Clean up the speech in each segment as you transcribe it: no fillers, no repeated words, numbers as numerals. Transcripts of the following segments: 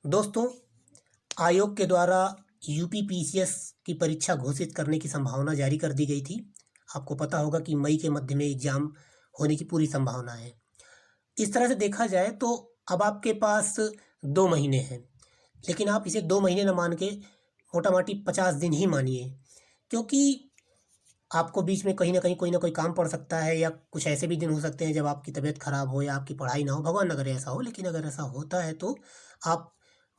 दोस्तों, आयोग के द्वारा यूपीपीसीएस की परीक्षा घोषित करने की संभावना जारी कर दी गई थी। आपको पता होगा कि मई के मध्य में एग्ज़ाम होने की पूरी संभावना है। इस तरह से देखा जाए तो अब आपके पास 2 महीने हैं, लेकिन आप इसे 2 महीने न मान के मोटा-माटी 50 दिन ही मानिए, क्योंकि आपको बीच में कहीं न कहीं कोई न कोई काम पड़ सकता है या कुछ ऐसे भी दिन हो सकते हैं जब आपकी तबीयत खराब हो या आपकी पढ़ाई ना हो, भगवान ना करे ऐसा हो, लेकिन अगर ऐसा होता है तो आप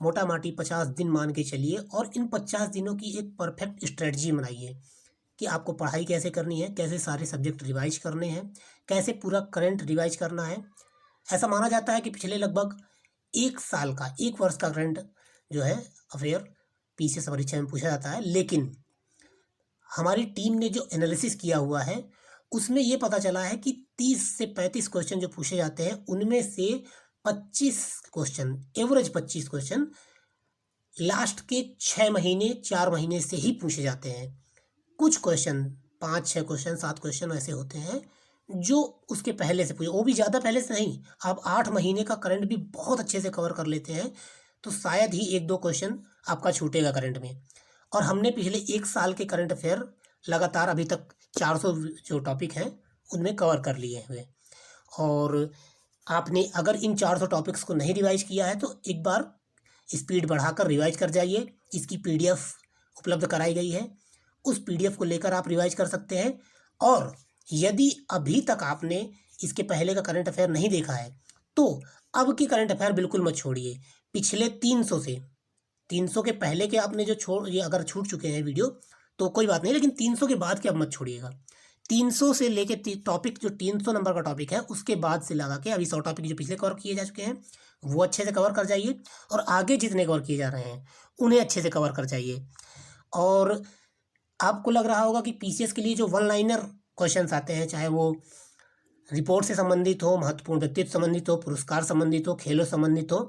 मोटा-माटी 50 दिन मान के चलिए और इन 50 दिनों की एक परफेक्ट स्ट्रेटजी बनाइए कि आपको पढ़ाई कैसे करनी है, कैसे सारे सब्जेक्ट रिवाइज़ करने हैं, कैसे पूरा करंट रिवाइज़ करना है। ऐसा माना जाता है कि पिछले लगभग 1 साल का, 1 वर्ष का करंट जो है अफ़ेयर पीसीएस परीक्षा में पूछा जाता है, लेकिन हमारी टीम ने जो एनालिसिस किया हुआ है, उसमें ये पता चला है कि 30 से 35 क्वेश्चन जो पूछे जाते हैं, उनमें से 25 क्वेश्चन, एवरेज 25 क्वेश्चन लास्ट के 6 महीने, 4 महीने से ही पूछे जाते हैं। कुछ क्वेश्चन 5-6 क्वेश्चन, 7 क्वेश्चन ऐसे होते हैं, जो उसके पहले से पूछे, वो भी ज़्यादा पहले से नहीं। आप 8 महीने का करंट भी बहुत अच्छे से कवर कर लेते हैं, तो शायद ही 1-2 क्वेश्चन आपका छूटेगा करंट में। और हमने पिछले 1 साल के करंट अफेयर लगातार अभी तक 400 जो टॉपिक हैं, उनमें कवर कर लिए हुए। और आपने अगर इन 400 टॉपिक्स को नहीं रिवाइज़ किया है, तो एक बार स्पीड बढ़ाकर रिवाइज़ कर जाइए। इसकी पीडीएफ उपलब्ध कराई गई है, उस पीडीएफ को लेकर आप रिवाइज़ कर सकते हैं। और यदि अभी तक आपने इसके पहले का करंट अफेयर नहीं देखा है, तो अब की करंट अफेयर बिल्कुल मत छोड़िए। पिछले 300 के पहले के आपने जो ये अगर छूट चुके हैं वीडियो, तो कोई बात नहीं, लेकिन 300 के बाद के अब मत छोड़िएगा। 300 से लेके टॉपिक जो 300 नंबर का टॉपिक है, उसके बाद से लगा के अभी 100 टॉपिक जो पिछले कवर किए जा चुके हैं, वो अच्छे से कवर कर जाइए। और आगे जितने कवर किए जा रहे हैं, उन्हें अच्छे से कवर कर जाइए। और आपको लग रहा होगा कि पीसीएस के लिए जो वन लाइनर क्वेश्चंस आते हैं, चाहे वो रिपोर्ट से संबंधित हो, महत्वपूर्ण व्यक्तित्व संबंधित हो, पुरस्कार संबंधित हो, खेलों संबंधित हो,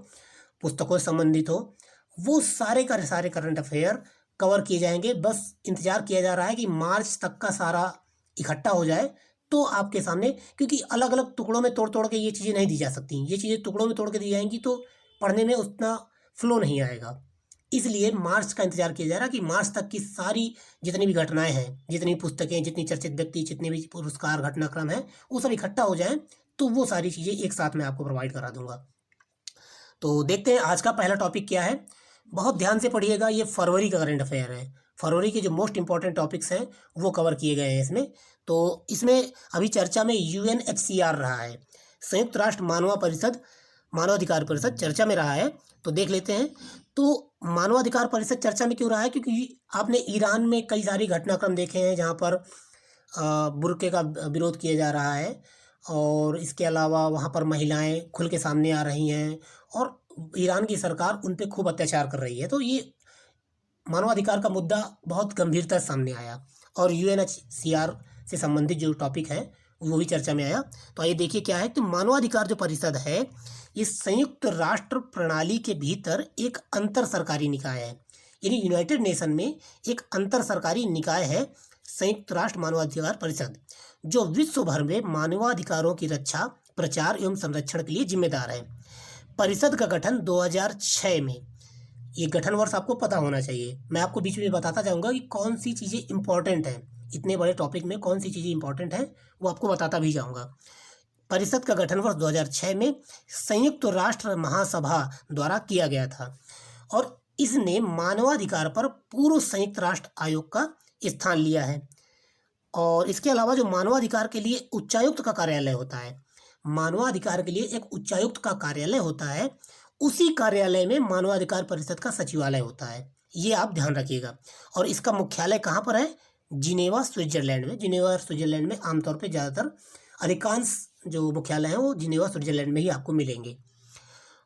पुस्तकों से संबंधित हो, वो सारे का सारे करंट अफेयर कवर किए जाएंगे। बस इंतजार किया जा रहा है कि मार्च तक का सारा इकट्ठा हो जाए, तो आपके सामने, क्योंकि अलग अलग टुकड़ों में तोड़ तोड़ के ये चीज़ें नहीं दी जा सकती। ये चीज़ें टुकड़ों में तोड़ के दी जाएंगी तो पढ़ने में उतना फ्लो नहीं आएगा। इसलिए मार्च का इंतजार किया जा रहा है कि मार्च तक की सारी जितनी भी घटनाएं हैं, जितनी पुस्तकें, जितनी चर्चित व्यक्ति, जितने भी पुरस्कार घटनाक्रम है, वो सब इकट्ठा हो जाएं, तो वो सारी चीज़ें एक साथ मैं आपको प्रोवाइड करा दूंगा। तो देखते हैं आज का पहला टॉपिक क्या है। बहुत ध्यान से पढ़िएगा, ये फरवरी का करंट अफेयर है। फरवरी के जो मोस्ट इंपॉर्टेंट टॉपिक्स हैं, वो कवर किए गए हैं इसमें। तो इसमें अभी चर्चा में यूएनएचसीआर रहा है, संयुक्त राष्ट्र मानवाधिकार परिषद चर्चा में रहा है। तो देख लेते हैं। तो मानवाधिकार परिषद चर्चा में क्यों रहा है? क्योंकि आपने ईरान में कई सारी घटनाक्रम देखे हैं जहाँ पर बुर्के का विरोध किया जा रहा है, और इसके अलावा वहाँ पर महिलाएं खुल के सामने आ रही हैं, और ईरान की सरकार उन पे खूब अत्याचार कर रही है। तो ये मानवाधिकार का मुद्दा बहुत गंभीरता से सामने आया, और यूएनएचसीआर से संबंधित जो टॉपिक है, वो भी चर्चा में आया। तो आइए देखिए क्या है। तो मानवाधिकार जो परिषद है, ये संयुक्त राष्ट्र प्रणाली के भीतर एक अंतर सरकारी निकाय है। यानी यूनाइटेड नेशन में एक अंतर सरकारी निकाय है संयुक्त राष्ट्र मानवाधिकार परिषद, जो विश्व भर में मानवाधिकारों की रक्षा, प्रचार एवं संरक्षण के लिए जिम्मेदार है। परिषद का गठन 2006 में, ये गठन वर्ष आपको पता होना चाहिए। मैं आपको बीच में बताता जाऊंगा कि कौन सी चीज़ें इंपॉर्टेंट हैं, इतने बड़े टॉपिक में कौन सी चीज़ें इंपॉर्टेंट हैं, वो आपको बताता भी जाऊंगा। परिषद का गठन वर्ष 2006 में संयुक्त राष्ट्र महासभा द्वारा किया गया था, और इसने मानवाधिकार पर पूर्व संयुक्त राष्ट्र आयोग का स्थान लिया है। और इसके अलावा जो मानवाधिकार के लिए उच्चायुक्त का कार्यालय होता है, मानवाधिकार के लिए एक उच्चायुक्त का कार्यालय होता है, उसी कार्यालय में मानवाधिकार परिषद का सचिवालय होता है। ये आप ध्यान रखिएगा। और इसका मुख्यालय कहाँ पर है? जिनेवा, स्विट्जरलैंड में। जिनेवा, स्विट्जरलैंड में आमतौर पे ज़्यादातर अधिकांश जो मुख्यालय हैं, वो जिनेवा, स्विट्जरलैंड में ही आपको मिलेंगे।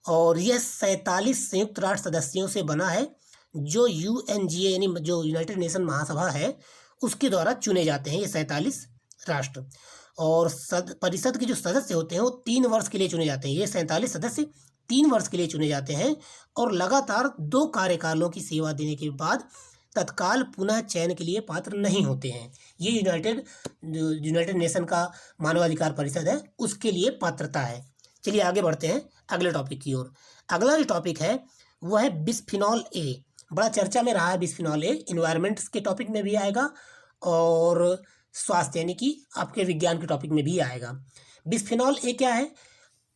और यह 47 संयुक्त राष्ट्र सदस्यों से बना है, जो यूएनजीए यानी जो यूनाइटेड नेशन महासभा है, उसके द्वारा चुने जाते हैं ये 47 राष्ट्र। और परिषद के जो सदस्य होते हैं, वो 3 वर्ष के लिए चुने जाते हैं। ये 47 सदस्य 3 वर्ष के लिए चुने जाते हैं, और लगातार 2 कार्यकालों की सेवा देने के बाद तत्काल पुनः चयन के लिए पात्र नहीं होते हैं। ये यूनाइटेड नेशन का मानवाधिकार परिषद है, उसके लिए पात्रता है। चलिए आगे बढ़ते हैं अगले टॉपिक की ओर। अगला जो टॉपिक है, वो है बिस्फिनॉल ए। बड़ा चर्चा में रहा है बिस्फिनॉल ए, इन्वायरमेंट्स के टॉपिक में भी आएगा और स्वास्थ्य यानी कि आपके विज्ञान के टॉपिक में भी आएगा। बिस्फिनॉल ए क्या है?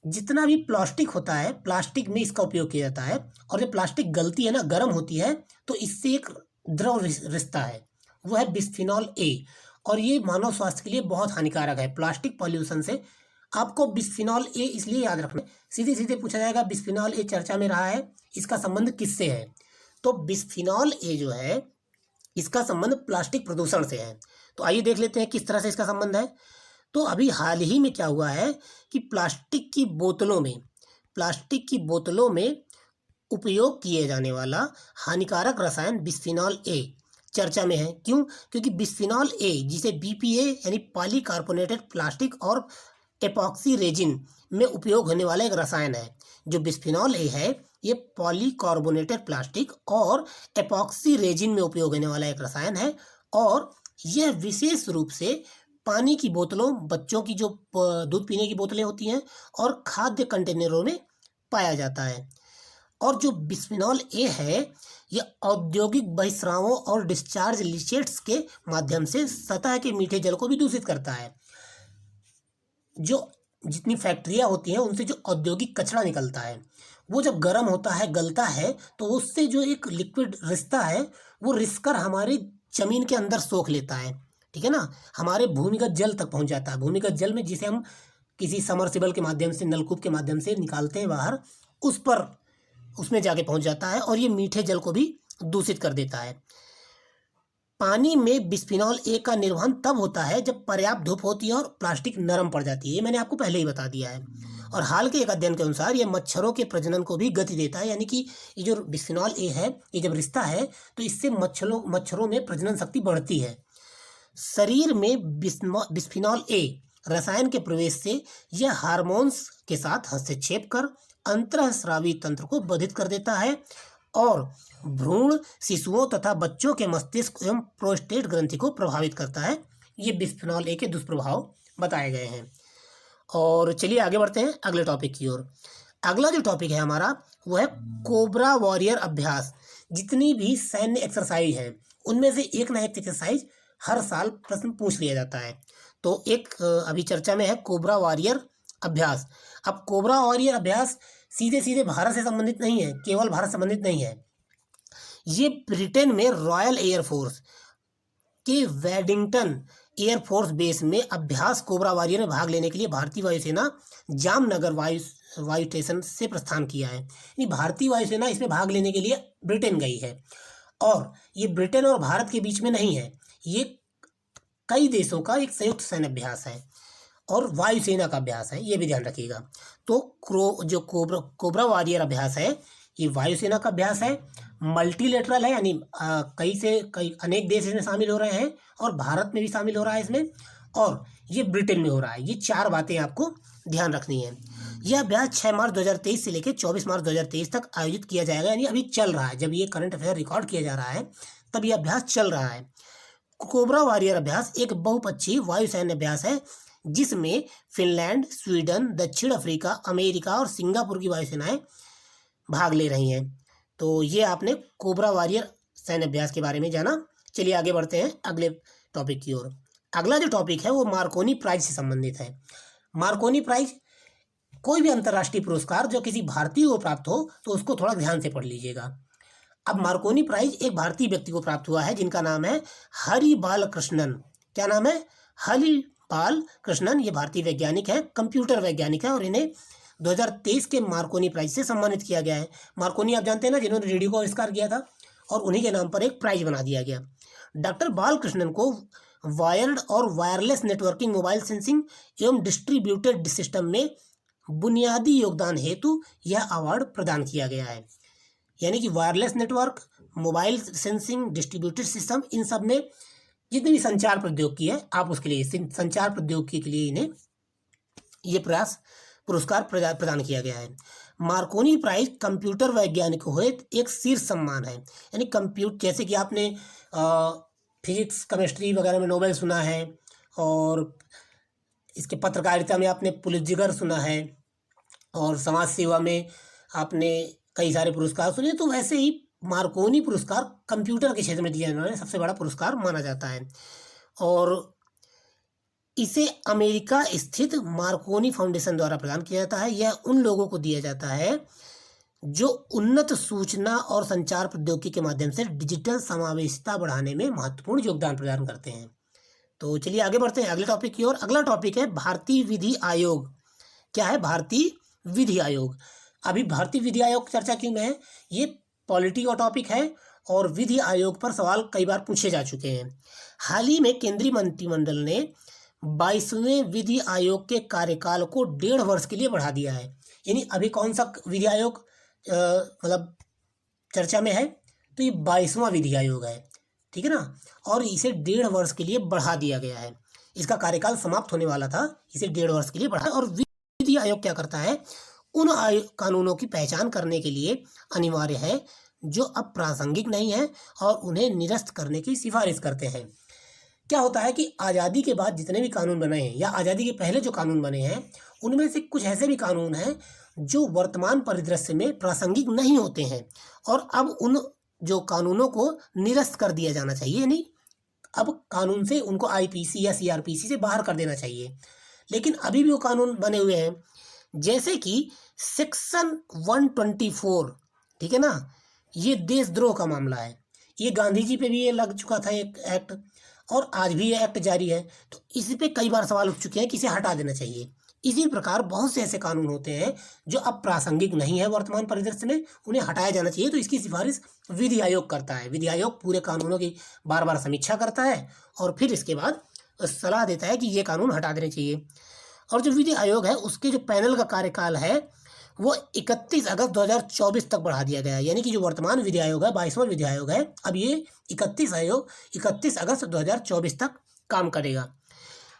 जितना भी प्लास्टिक होता है, प्लास्टिक में इसका उपयोग किया जाता है, और जब प्लास्टिक गलती है ना, गर्म होती है, तो इससे एक द्रव रिश्ता है, वो है बिस्फिनॉल ए। और ये मानव स्वास्थ्य के लिए बहुत हानिकारक है। प्लास्टिक पॉल्यूशन से आपको बिस्फिनॉल ए इसलिए याद रखना है, सीधे सीधे पूछा जाएगा बिस्फिनॉल ए चर्चा में रहा है, इसका संबंध किससे है? तो बिस्फिनॉल ए जो है, इसका संबंध प्लास्टिक प्रदूषण से है। तो आइए देख लेते हैं किस तरह से इसका संबंध है। तो अभी हाल ही में क्या हुआ है कि प्लास्टिक की बोतलों में उपयोग किए जाने वाला हानिकारक रसायन बिस्फिनॉल ए चर्चा में है। क्यों? क्योंकि बिस्फिनॉल ए, जिसे बीपीए यानी पॉलीकार्बोनेटेड प्लास्टिक और एपॉक्सी रेजिन में उपयोग होने वाला एक रसायन है। जो बिस्फिनॉल ए है, ये पॉलीकार्बोनेटेड प्लास्टिक और एपॉक्सी रेजिन में उपयोग होने वाला एक रसायन है, और यह विशेष रूप से पानी की बोतलों, बच्चों की जो दूध पीने की बोतलें होती हैं, और खाद्य कंटेनरों में पाया जाता है। और जो बिस्फिनॉल ए है, यह औद्योगिक बहिस्रावों और डिस्चार्ज लीचेट्स के माध्यम से सतह के मीठे जल को भी दूषित करता है। जो जितनी फैक्ट्रियाँ होती हैं, उनसे जो औद्योगिक कचरा निकलता है, वो जब गर्म होता है, गलता है, तो उससे जो एक लिक्विड रिश्ता है, वो रिसकर हमारी जमीन के अंदर सोख लेता है। ठीक है ना? हमारे भूमिगत जल तक पहुंच जाता है। भूमिगत जल में, जिसे हम किसी समरसिबल के माध्यम से, नलकूप के माध्यम से निकालते हैं बाहर, उसमें जाके पहुंच जाता है, और ये मीठे जल को भी दूषित कर देता है। पानी में बिस्फिनॉल ए का निर्वहन तब होता है जब पर्याप्त धूप होती है और प्लास्टिक नरम पड़ जाती है। ये मैंने आपको पहले ही बता दिया है। और हाल के एक अध्ययन के अनुसार ये मच्छरों के प्रजनन को भी गति देता है। यानी कि ये जो बिस्फिनॉल ए है, ये जब रिश्ता है, तो इससे मच्छरों में प्रजनन शक्ति बढ़ती है। शरीर में बिस्फिनॉल ए रसायन के प्रवेश से यह हार्मोन्स के साथ हस्तक्षेप कर अंतःस्रावी तंत्र को बाधित कर देता है, और भ्रूण, शिशुओं तथा बच्चों के मस्तिष्क एवं प्रोस्टेट ग्रंथि को प्रभावित करता है। ये बिस्फिनॉल ए के दुष्प्रभाव बताए गए हैं। और चलिए आगे बढ़ते हैं अगले टॉपिक की ओर। अगला जो टॉपिक है हमारा, वो है कोबरा वॉरियर अभ्यास। जितनी भी सैन्य एक्सरसाइज है, उनमें से एक ना एक एक्सरसाइज हर साल प्रश्न पूछ लिया जाता है। तो एक अभी चर्चा में है कोबरा वॉरियर अभ्यास। अब कोबरा वॉरियर अभ्यास सीधे सीधे भारत से संबंधित नहीं है, केवल भारत संबंधित नहीं है। ये ब्रिटेन में रॉयल एयरफोर्स के वेडिंगटन एयरफोर्स बेस में अभ्यास कोबरा वॉरियर में भाग लेने के लिए भारतीय वायुसेना जामनगर वायु स्टेशन से प्रस्थान किया है। यानी भारतीय वायुसेना इसमें भाग लेने के लिए ब्रिटेन गई है। और ये ब्रिटेन और भारत के बीच में नहीं है, ये कई देशों का एक संयुक्त सैन्य अभ्यास है और वायुसेना का अभ्यास है, ये भी ध्यान रखिएगा। तो जो कोबरा वॉरियर अभ्यास है, ये वायुसेना का अभ्यास है, मल्टीलेटरल है, यानी कई अनेक देश इसमें शामिल हो रहे हैं, और भारत में भी शामिल हो रहा है इसमें, और ये ब्रिटेन में हो रहा है। ये 4 बातें आपको ध्यान रखनी है। यह अभ्यास 6 मार्च 2023 से लेकर 24 मार्च 2023 तक आयोजित किया जाएगा। यानी अभी चल रहा है, जब ये करंट अफेयर रिकॉर्ड किया जा रहा है, तब ये अभ्यास चल रहा है। कोबरा वॉरियर अभ्यास एक बहुपक्षीय वायुसैन्य अभ्यास है, जिसमें फिनलैंड, स्वीडन, दक्षिण अफ्रीका, अमेरिका और सिंगापुर की वायुसेनाएं भाग ले रही हैं। तो ये आपने कोबरा वॉरियर सैन्य अभ्यास के बारे में जाना। चलिए आगे बढ़ते हैं अगले टॉपिक की ओर। अगला जो टॉपिक है वो मार्कोनी प्राइज से संबंधित है। मार्कोनी प्राइज कोई भी अंतर्राष्ट्रीय पुरस्कार जो किसी भारतीय को प्राप्त हो, तो उसको थोड़ा ध्यान से पढ़ लीजिएगा। अब मार्कोनी प्राइज एक भारतीय व्यक्ति को प्राप्त हुआ है, जिनका नाम है हरि बालकृष्णन। क्या नाम है? हरि बालकृष्णन। ये भारतीय वैज्ञानिक है, कंप्यूटर वैज्ञानिक है, और इन्हें 2023 के मार्कोनी प्राइज से सम्मानित किया गया है। मार्कोनी आप जानते हैं ना, जिन्होंने रेडियो का आविष्कार किया था, और उन्हीं के नाम पर एक प्राइज बना दिया गया। डॉक्टर बालकृष्णन को वायर्ड और वायरलेस नेटवर्किंग, मोबाइल सेंसिंग एवं डिस्ट्रीब्यूटेड सिस्टम में बुनियादी योगदान हेतु यह अवार्ड प्रदान किया गया है। यानी कि wireless network, mobile sensing, distributed system, इन सब में जितनी भी संचार प्रौद्योगिकी है, आप उसके लिए, संचार प्रौद्योगिकी के लिए इन्हें ये पुरस्कार प्रदान किया गया है। मार्कोनी प्राइज कंप्यूटर वैज्ञानिकों हेतु एक शीर्ष सम्मान है। यानी जैसे कि आपने फिजिक्स, केमिस्ट्री वगैरह में नोबेल सुना है, और इसके पत्रकारिता में आपने पुलित्ज़र सुना है, और समाज सेवा में आपने कई सारे पुरस्कार सुने, तो वैसे ही मार्कोनी पुरस्कार कंप्यूटर के क्षेत्र में दिया जाने वाला सबसे बड़ा पुरस्कार माना जाता है। और इसे अमेरिका स्थित मार्कोनी फाउंडेशन द्वारा प्रदान किया जाता है। यह उन लोगों को दिया जाता है जो उन्नत सूचना और संचार प्रौद्योगिकी के माध्यम से डिजिटल समावेशिता बढ़ाने में महत्वपूर्ण योगदान प्रदान करते हैं। तो चलिए आगे बढ़ते हैं अगले टॉपिक की ओर। अगला टॉपिक है भारतीय विधि आयोग। क्या है भारतीय विधि आयोग? अभी भारतीय विधि आयोग चर्चा क्यों में है? ये पॉलिटी का टॉपिक है और विधि आयोग पर सवाल कई बार पूछे जा चुके हैं। हाल ही में केंद्रीय मंत्रिमंडल ने 22वें विधि आयोग के कार्यकाल को 1.5 वर्ष के लिए बढ़ा दिया है। यानी अभी कौन सा विधि आयोग मतलब चर्चा में है? तो ये 22वां विधि आयोग है, ठीक है ना। और इसे 1.5 वर्ष के लिए बढ़ा दिया गया है। इसका कार्यकाल समाप्त होने वाला था, इसे 1.5 वर्ष के लिए बढ़ा। और विधि आयोग क्या करता है? उन कानूनों की पहचान करने के लिए अनिवार्य है जो अब प्रासंगिक नहीं है और उन्हें निरस्त करने की सिफारिश करते हैं। क्या होता है कि आज़ादी के बाद जितने भी कानून बने हैं या आज़ादी के पहले जो कानून बने हैं, उनमें से कुछ ऐसे भी कानून हैं जो वर्तमान परिदृश्य में प्रासंगिक नहीं होते हैं और अब उन जो कानूनों को निरस्त कर दिया जाना चाहिए। यानी अब कानून से उनको आईपीसी या सीआरपीसी से बाहर कर देना चाहिए। लेकिन अभी भी वो कानून बने हुए हैं, जैसे कि सेक्शन 124, ठीक है ना। ये देशद्रोह का मामला है। ये गांधी जी पे भी ये लग चुका था एक एक्ट, और आज भी ये एक्ट जारी है। तो इस पे कई बार सवाल उठ चुके हैं कि इसे हटा देना चाहिए। इसी प्रकार बहुत से ऐसे कानून होते हैं जो अब प्रासंगिक नहीं है वर्तमान परिदृश्य में, उन्हें हटाया जाना चाहिए। तो इसकी सिफारिश विधि आयोग करता है। विधि आयोग पूरे कानूनों की बार बार समीक्षा करता है और फिर इसके बाद सलाह देता है कि ये कानून हटा देने चाहिए। और जो विधि आयोग है उसके जो पैनल का कार्यकाल है वो 31 अगस्त 2024 तक बढ़ा दिया गया है। यानी कि जो वर्तमान विधि आयोग है, 22वां विधि आयोग है, अब ये 31 अगस्त 2024 तक काम करेगा।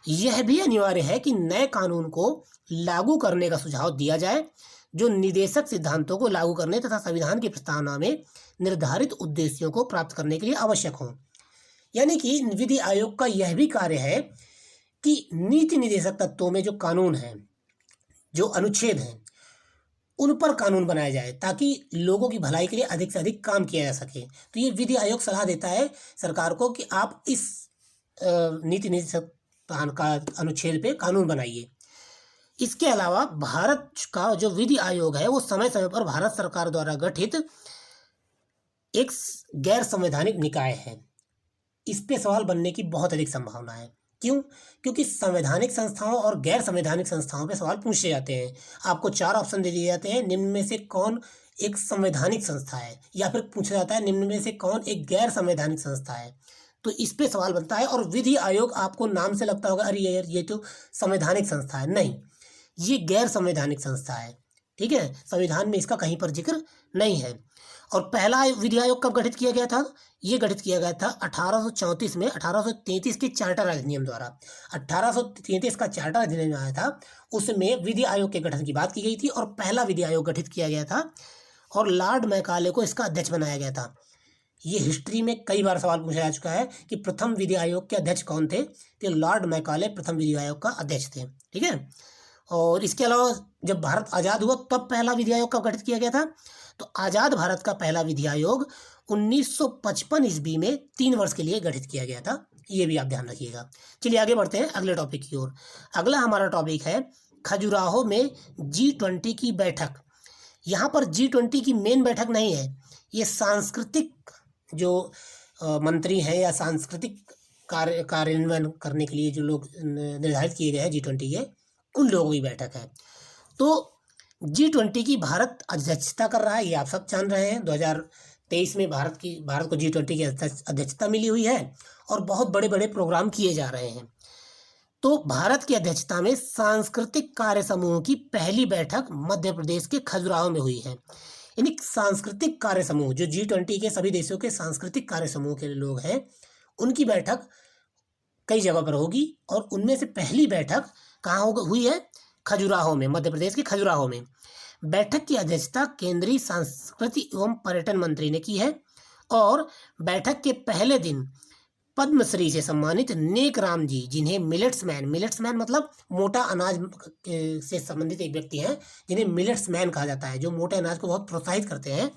यह भी अनिवार्य है कि नए कानून को लागू करने का सुझाव दिया जाए जो निदेशक सिद्धांतों को लागू करने तथा संविधान की प्रस्तावना में निर्धारित उद्देश्यों को प्राप्त करने के लिए आवश्यक हो। यानी कि विधि आयोग का यह भी कार्य है कि नीति निर्देशक तत्वों में जो कानून हैं, जो अनुच्छेद हैं, उन पर कानून बनाया जाए ताकि लोगों की भलाई के लिए अधिक से अधिक काम किया जा सके। तो ये विधि आयोग सलाह देता है सरकार को कि आप इस नीति निर्देशक का अनुच्छेद पे कानून बनाइए। इसके अलावा भारत का जो विधि आयोग है वो समय समय पर भारत सरकार द्वारा गठित एक गैर संवैधानिक निकाय है। इस पे सवाल बनने की बहुत अधिक संभावना है। क्यों? क्योंकि संवैधानिक संस्थाओं और गैर संवैधानिक संस्थाओं पे सवाल पूछे जाते हैं। आपको 4 ऑप्शन दे दिए जाते हैं, निम्न में से कौन एक संवैधानिक संस्था है, या फिर पूछा जाता है निम्न में से कौन एक गैर संवैधानिक संस्था है। तो इस पे सवाल बनता है। और विधि आयोग आपको नाम से लगता होगा अरे यार ये तो संवैधानिक संस्था है, नहीं, ये गैर संवैधानिक संस्था है, ठीक है। संविधान में इसका कहीं पर जिक्र नहीं है। और पहला विधि आयोग कब गठित किया गया था? ये गठित किया गया था 1834 में, 1833 के चार्टर अधिनियम द्वारा। 1833 का चार्टर अधिनियम आया था, उसमें विधि आयोग के गठन की बात की गई थी और पहला विधि आयोग गठित किया गया था और लॉर्ड मैकाले को इसका अध्यक्ष बनाया गया था। ये हिस्ट्री में कई बार सवाल पूछा जा चुका है कि प्रथम विधि आयोग के अध्यक्ष कौन थे? तो लॉर्ड मैकाले प्रथम विधि आयोग का अध्यक्ष थे, ठीक है। और इसके अलावा जब भारत आज़ाद हुआ तब पहला विधि आयोग कब गठित किया गया था? तो आज़ाद भारत का पहला विधि आयोग 1955 ईस्वी में 3 वर्ष के लिए गठित किया गया था। ये भी आप ध्यान रखिएगा। चलिए आगे बढ़ते हैं अगले टॉपिक की ओर। अगला हमारा टॉपिक है खजुराहो में G20 की बैठक। यहाँ पर G20 की मेन बैठक नहीं है, ये सांस्कृतिक जो मंत्री हैं या सांस्कृतिक कार्यान्वयन करने के लिए जो लोग निर्धारित किए गए हैं G20 के, उन लोगों की बैठक है। तो G20 की भारत अध्यक्षता कर रहा है, ये आप सब जान रहे हैं। 2023 में भारत को G20 की अध्यक्षता मिली हुई है और बहुत बड़े बड़े प्रोग्राम किए जा रहे हैं। तो भारत की अध्यक्षता में सांस्कृतिक कार्य समूह की पहली बैठक मध्य प्रदेश के खजुराहो में हुई है। यानी सांस्कृतिक कार्य समूह जो G20 के सभी देशों के सांस्कृतिक कार्य समूह के लोग हैं, उनकी बैठक कई जगह पर होगी और उनमें से पहली बैठक कहाँ हुई है? खजुराहो में, मध्य प्रदेश के खजुराहो में। बैठक की अध्यक्षता केंद्रीय संस्कृति एवं पर्यटन मंत्री ने की है और बैठक के पहले दिन पद्मश्री से सम्मानित नेक राम जी, जिन्हें मिलेट्समैन मतलब मोटा अनाज से संबंधित एक व्यक्ति हैं, जिन्हें मिलेट्समैन कहा जाता है, जो मोटे अनाज को बहुत प्रोत्साहित करते हैं।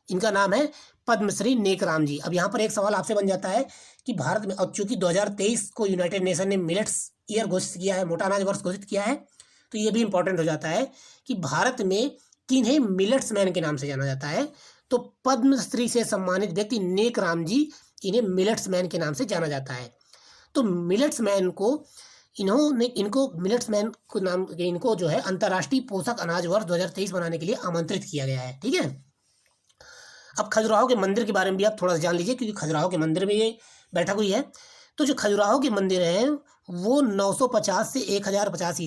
इनका नाम है पद्मश्री नेक राम जी। अब यहाँ पर एक सवाल आपसे बन जाता है कि भारत में, अब चूंकि 2023 को यूनाइटेड नेशन ने मिलेट्स ईयर घोषित किया है, मोटा अनाज वर्ष घोषित किया है, तो ये भी इंपॉर्टेंट हो जाता है कि भारत में किन्हें मिलेट्समैन के नाम से जाना जाता है। तो पद्मश्री से सम्मानित व्यक्ति नेक राम जी, इन्हें मिलेट्समैन के नाम से जाना जाता है। तो मिलेट्समैन को मिलेट्समैन को नाम, इनको जो है अंतर्राष्ट्रीय पोषक अनाज वर्ष 2023 बनाने के लिए आमंत्रित किया गया है। ठीक है। अब खजुराहो के मंदिर के बारे में भी आप थोड़ा सा जान लीजिए, क्योंकि खजुराहो के मंदिर में ये बैठक हुई है। तो जो खजुराहो के मंदिर हैं वो 950 से 1050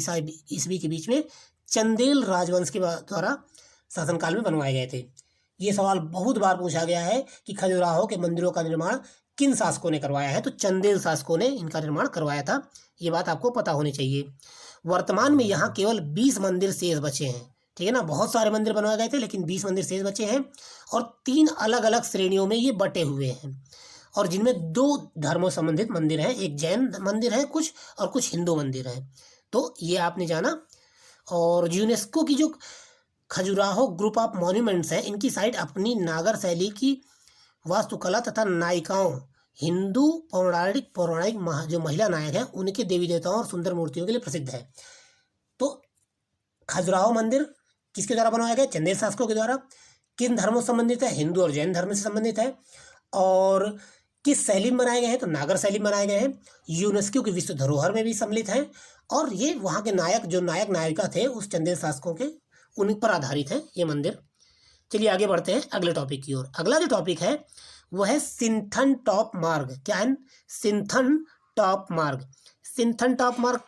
ईस्वी के बीच में चंदेल राजवंश के द्वारा शासनकाल में बनवाए गए थे। ये सवाल बहुत बार पूछा गया है कि खजुराहो के मंदिरों का निर्माण किन शासकों ने करवाया है, तो चंदेल शासकों ने इनका निर्माण करवाया था। ये बात आपको पता होनी चाहिए। वर्तमान में यहाँ केवल 20 मंदिर शेष बचे हैं। ठीक है ना, बहुत सारे मंदिर बनवाए गए थे लेकिन 20 मंदिर शेष बचे हैं, और 3 अलग अलग श्रेणियों में ये बटे हुए हैं, और जिनमें 2 धर्मों संबंधित मंदिर हैं, एक जैन मंदिर है कुछ, और कुछ हिंदू मंदिर हैं। तो ये आपने जाना। और यूनेस्को की जो खजुराहो ग्रुप ऑफ मॉन्यूमेंट्स है, इनकी साइट अपनी नागर शैली की वास्तुकला तथा नायिकाओं, हिंदू पौराणिक जो महिला नायक हैं उनके देवी देवताओं और सुंदर मूर्तियों के लिए प्रसिद्ध है। तो खजुराहो मंदिर किसके द्वारा बनवाया गया? चंदेल शासकों के द्वारा। किन धर्मों से संबंधित है? हिंदू और जैन धर्म से संबंधित है। और किस शैली में बनाए गए हैं? तो नागर शैली में बनाए गए हैं। यूनेस्को की विश्व धरोहर में भी सम्मिलित हैं, और ये वहाँ के नायक नायिका थे उस चंदेल शासकों के, उन पर आधारित है ये मंदिर। चलिए आगे बढ़ते हैं अगले टॉपिक की ओर। अगला जो टॉपिक है वह है सिंथन टॉप मार्ग। क्या है? सिंथन टॉप मार्ग। सिंथन टॉप मार्ग,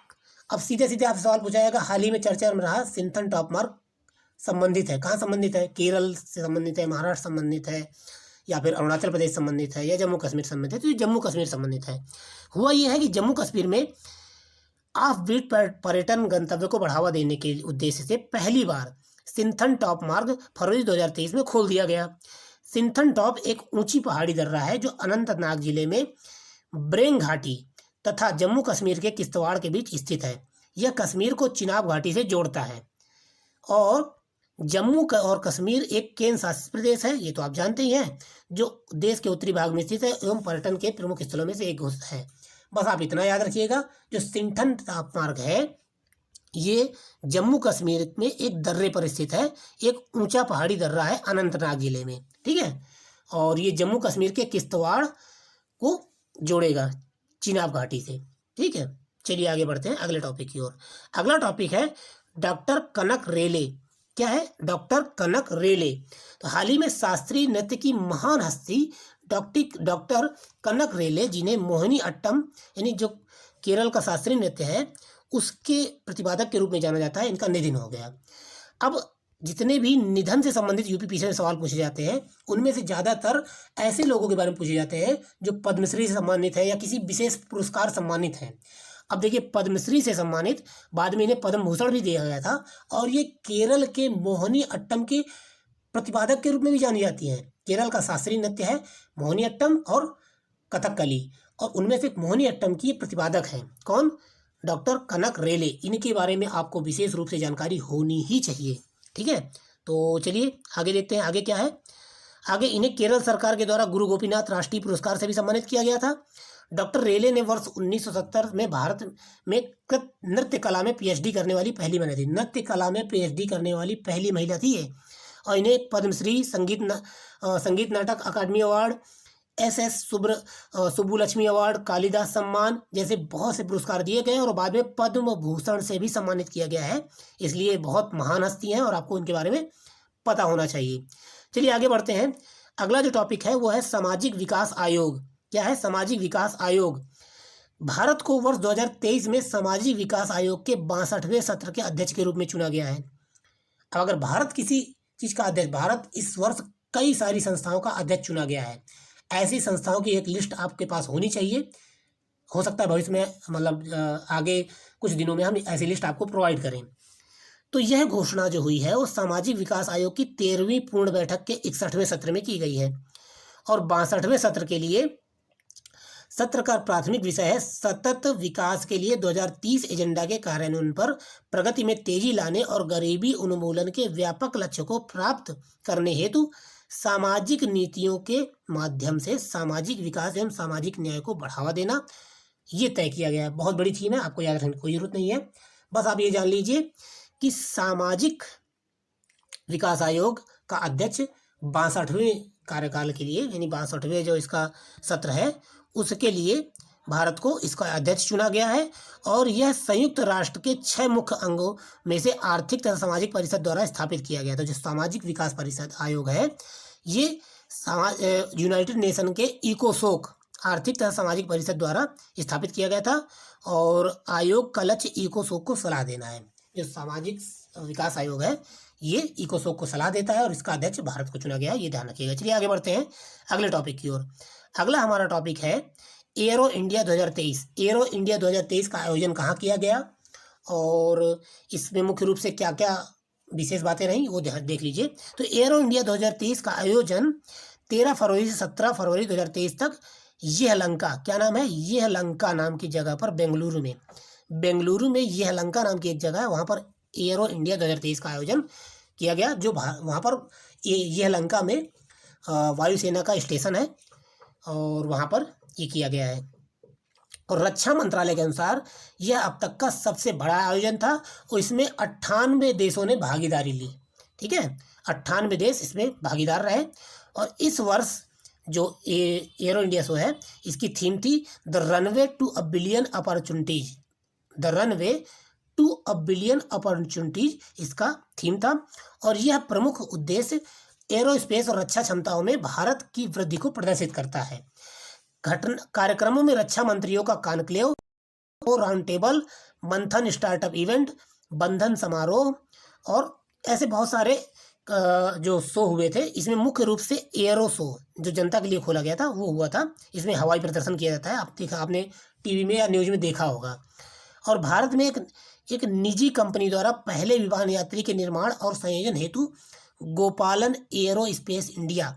अब सीधे सीधे आपसे सवाल पूछा जाएगा, हाल ही में चर्चा में रहा सिंथन टॉप मार्ग संबंधित है, कहाँ संबंधित है? केरल से संबंधित है, महाराष्ट्र संबंधित है, या फिर अरुणाचल प्रदेश संबंधित है, या जम्मू कश्मीर संबंधित है? तो ये जम्मू कश्मीर संबंधित है। हुआ ये है कि जम्मू कश्मीर में ऑफ बीट पर्यटन गंतव्य को बढ़ावा देने के उद्देश्य से पहली बार सिंथन टॉप मार्ग फरवरी 2023 में खोल दिया गया। सिंथन टॉप एक ऊंची पहाड़ी दर्रा है जो अनंतनाग जिले में ब्रेंग घाटी तथा जम्मू कश्मीर के किश्तवाड़ के बीच स्थित है। यह कश्मीर को चिनाब घाटी से जोड़ता है, और जम्मू और कश्मीर एक केंद्र शासित प्रदेश है, ये तो आप जानते ही हैं, जो देश के उत्तरी भाग में स्थित है एवं पर्यटन के प्रमुख स्थलों में से एक है। बस आप इतना याद रखिएगा, जो सिंथन टॉप मार्ग है ये जम्मू कश्मीर में एक दर्रे पर स्थित है, एक ऊंचा पहाड़ी दर्रा है अनंतनाग जिले में। ठीक है, और ये जम्मू कश्मीर के किश्तवाड़ को जोड़ेगा चिनाब घाटी से। ठीक है, चलिए आगे बढ़ते हैं अगले टॉपिक की ओर। अगला टॉपिक है डॉक्टर कनक रेले। क्या है? डॉक्टर कनक रेले। तो हाल ही में शास्त्रीय नृत्य की महान हस्ती डॉक्टर कनक रेले, जिन्हें मोहिनी अट्टम यानी जो केरल का शास्त्रीय नृत्य है उसके प्रतिपादक के रूप में जाना जाता है, इनका निधन हो गया। अब जितने भी निधन से संबंधित यूपीपीएससी में सवाल पूछे जाते हैं उनमें से ज़्यादातर ऐसे लोगों के बारे में पूछे जाते हैं जो पद्मश्री से सम्मानित है या किसी विशेष पुरस्कार सम्मानित हैं। अब देखिए, पद्मश्री से सम्मानित, बाद में इन्हें पद्म भूषण भी दिया गया था, और ये केरल के मोहिनी अट्टम के प्रतिपादक के रूप में भी जानी जाती हैं। केरल का शास्त्रीय नृत्य है मोहिनी अट्टम और कथकली, और उनमें से मोहिनी अट्टम की प्रतिपादक हैं कौन? डॉक्टर कनक रेले। इनके बारे में आपको विशेष रूप से जानकारी होनी ही चाहिए। ठीक है, तो चलिए आगे देखते हैं आगे क्या है। आगे इन्हें केरल सरकार के द्वारा गुरु गोपीनाथ राष्ट्रीय पुरस्कार से भी सम्मानित किया गया था। डॉक्टर रेले ने वर्ष 1970 में भारत में नृत्य कला में पीएचडी करने वाली पहली महिला थी। नृत्य कला में पीएचडी करने वाली पहली महिला थी ये, और इन्हें Padmashri, Sangeet Natak Akademi award, SS Subbulakshmi award, Kalidas Samman जैसे बहुत से पुरस्कार दिए गए, और बाद में पद्म भूषण से भी सम्मानित किया गया है। इसलिए बहुत महान हस्ती हैं और आपको इनके बारे में पता होना चाहिए। चलिए आगे बढ़ते हैं। अगला जो टॉपिक है वो है सामाजिक विकास आयोग। क्या है? सामाजिक विकास आयोग। भारत को वर्ष 2023 में सामाजिक विकास आयोग के 62वें सत्र के अध्यक्ष के रूप में चुना गया है। अब अगर भारत किसी चीज़ का अध्यक्ष, भारत इस वर्ष कई सारी संस्थाओं का अध्यक्ष चुना गया है। ऐसी संस्थाओं की एक लिस्ट आपके पास होनी चाहिए। हो सकता है भविष्य में, मतलब आगे कुछ दिनों में हम ऐसी लिस्ट आपको प्रोवाइड करें। तो यह घोषणा जो हुई है वो सामाजिक विकास आयोग की 13वीं पूर्ण बैठक के 61वें सत्र में की गई है, और 62वें सत्र के लिए सत्र का प्राथमिक विषय है सतत विकास के लिए 2030 एजेंडा के कार्यान्वयन पर प्रगति में तेजी लाने और गरीबी उन्मूलन के व्यापक लक्ष्य को प्राप्त करने हेतु सामाजिक नीतियों के माध्यम से सामाजिक विकास एवं सामाजिक न्याय को बढ़ावा देना, ये तय किया गया है। बहुत बड़ी थीम है, आपको याद रखने की कोई जरूरत नहीं है। बस आप ये जान लीजिए कि सामाजिक विकास आयोग का अध्यक्ष 62वें कार्यकाल के लिए, यानी 62वें जो इसका सत्र है उसके लिए भारत को इसका अध्यक्ष चुना गया है। और यह संयुक्त राष्ट्र के 6 मुख्य अंगों में से आर्थिक तथा सामाजिक परिषद द्वारा स्थापित किया गया था। जो सामाजिक विकास परिषद आयोग है, ये यूनाइटेड नेशन के इकोसोक आर्थिक तथा सामाजिक परिषद द्वारा स्थापित किया गया था। और आयोग का लक्ष्य इकोसोक को सलाह देना है। जो सामाजिक विकास आयोग है ये इकोसोक को सलाह देता है और इसका अध्यक्ष भारत को चुना गया है, ये ध्यान रखिएगा। चलिए आगे बढ़ते हैं अगले टॉपिक की ओर। अगला हमारा टॉपिक है एरो इंडिया 2023। एरो इंडिया 2023 का आयोजन कहाँ किया गया और इसमें मुख्य रूप से क्या क्या विशेष बातें रहीं वो देख लीजिए। तो एरो इंडिया 2023 का आयोजन 13 फरवरी से 17 फरवरी 2023 तक यलहंका, क्या नाम है, यलहंका नाम की जगह पर बेंगलुरु में यलहंका नाम की एक जगह है, वहाँ पर एरो इंडिया 2023 का आयोजन किया गया। जो वहाँ पर यलहंका में वायुसेना का स्टेशन है और वहाँ पर ये किया गया है। और रक्षा मंत्रालय के अनुसार यह अब तक का सबसे बड़ा आयोजन था और इसमें 98 देशों ने भागीदारी ली। ठीक है, 98 देश इसमें भागीदार रहे। और इस वर्ष जो एरो इंडिया शो है इसकी थीम थी the runway to a billion opportunities. The runway to a billion opportunities इसका थीम था। और यह प्रमुख उद्देश्य एरोस्पेस और रक्षा क्षमताओं में भारत की वृद्धि को प्रदर्शित करता है। कार्यक्रमों में रक्षा मंत्रियों का कॉन्क्लेव, राउंड टेबल, मंथन स्टार्टअप इवेंट, बंधन समारोह और ऐसे बहुत सारे जो शो हुए थे। इसमें मुख्य रूप से एरो शो जो जनता के लिए खोला गया था वो हुआ था। इसमें हवाई प्रदर्शन किया जाता है, आपने टीवी में या न्यूज में देखा होगा। और भारत में एक निजी कंपनी द्वारा पहले विमान यात्री के निर्माण और संयोजन हेतु गोपालन arrow space India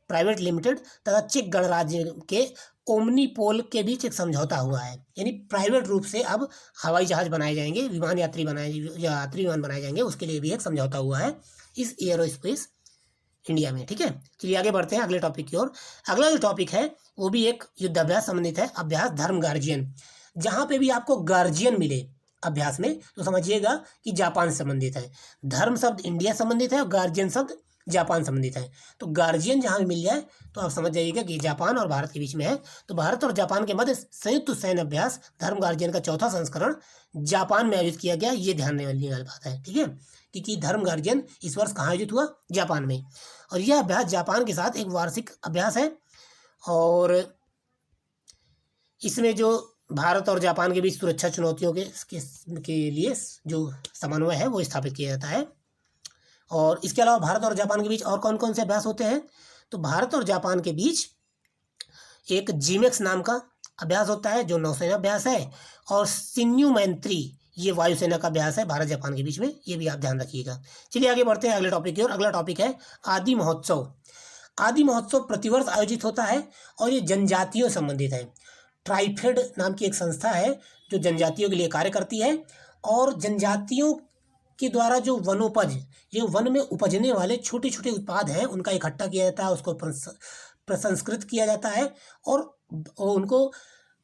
private limited तथा चेक गणराज्य के ओमनीपोल के बीच एक समझौता हुआ है। यानी प्राइवेट रूप से अब हवाई जहाज बनाए जाएंगे, यात्री विमान बनाए जाएंगे, उसके लिए भी एक समझौता हुआ है इस एरो स्पेस इंडिया में। ठीक है, चलिए आगे बढ़ते हैं अगले टॉपिक की ओर। अगला जो टॉपिक है वो भी एक युद्धाभ्यास संबंधित है, अभ्यास धर्म गार्जियन। जहाँ पे भी आपको गार्जियन मिले अभ्यास में तो समझिएगा कि जापान से संबंधित है। धर्म शब्द इंडिया संबंधित है और गार्जियन शब्द जापान संबंधित है। तो गार्जियन जहाँ भी मिल जाए तो आप समझ जाइएगा कि जापान और भारत के बीच में है। तो भारत और जापान के मध्य संयुक्त सैन्य अभ्यास धर्म गार्जियन का 4था संस्करण जापान में आयोजित किया गया। ये ध्यान देने वाली बात है। ठीक है, क्योंकि धर्म गार्जियन इस वर्ष कहाँ आयोजित हुआ, जापान में। और यह अभ्यास जापान के साथ एक वार्षिक अभ्यास है और इसमें जो भारत और जापान के बीच सुरक्षा चुनौतियों के लिए जो समन्वय है वो स्थापित किया जाता है। और इसके अलावा भारत और जापान के बीच और कौन कौन से अभ्यास होते हैं, तो भारत और जापान के बीच एक जीमेक्स नाम का अभ्यास होता है जो नौसेना अभ्यास है। और सिन्यू मैत्री ये वायुसेना का अभ्यास है भारत जापान के बीच में, ये भी आप ध्यान रखिएगा। चलिए आगे बढ़ते हैं अगले टॉपिक की ओर। अगला टॉपिक है आदि महोत्सव। आदि महोत्सव प्रतिवर्ष आयोजित होता है और ये जनजातियों से संबंधित है। ट्राइफेड नाम की एक संस्था है जो जनजातियों के लिए कार्य करती है और जनजातियों के द्वारा जो वनोपज, ये वन में उपजने वाले छोटे छोटे उत्पाद हैं उनका इकट्ठा किया जाता है, उसको प्रसंस्कृत किया जाता है और उनको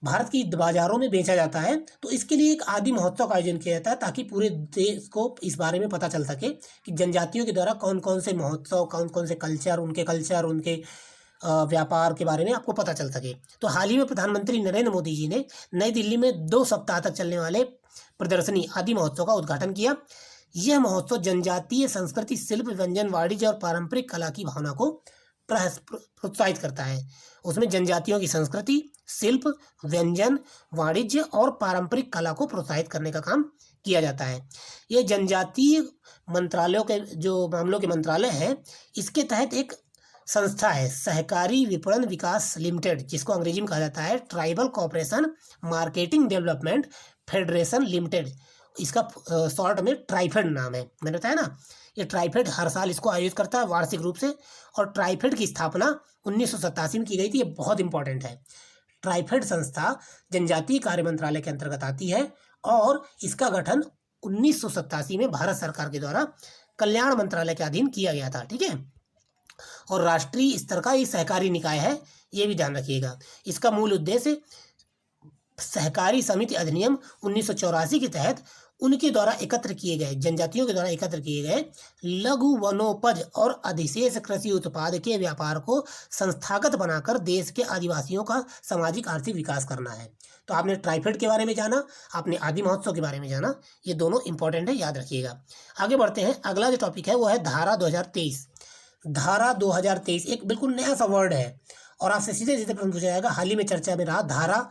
भारत की बाजारों में बेचा जाता है। तो इसके लिए एक आदि महोत्सव का आयोजन किया जाता है ताकि पूरे देश को इस बारे में पता चल सके कि जनजातियों के द्वारा कौन कौन से महोत्सव, कौन कौन से कल्चर, उनके व्यापार के बारे में आपको पता चल सके। तो हाल ही में प्रधानमंत्री नरेंद्र मोदी जी ने नई दिल्ली में 2 सप्ताह तक चलने वाले प्रदर्शनी आदि महोत्सव का उद्घाटन किया। यह महोत्सव जनजातीय संस्कृति, शिल्प, व्यंजन, वाणिज्य और पारंपरिक कला की भावना को प्रोत्साहित करता है। उसमें जनजातियों की संस्कृति, शिल्प, व्यंजन, वाणिज्य और पारंपरिक कला को प्रोत्साहित करने का काम किया जाता है। ये जनजातीय मंत्रालयों के जो मामलों के मंत्रालय है, इसके तहत एक संस्था है सहकारी विपणन विकास लिमिटेड, जिसको अंग्रेजी में कहा जाता है tribal cooperation marketing development federation limited. इसका शॉर्ट में ट्राइफेड नाम है, मैंने बताया ना। ये ट्राइफेड हर साल इसको आयोजित करता है वार्षिक रूप से और ट्राइफेड की स्थापना 1987 में की गई थी। ये बहुत इंपॉर्टेंट है। ट्राइफेड संस्था जनजातीय कार्य मंत्रालय के अंतर्गत आती है और इसका गठन 1987 में भारत सरकार के द्वारा कल्याण मंत्रालय के अधीन किया गया था। ठीक है, और राष्ट्रीय स्तर का ये सहकारी निकाय है, ये भी ध्यान रखिएगा। इसका मूल उद्देश्य सहकारी समिति अधिनियम 1984 के तहत उनके द्वारा एकत्र किए गए, जनजातियों के द्वारा एकत्र किए गए लघु वनोपज और अधिशेष कृषि उत्पाद के व्यापार को संस्थागत बनाकर देश के आदिवासियों का सामाजिक आर्थिक विकास करना है। तो आपने ट्राइफेड के बारे में जाना, आपने आदि महोत्सव के बारे में जाना, ये दोनों इंपॉर्टेंट है, याद रखिएगा। आगे बढ़ते हैं, अगला जो टॉपिक है वो है धारा 2023। धारा 2023 एक बिल्कुल नया सा वर्ड है और आपसे सीधे सीधे प्रश्न पूछा जाएगा, हाल ही में चर्चा में रहा धारा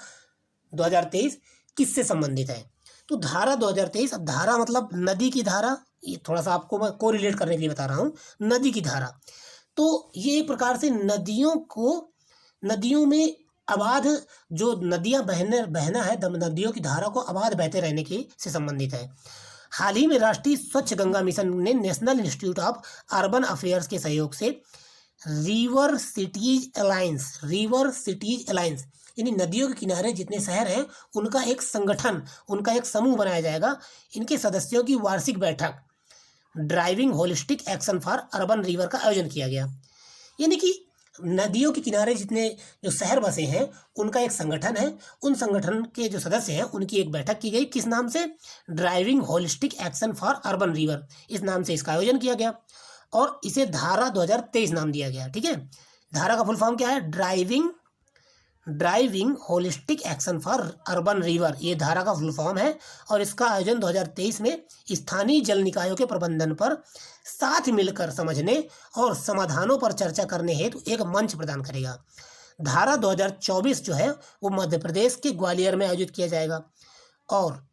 2023 किससे संबंधित है। तो धारा 2023, अब धारा मतलब नदी की धारा, ये थोड़ा सा आपको मैं कोरिलेट करने के लिए बता रहा हूँ, नदी की धारा। तो ये एक प्रकार से नदियों में अबाध जो नदियाँ बहना है, नदियों की धारा को अबाध बहते रहने के से संबंधित है। हाल ही में राष्ट्रीय स्वच्छ गंगा मिशन ने national institute of urban affairs के सहयोग से रिवर सिटीज अलायंस यानी नदियों के किनारे जितने शहर हैं उनका एक संगठन, उनका एक समूह बनाया जाएगा। इनके सदस्यों की वार्षिक बैठक driving holistic action for urban river का आयोजन किया गया। यानी कि नदियों के किनारे जितने जो शहर बसे हैं उनका एक संगठन है, उन संगठन के जो सदस्य हैं उनकी एक बैठक की गई। किस नाम से? Driving holistic action for urban river, इस नाम से इसका आयोजन किया गया और इसे धारा 2023 नाम दिया गया। ठीक है, धारा का फुल फॉर्म क्या है? Driving holistic action for urban river, ये धारा का फुल फॉर्म है और इसका आयोजन 2023 में स्थानीय जल निकायों के प्रबंधन पर साथ मिलकर समझने और समाधानों पर चर्चा करने हेतु एक मंच प्रदान करेगा। धारा 2024 जो है वो मध्य प्रदेश के ग्वालियर में आयोजित किया जाएगा और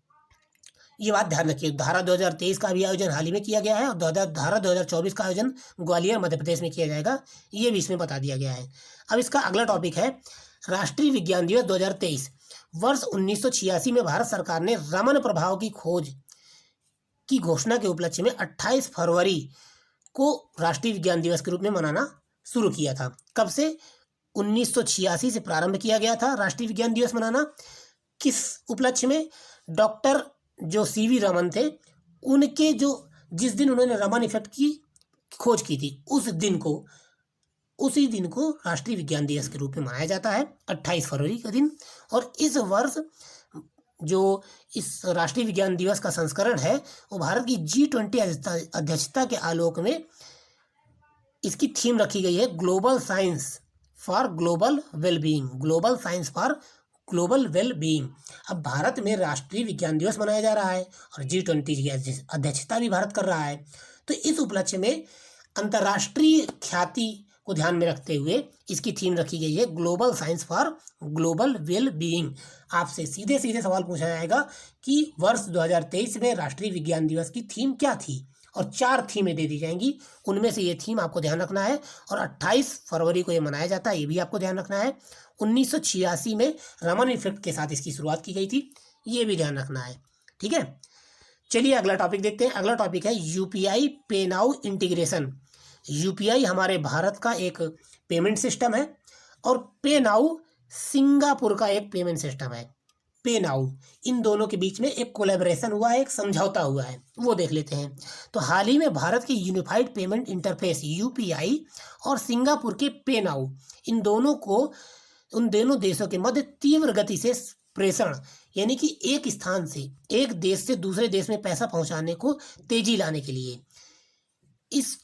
ये बात ध्यान रखिए, धारा 2023 का भी आयोजन हाल ही में किया गया है और धारा 2024 का आयोजन ग्वालियर मध्य प्रदेश में किया जाएगा, ये भी इसमें बता दिया गया है। अब इसका अगला टॉपिक है राष्ट्रीय विज्ञान दिवस 2023। वर्ष 1986 में भारत सरकार ने रमन प्रभाव की खोज की घोषणा के उपलक्ष्य में 28 फरवरी को राष्ट्रीय विज्ञान दिवस के रूप में मनाना शुरू किया था। कब से? 1986 से प्रारंभ किया गया था राष्ट्रीय विज्ञान दिवस मनाना। किस उपलक्ष्य में? डॉक्टर जो सीवी रमन थे, उनके जो जिस दिन उन्होंने रमन इफेक्ट की खोज की थी उसी दिन को राष्ट्रीय विज्ञान दिवस के रूप में मनाया जाता है, 28 फरवरी का दिन। और इस वर्ष जो इस राष्ट्रीय विज्ञान दिवस का संस्करण है वो भारत की G20 अध्यक्षता के आलोक में इसकी थीम रखी गई है global science for global wellbeing, global science for global wellbeing. अब भारत में राष्ट्रीय विज्ञान दिवस मनाया जा रहा है और G20 की अध्यक्षता भी भारत कर रहा है, तो इस उपलक्ष्य में अंतर्राष्ट्रीय ख्याति को ध्यान में रखते हुए इसकी थीम रखी गई है global science for global well being. आपसे सीधे सीधे सवाल पूछा जाएगा कि वर्ष 2023 में राष्ट्रीय विज्ञान दिवस की थीम क्या थी, और 4 थीमें दे दी जाएंगी, उनमें से ये थीम आपको ध्यान रखना है। और 28 फरवरी को ये मनाया जाता है, ये भी आपको ध्यान रखना है। 1986 में रमन इफेक्ट के साथ इसकी शुरुआत की गई थी, ये भी ध्यान रखना है। ठीक है, चलिए अगला टॉपिक देखते हैं। अगला टॉपिक है यूपीआई पे नाउ इंटीग्रेशन। यूपीआई हमारे भारत का एक पेमेंट सिस्टम है और पे नाउ सिंगापुर का एक पेमेंट सिस्टम है। पे नाउ, इन दोनों के बीच में एक कोलैबोरेशन हुआ है, एक समझौता हुआ है, वो देख लेते हैं। तो हाल ही में भारत के यूनिफाइड पेमेंट इंटरफेस यूपीआई और सिंगापुर के पे नाउ, उन दोनों देशों के मध्य तीव्र गति से प्रेषण यानी कि एक स्थान से एक देश से दूसरे देश में पैसा पहुंचाने को तेजी लाने के लिए इस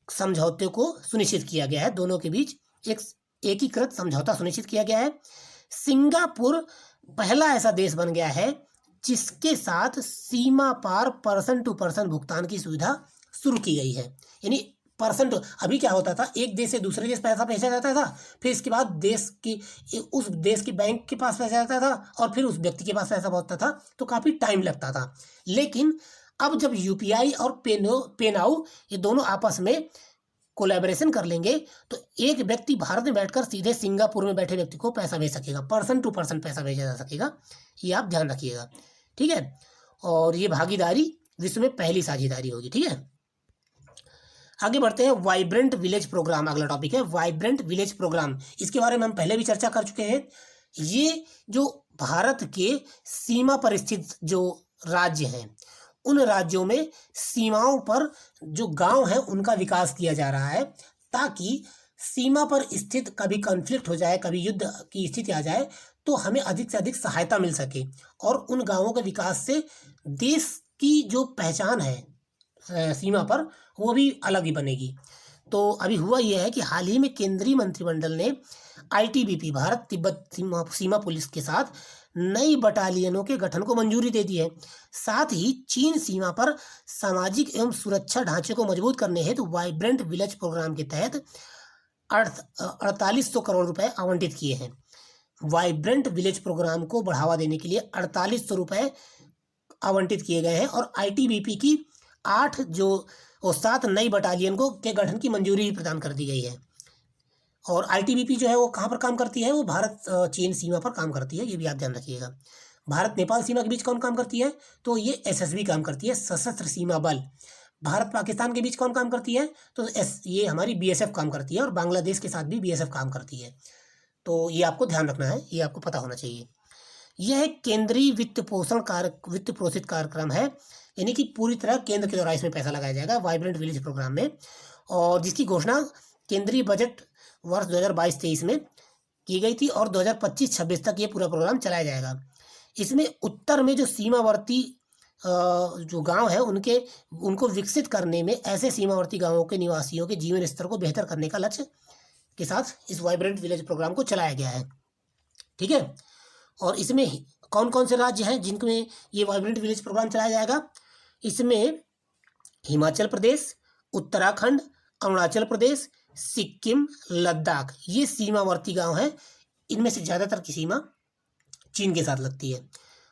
समझौते को सुनिश्चित किया गया है। दोनों के बीच एक एकीकृत समझौता सुनिश्चित किया गया है। सिंगापुर पहला ऐसा देश बन गया है जिसके साथ सीमा पार पर्सन टू पर्सन भुगतान की सुविधा शुरू की गई है। यानी पर्सन टू, अभी क्या होता था, एक देश से दूसरे देश पैसा भेजा जाता था, फिर इसके बाद उस देश की बैंक के पास पैसा जाता था और फिर उस व्यक्ति के पास पैसा पहुंचता था, तो काफ़ी टाइम लगता था। लेकिन अब जब यूपीआई और पे नाउ ये दोनों आपस में कोलैबोरेशन कर लेंगे तो एक व्यक्ति भारत में बैठकर सीधे सिंगापुर में बैठे व्यक्ति को पैसा भेज सकेगा, पर्सन टू पर्सन पैसा भेजा जा सकेगा, ये आप ध्यान रखिएगा। ठीक है, और ये भागीदारी विश्व में पहली साझेदारी होगी। ठीक है, आगे बढ़ते हैं। वाइब्रेंट विलेज प्रोग्राम अगला टॉपिक है, वाइब्रेंट विलेज प्रोग्राम। इसके बारे में हम पहले भी चर्चा कर चुके हैं। ये जो भारत के सीमा पर स्थित जो राज्य हैं, उन राज्यों में सीमाओं पर जो गांव हैं उनका विकास किया जा रहा है, ताकि सीमा पर स्थित कभी कॉन्फ्लिक्ट हो जाए, कभी युद्ध की स्थिति आ जाए, तो हमें अधिक से अधिक सहायता मिल सके और उन गांवों के विकास से देश की जो पहचान है सीमा पर, वो भी अलग ही बनेगी। तो अभी हुआ यह है कि हाल ही में केंद्रीय मंत्रिमंडल ने आईटीबीपी भारत तिब्बत सीमा पुलिस के साथ नई बटालियनों के गठन को मंजूरी दे दी है। साथ ही चीन सीमा पर सामाजिक एवं सुरक्षा ढांचे को मजबूत करने हेतु वाइब्रेंट विलेज प्रोग्राम के तहत 4800 करोड़ रुपए आवंटित किए हैं। वाइब्रेंट विलेज प्रोग्राम को बढ़ावा देने के लिए 4800 रुपए आवंटित किए गए हैं और आईटीबीपी की 7 नई बटालियन के गठन की मंजूरी प्रदान कर दी गई है। और आईटीबीपी जो है वो कहाँ पर काम करती है? वो भारत चीन सीमा पर काम करती है, ये भी आप ध्यान रखिएगा। भारत नेपाल सीमा के बीच कौन काम करती है? तो ये एसएसबी काम करती है, सशस्त्र सीमा बल। भारत पाकिस्तान के बीच कौन काम करती है? तो ये हमारी बीएसएफ काम करती है और बांग्लादेश के साथ भी बीएसएफ काम करती है। तो ये आपको ध्यान रखना है, ये आपको पता होना चाहिए। यह केंद्रीय वित्त पोषित कार्यक्रम है, यानी कि पूरी तरह केंद्र के द्वारा इसमें पैसा लगाया जाएगा वाइब्रेंट विलेज प्रोग्राम में, और जिसकी घोषणा केंद्रीय बजट वर्ष 2022-23 में की गई थी और 2025-26 तक ये पूरा प्रोग्राम चलाया जाएगा। इसमें उत्तर में जो सीमावर्ती जो गांव है उनको विकसित करने में ऐसे सीमावर्ती गांवों के निवासियों के जीवन स्तर को बेहतर करने का लक्ष्य के साथ इस वाइब्रेंट विलेज प्रोग्राम को चलाया गया है। ठीक है, और इसमें कौन कौन से राज्य हैं जिनमें ये वाइब्रेंट विलेज प्रोग्राम चलाया जाएगा? इसमें हिमाचल प्रदेश, उत्तराखंड, अरुणाचल प्रदेश, सिक्किम, लद्दाख, ये सीमावर्ती गांव हैं। इनमें से ज़्यादातर की सीमा चीन के साथ लगती है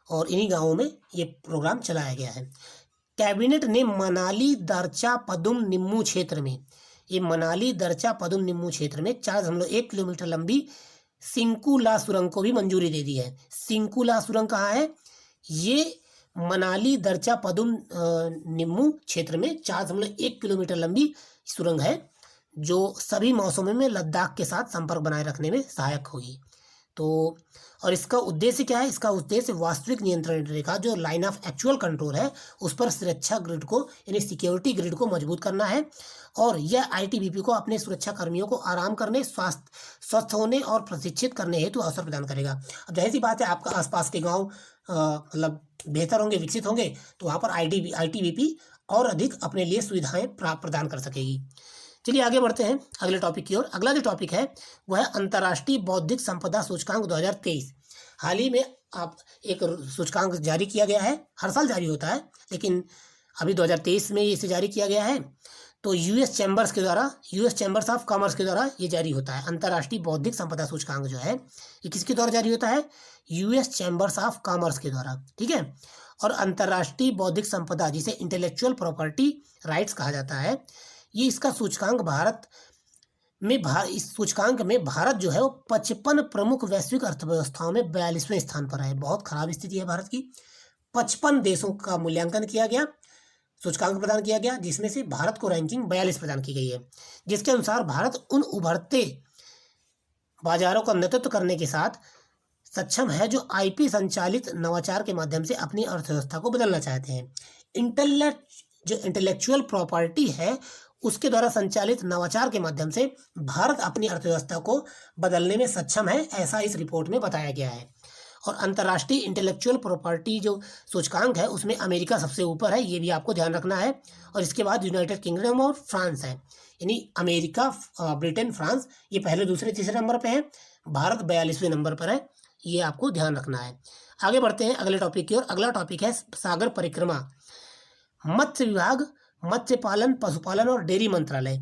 और इन्हीं गांवों में ये प्रोग्राम चलाया गया है। कैबिनेट ने मनाली दरचा पदुम निम्मू क्षेत्र में, ये मनाली दरचा पदुम निम्मू क्षेत्र में 4.1 किलोमीटर लंबी सिंकुला सुरंग को भी मंजूरी दे दी है। सिंकुला सुरंग कहाँ है? ये मनाली दरचा पदुम निम्मू क्षेत्र में 4.1 किलोमीटर लंबी सुरंग है, जो सभी मौसमों में लद्दाख के साथ संपर्क बनाए रखने में सहायक होगी। तो और इसका उद्देश्य क्या है? इसका उद्देश्य वास्तविक नियंत्रण रेखा, जो लाइन ऑफ एक्चुअल कंट्रोल है, उस पर सुरक्षा ग्रिड को, यानी सिक्योरिटी ग्रिड को मजबूत करना है। और यह आईटीबीपी को अपने सुरक्षा कर्मियों को आराम करने, स्वस्थ होने और प्रशिक्षित करने हेतु अवसर प्रदान करेगा। अब जाहिर सी बात है, आपका आसपास के गाँव मतलब बेहतर होंगे, विकसित होंगे, तो वहाँ पर आईटीबीपी और अधिक अपने लिए सुविधाएं प्रदान कर सकेगी। चलिए आगे बढ़ते हैं अगले टॉपिक की ओर। अगला जो टॉपिक है वह है अंतर्राष्ट्रीय बौद्धिक संपदा सूचकांक 2023। हाल ही में आप एक सूचकांक जारी किया गया है, हर साल जारी होता है, लेकिन अभी 2023 में इसे जारी किया गया है। तो यूएस चैम्बर्स ऑफ कॉमर्स के द्वारा ये जारी होता है। अंतर्राष्ट्रीय बौद्धिक संपदा सूचकांक जो है ये किसके द्वारा जारी होता है? यूएस चैम्बर्स ऑफ कॉमर्स के द्वारा। ठीक है, और अंतर्राष्ट्रीय बौद्धिक संपदा, जिसे इंटेलेक्चुअल प्रॉपर्टी राइट्स कहा जाता है, ये इसका सूचकांक इस सूचकांक में भारत जो है वो 55 प्रमुख वैश्विक अर्थव्यवस्थाओं में 42वें स्थान पर है। बहुत खराब स्थिति है भारत की। 55 देशों का मूल्यांकन किया गया, सूचकांक प्रदान किया गया, जिसमें से भारत को रैंकिंग 42 प्रदान की गई है, जिसके अनुसार भारत उन उभरते बाजारों का नेतृत्व करने के साथ सक्षम है जो आईपी संचालित नवाचार के माध्यम से अपनी अर्थव्यवस्था को बदलना चाहते हैं। इंटेलेक्चुअल प्रॉपर्टी है, उसके द्वारा संचालित नवाचार के माध्यम से भारत अपनी अर्थव्यवस्था को बदलने में सक्षम है, ऐसा इस रिपोर्ट में बताया गया है। और अंतर्राष्ट्रीय इंटेलेक्चुअल प्रॉपर्टी जो सूचकांक है उसमें अमेरिका सबसे ऊपर है, ये भी आपको ध्यान रखना है। और इसके बाद यूनाइटेड किंगडम और फ्रांस है, यानी अमेरिका, ब्रिटेन, फ्रांस ये पहले, दूसरे, तीसरे नंबर पे है। भारत 42वें नंबर पर है, ये आपको ध्यान रखना है। आगे बढ़ते हैं अगले टॉपिक की ओर। अगला टॉपिक है सागर परिक्रमा। मत्स्य विभाग, मत्स्य पालन, पशुपालन और डेयरी मंत्रालय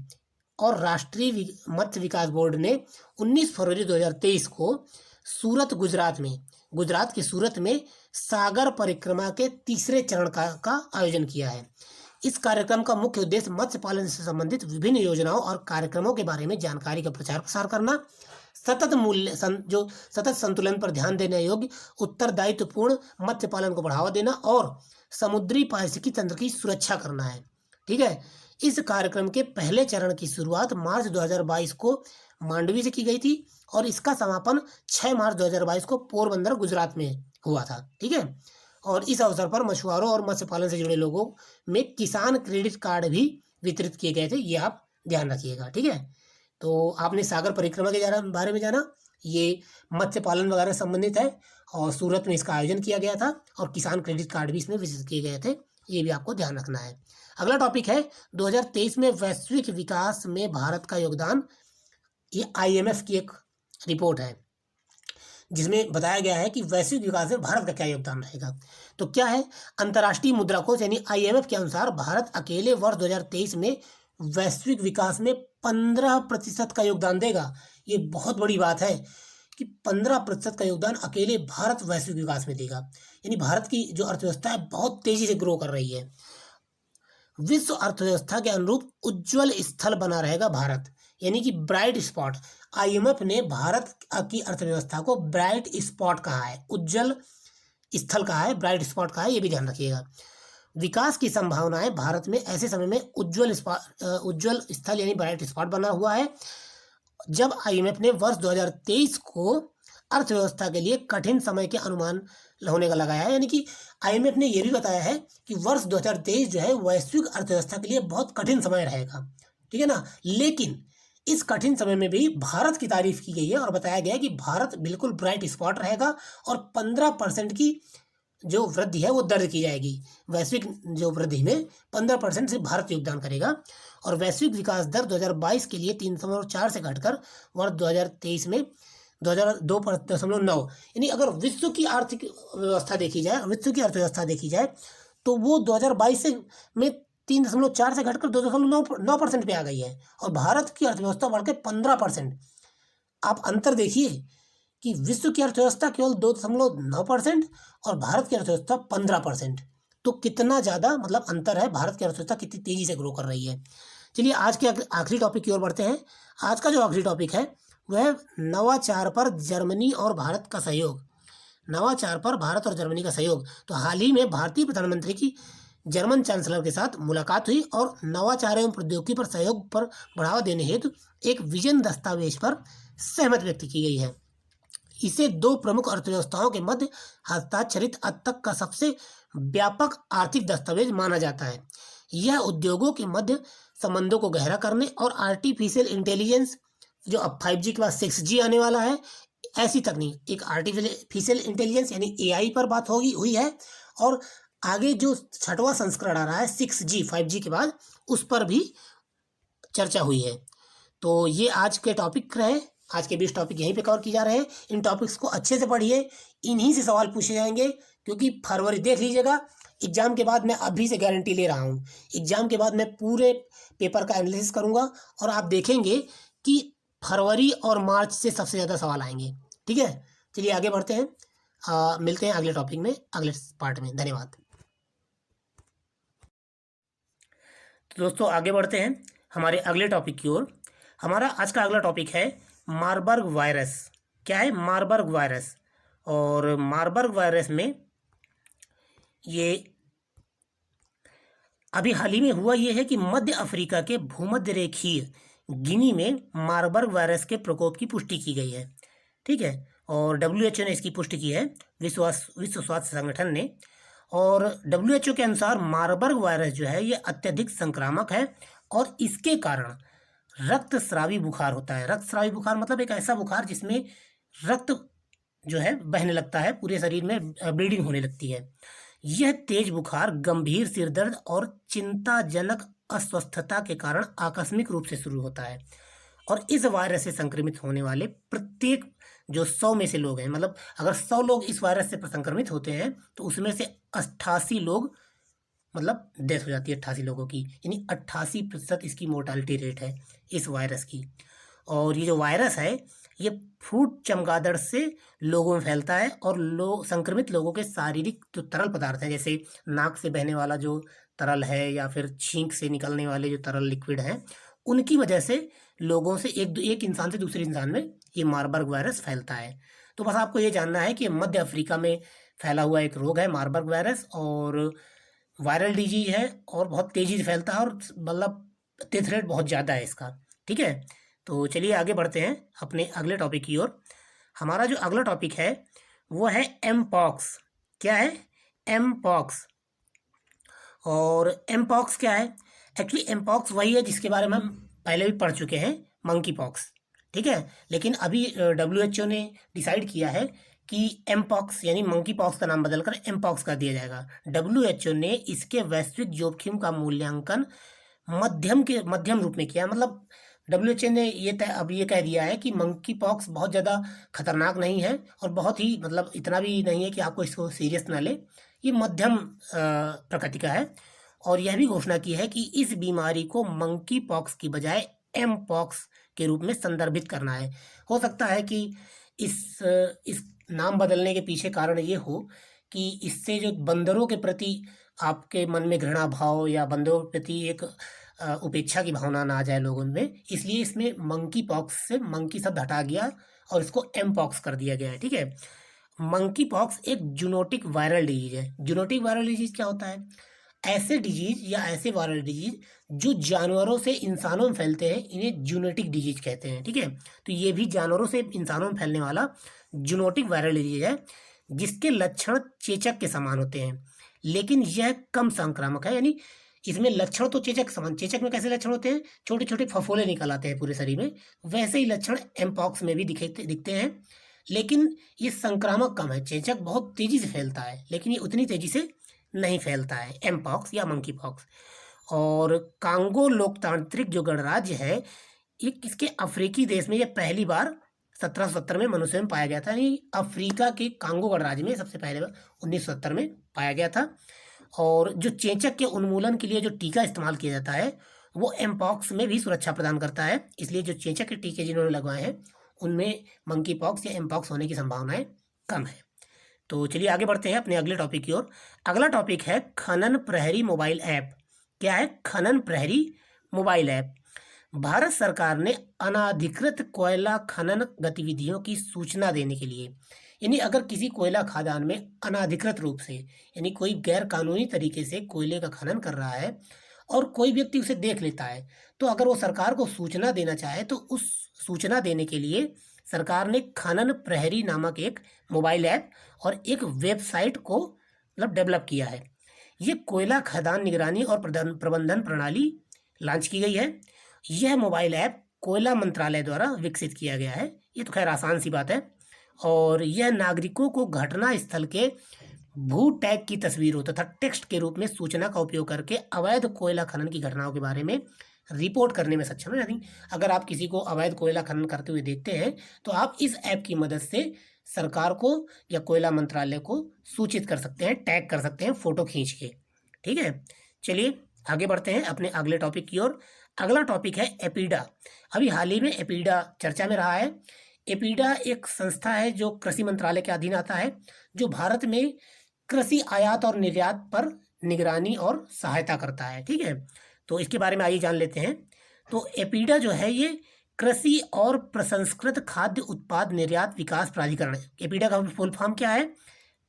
और राष्ट्रीय मत्स्य विकास बोर्ड ने 19 फरवरी 2023 को गुजरात के सूरत में सागर परिक्रमा के तीसरे चरण का आयोजन किया है। इस कार्यक्रम का मुख्य उद्देश्य मत्स्य पालन से संबंधित विभिन्न योजनाओं और कार्यक्रमों के बारे में जानकारी का प्रचार प्रसार करना, सतत संतुलन पर ध्यान देने योग्य उत्तरदायित्वपूर्ण मत्स्य पालन को बढ़ावा देना और समुद्री पारिस्थितिकी तंत्र की सुरक्षा करना है। ठीक है, इस कार्यक्रम के पहले चरण की शुरुआत मार्च 2022 को मांडवी से की गई थी और इसका समापन 6 मार्च 2022 को पोरबंदर गुजरात में हुआ था। ठीक है, और इस अवसर पर मछुआरों और मत्स्य पालन से जुड़े लोगों में किसान क्रेडिट कार्ड भी वितरित किए गए थे, ये आप ध्यान रखिएगा। ठीक है, तो आपने सागर परिक्रमा के बारे में जाना, ये मत्स्य पालन वगैरह से संबंधित है और सूरत में इसका आयोजन किया गया था और किसान क्रेडिट कार्ड भी इसमें वितरित किए गए थे, ये भी आपको ध्यान रखना है। अगला टॉपिक है 2023 में वैश्विक विकास में भारत का योगदान। ये IMF की एक रिपोर्ट है जिसमें बताया गया है कि वैश्विक विकास में भारत का क्या योगदान रहेगा। तो क्या है, अंतर्राष्ट्रीय मुद्रा कोष यानी IMF के अनुसार भारत अकेले वर्ष 2023 में वैश्विक विकास में 15% का योगदान देगा। ये बहुत बड़ी बात है कि 15% का योगदान अकेले भारत वैश्विक विकास में देगा। यानी भारत की जो अर्थव्यवस्था है बहुत तेजी से ग्रो कर रही है। विश्व अर्थव्यवस्था के अनुरूप उज्जवल स्थल बना रहेगा भारत, यानी कि ब्राइट स्पॉट। IMF ने भारत की अर्थव्यवस्था को ब्राइट स्पॉट कहा है, उज्जवल स्थल कहा है, ब्राइट स्पॉट कहा है, ये भी ध्यान रखिएगा। विकास की संभावनाएं भारत में ऐसे समय में उज्जवल स्थल यानी ब्राइट स्पॉट बना हुआ है जब IMF ने वर्ष 2023 को अर्थव्यवस्था के लिए कठिन समय के अनुमान होने का लगाया है। यानी कि IMF ने यह भी बताया है कि वर्ष 2023 जो है वैश्विक अर्थव्यवस्था के लिए बहुत कठिन समय रहेगा। ठीक है ना, लेकिन इस कठिन समय में भी भारत की तारीफ की गई है और बताया गया है कि भारत बिल्कुल ब्राइट स्पॉट रहेगा और 15% की जो वृद्धि है वो दर्ज की जाएगी। वैश्विक जो वृद्धि में 15% से भारत योगदान करेगा और वैश्विक विकास दर 2022 के लिए 3.4 से घटकर वर्ष 2023 में 2.9, यानी अगर विश्व की आर्थिक व्यवस्था देखी जाए, विश्व की अर्थव्यवस्था देखी जाए तो वो 2022 से में 3.4 से घटकर 2.9% पे आ गई है और भारत की अर्थव्यवस्था बढ़ के 15%। आप अंतर देखिए कि विश्व की अर्थव्यवस्था केवल 2.9% और भारत की अर्थव्यवस्था 15%। तो कितना ज़्यादा मतलब अंतर है, भारत की अर्थव्यवस्था कितनी तेज़ी से ग्रो कर रही है। चलिए आज के आखिरी टॉपिक की ओर बढ़ते हैं। आज का जो आखिरी टॉपिक है वह नवाचार पर जर्मनी और भारत का सहयोग। नवाचार पर भारत और जर्मनी का सहयोग। तो हाल ही में भारतीय प्रधानमंत्री की जर्मन चांसलर के साथ मुलाकात हुई और नवाचार एवं प्रौद्योगिकी पर सहयोग पर बढ़ावा देने हेतु एक विजन दस्तावेज पर सहमति व्यक्त की गई है। इसे दो प्रमुख अर्थव्यवस्थाओं के मध्य हस्ताक्षरित अब तक का सबसे व्यापक आर्थिक दस्तावेज माना जाता है। यह उद्योगों के मध्य संबंधों को गहरा करने और आर्टिफिशियल इंटेलिजेंस, जो अब 5G के बाद 6G आने वाला है, ऐसी तकनीक, एक आर्टिफिशियल इंटेलिजेंस यानी AI पर बात हुई है और आगे जो 6वां संस्करण आ रहा है 6G 5G के बाद, उस पर भी चर्चा हुई है। तो ये आज के टॉपिक रहे। आज के 20 टॉपिक यहीं पे कवर किए जा रहे हैं। इन टॉपिक्स को अच्छे से पढ़िए, इन्हीं से सवाल पूछे जाएंगे क्योंकि फरवरी देख लीजिएगा, एग्जाम के बाद मैं अभी से गारंटी ले रहा हूँ, एग्जाम के बाद मैं पूरे पेपर का एनालिसिस करूँगा और आप देखेंगे कि फरवरी और मार्च से सबसे ज़्यादा सवाल आएंगे। ठीक है, चलिए आगे बढ़ते हैं। मिलते हैं अगले टॉपिक में, अगले पार्ट में। धन्यवाद। तो दोस्तों आगे बढ़ते हैं हमारे अगले टॉपिक की ओर। हमारा आज का अगला टॉपिक है मारबर्ग वायरस। क्या है मारबर्ग वायरस? और मारबर्ग वायरस में ये अभी हाल ही में हुआ ये है कि मध्य अफ्रीका के भूमध्य रेखीय गिनी में मारबर्ग वायरस के प्रकोप की पुष्टि की गई है। ठीक है, और WHO ने इसकी पुष्टि की है, विश्व स्वास्थ्य संगठन ने। और WHO के अनुसार मारबर्ग वायरस जो है ये अत्यधिक संक्रामक है और इसके कारण रक्तस्रावी बुखार होता है। रक्तस्रावी बुखार मतलब एक ऐसा बुखार जिसमें रक्त जो है बहने लगता है, पूरे शरीर में ब्लीडिंग होने लगती है। यह तेज बुखार गंभीर सिरदर्द और चिंताजनक अस्वस्थता के कारण आकस्मिक रूप से शुरू होता है और इस वायरस से संक्रमित होने वाले प्रत्येक जो 100 में से लोग हैं, मतलब अगर 100 लोग इस वायरस से संक्रमित होते हैं तो उसमें से 88 लोग मतलब डेथ हो जाती है, 88 लोगों की, यानी 88% इसकी मोर्टालिटी रेट है इस वायरस की। और ये जो वायरस है ये फूट चमगादड़ से लोगों में फैलता है और संक्रमित लोगों के शारीरिक जो तरल पदार्थ हैं, जैसे नाक से बहने वाला जो तरल है या फिर छींक से निकलने वाले जो तरल लिक्विड हैं, उनकी वजह से लोगों से एक इंसान से दूसरे इंसान में ये मारबर्ग वायरस फैलता है। तो बस आपको ये जानना है कि मध्य अफ्रीका में फैला हुआ एक रोग है मारबर्ग वायरस और वायरल डिजीज है और बहुत तेजी से फैलता है और मतलब डेथ रेट बहुत ज़्यादा है इसका। ठीक है, तो चलिए आगे बढ़ते हैं अपने अगले टॉपिक की ओर। हमारा जो अगला टॉपिक है वो है एम पॉक्स। क्या है? M pox. और एम पॉक्स क्या है? एक्चुअली एम पॉक्स वही है जिसके बारे में हम पहले भी पढ़ चुके हैं, मंकी पॉक्स। ठीक है, लेकिन अभी WHO ने डिसाइड किया है कि एम पॉक्स यानी मंकी पॉक्स का नाम बदलकर एम पॉक्स कर दिया जाएगा। WHO ने इसके वैश्विक जोखिम का मूल्यांकन मध्यम रूप में किया। मतलब WHO ने अब ये कह दिया है कि मंकी पॉक्स बहुत ज़्यादा खतरनाक नहीं है और बहुत ही मतलब इतना भी नहीं है कि आपको इसको सीरियस ना ले। ये मध्यम प्रकृति का है। और यह भी घोषणा की है कि इस बीमारी को मंकी पॉक्स की बजाय एम पॉक्स के रूप में संदर्भित करना है। हो सकता है कि इस नाम बदलने के पीछे कारण ये हो कि इससे जो बंदरों के प्रति आपके मन में घृणा भाव या बंदरों के प्रति एक उपेक्षा की भावना ना आ जाए लोगों में, इसलिए इसमें मंकी पॉक्स से मंकी शब्द हटा गया और इसको एम पॉक्स कर दिया गया है। ठीक है, मंकी पॉक्स एक जूनोटिक वायरल डिजीज है। जूनोटिक वायरल डिजीज क्या होता है? ऐसे डिजीज या ऐसे वायरल डिजीज जो जानवरों से इंसानों में फैलते हैं, इन्हें जूनोटिक डिजीज कहते हैं। ठीक है, तो ये भी जानवरों से इंसानों में फैलने वाला जूनोटिक वायरल डिजीज है, जिसके लक्षण चेचक के समान होते हैं, लेकिन यह कम संक्रामक है। यानी इसमें लक्षण तो चेचक समान, चेचक में कैसे लक्षण होते हैं? छोटे छोटे फफोले निकल आते हैं पूरे शरीर में, वैसे ही लक्षण एमपॉक्स में भी दिखते हैं, लेकिन ये संक्रामक कम है। चेचक बहुत तेजी से फैलता है, लेकिन ये उतनी तेजी से नहीं फैलता है, एमपॉक्स या मंकी पॉक्स। और कांगो लोकतांत्रिक जो गणराज्य है, इसके अफ्रीकी देश में यह पहली बार 1770 में मनुष्य में पाया गया था। यानी अफ्रीका के कांगो गणराज्य में सबसे पहले 1970 में पाया गया था। और जो चेचक के उन्मूलन के लिए जो टीका इस्तेमाल किया जाता है, वो एमपॉक्स में भी सुरक्षा प्रदान करता है। इसलिए जो चेचक के टीके जिन्होंने लगवाए हैं, उनमें मंकी पॉक्स या एमपॉक्स होने की संभावनाएं कम है। तो चलिए आगे बढ़ते हैं अपने अगले टॉपिक की ओर। अगला टॉपिक है खनन प्रहरी मोबाइल ऐप। क्या है? खनन प्रहरी मोबाइल ऐप। भारत सरकार ने अनाधिकृत कोयला खनन गतिविधियों की सूचना देने के लिए, यानी अगर किसी कोयला खदान में अनाधिकृत रूप से, यानी कोई गैर कानूनी तरीके से कोयले का खनन कर रहा है और कोई व्यक्ति उसे देख लेता है, तो अगर वो सरकार को सूचना देना चाहे तो उस सूचना देने के लिए सरकार ने खनन प्रहरी नामक एक मोबाइल ऐप और एक वेबसाइट को मतलब डेवलप किया है। ये कोयला खदान निगरानी और प्रबंधन प्रणाली लॉन्च की गई है। यह मोबाइल ऐप कोयला मंत्रालय द्वारा विकसित किया गया है। ये तो खैर आसान सी बात है। और यह नागरिकों को घटना स्थल के भू टैग की तस्वीरों तथा टेक्स्ट के रूप में सूचना का उपयोग करके अवैध कोयला खनन की घटनाओं के बारे में रिपोर्ट करने में सक्षम है। यानी अगर आप किसी को अवैध कोयला खनन करते हुए देखते हैं, तो आप इस ऐप की मदद से सरकार को या कोयला मंत्रालय को सूचित कर सकते हैं, टैग कर सकते हैं फोटो खींच के। ठीक है, चलिए आगे बढ़ते हैं अपने अगले टॉपिक की ओर। अगला टॉपिक है एपीडा। अभी हाल ही में एपीडा चर्चा में रहा है। एपीडा एक संस्था है जो कृषि मंत्रालय के अधीन आता है, जो भारत में कृषि आयात और निर्यात पर निगरानी और सहायता करता है। ठीक है, तो इसके बारे में आइए जान लेते हैं। तो एपीडा जो है ये कृषि और प्रसंस्कृत खाद्य उत्पाद निर्यात विकास प्राधिकरण है। एपीडा का फुल फॉर्म क्या है?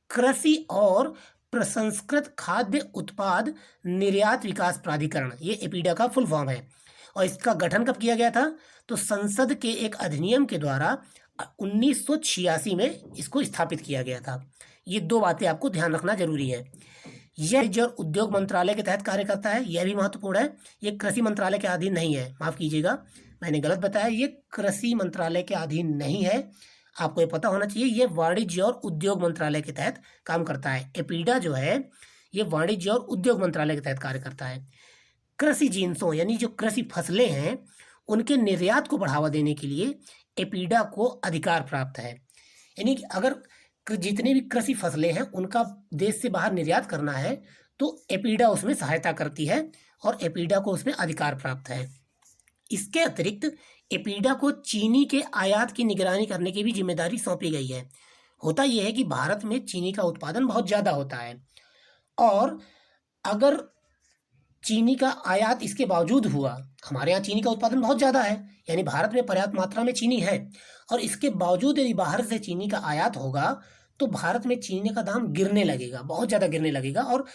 कृषि और प्रसंस्कृत खाद्य उत्पाद निर्यात विकास प्राधिकरण, ये एपीडा का फुल फॉर्म है। और इसका गठन कब किया गया था? तो संसद के एक अधिनियम के द्वारा 1986 में इसको स्थापित किया गया था। ये दो बातें आपको ध्यान रखना जरूरी है। यह वाणिज्य और उद्योग मंत्रालय के तहत कार्य करता है, यह भी महत्वपूर्ण है। ये कृषि मंत्रालय के अधीन नहीं है, माफ कीजिएगा मैंने गलत बताया, ये कृषि मंत्रालय के अधीन नहीं है, आपको ये पता होना चाहिए। ये वाणिज्य और उद्योग मंत्रालय के तहत काम करता है। एपीडा जो है ये वाणिज्य और उद्योग मंत्रालय के तहत कार्य करता है। कृषि जिन्सों यानी जो कृषि फसलें हैं, उनके निर्यात को बढ़ावा देने के लिए एपीडा को अधिकार प्राप्त है। यानी कि अगर जितनी भी कृषि फसलें हैं उनका देश से बाहर निर्यात करना है, तो एपीडा उसमें सहायता करती है और एपीडा को उसमें अधिकार प्राप्त है। इसके अतिरिक्त एपीडा को चीनी के आयात की निगरानी करने की भी जिम्मेदारी सौंपी गई है। होता यह है कि भारत में चीनी का उत्पादन बहुत ज़्यादा होता है, और अगर चीनी का आयात इसके बावजूद हुआ, हमारे यहाँ चीनी का उत्पादन बहुत ज़्यादा है, यानी भारत में पर्याप्त मात्रा में चीनी है, और इसके बावजूद यदि बाहर से चीनी का आयात होगा तो भारत में चीनी का दाम गिरने लगेगा, बहुत ज़्यादा गिरने लगेगा, और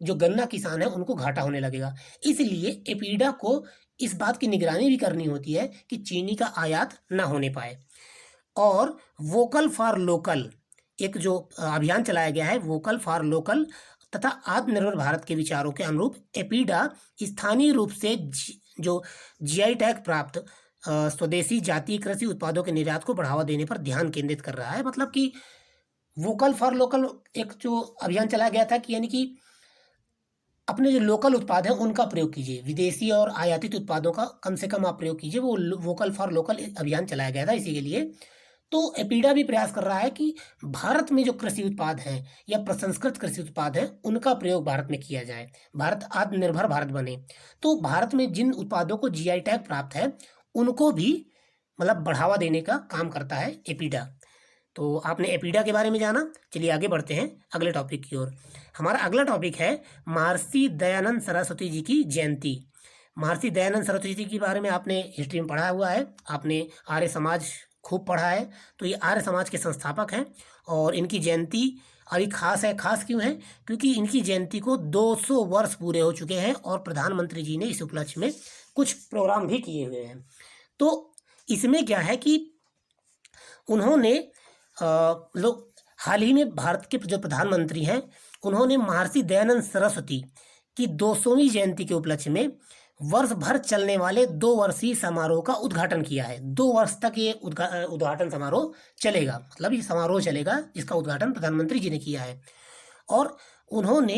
जो गन्ना किसान है उनको घाटा होने लगेगा। इसलिए एपीडा को इस बात की निगरानी भी करनी होती है कि चीनी का आयात ना होने पाए। और वोकल फॉर लोकल एक जो अभियान चलाया गया है, वोकल फॉर लोकल तथा आत्मनिर्भर भारत के विचारों के अनुरूप एपीडा स्थानीय रूप से जो जीआई टैग प्राप्त स्वदेशी जातीय कृषि उत्पादों के निर्यात को बढ़ावा देने पर ध्यान केंद्रित कर रहा है। मतलब कि वोकल फॉर लोकल एक जो अभियान चलाया गया था कि यानी कि अपने जो लोकल उत्पाद हैं उनका प्रयोग कीजिए, विदेशी और आयातित उत्पादों का कम से कम आप प्रयोग कीजिए। वो वोकल फॉर लोकल अभियान चलाया गया था इसी के लिए। तो एपीडा भी प्रयास कर रहा है कि भारत में जो कृषि उत्पाद हैं या प्रसंस्कृत कृषि उत्पाद हैं उनका प्रयोग भारत में किया जाए, भारत आत्मनिर्भर भारत बने। तो भारत में जिन उत्पादों को जीआई टैग प्राप्त है उनको भी मतलब बढ़ावा देने का काम करता है एपीडा। तो आपने एपीडा के बारे में जाना। चलिए आगे बढ़ते हैं अगले टॉपिक की ओर। हमारा अगला टॉपिक है महर्षि दयानंद सरस्वती जी की जयंती। महर्षि दयानंद सरस्वती जी के बारे में आपने हिस्ट्री में पढ़ा हुआ है, आपने आर्य समाज खूब पढ़ा है। तो ये आर्य समाज के संस्थापक हैं और इनकी जयंती अभी खास है। खास क्यों है? क्योंकि इनकी जयंती को 200 वर्ष पूरे हो चुके हैं और प्रधानमंत्री जी ने इस उपलक्ष्य में कुछ प्रोग्राम भी किए हुए हैं। तो इसमें क्या है कि उन्होंने लोग हाल ही में भारत के जो प्रधानमंत्री हैं उन्होंने महर्षि दयानंद सरस्वती की 200वीं जयंती के उपलक्ष्य में वर्ष भर चलने वाले 2 वर्षीय समारोह का उद्घाटन किया है। 2 वर्ष तक ये उद्घाटन समारोह चलेगा, मतलब ये समारोह चलेगा जिसका उद्घाटन प्रधानमंत्री जी ने किया है। और उन्होंने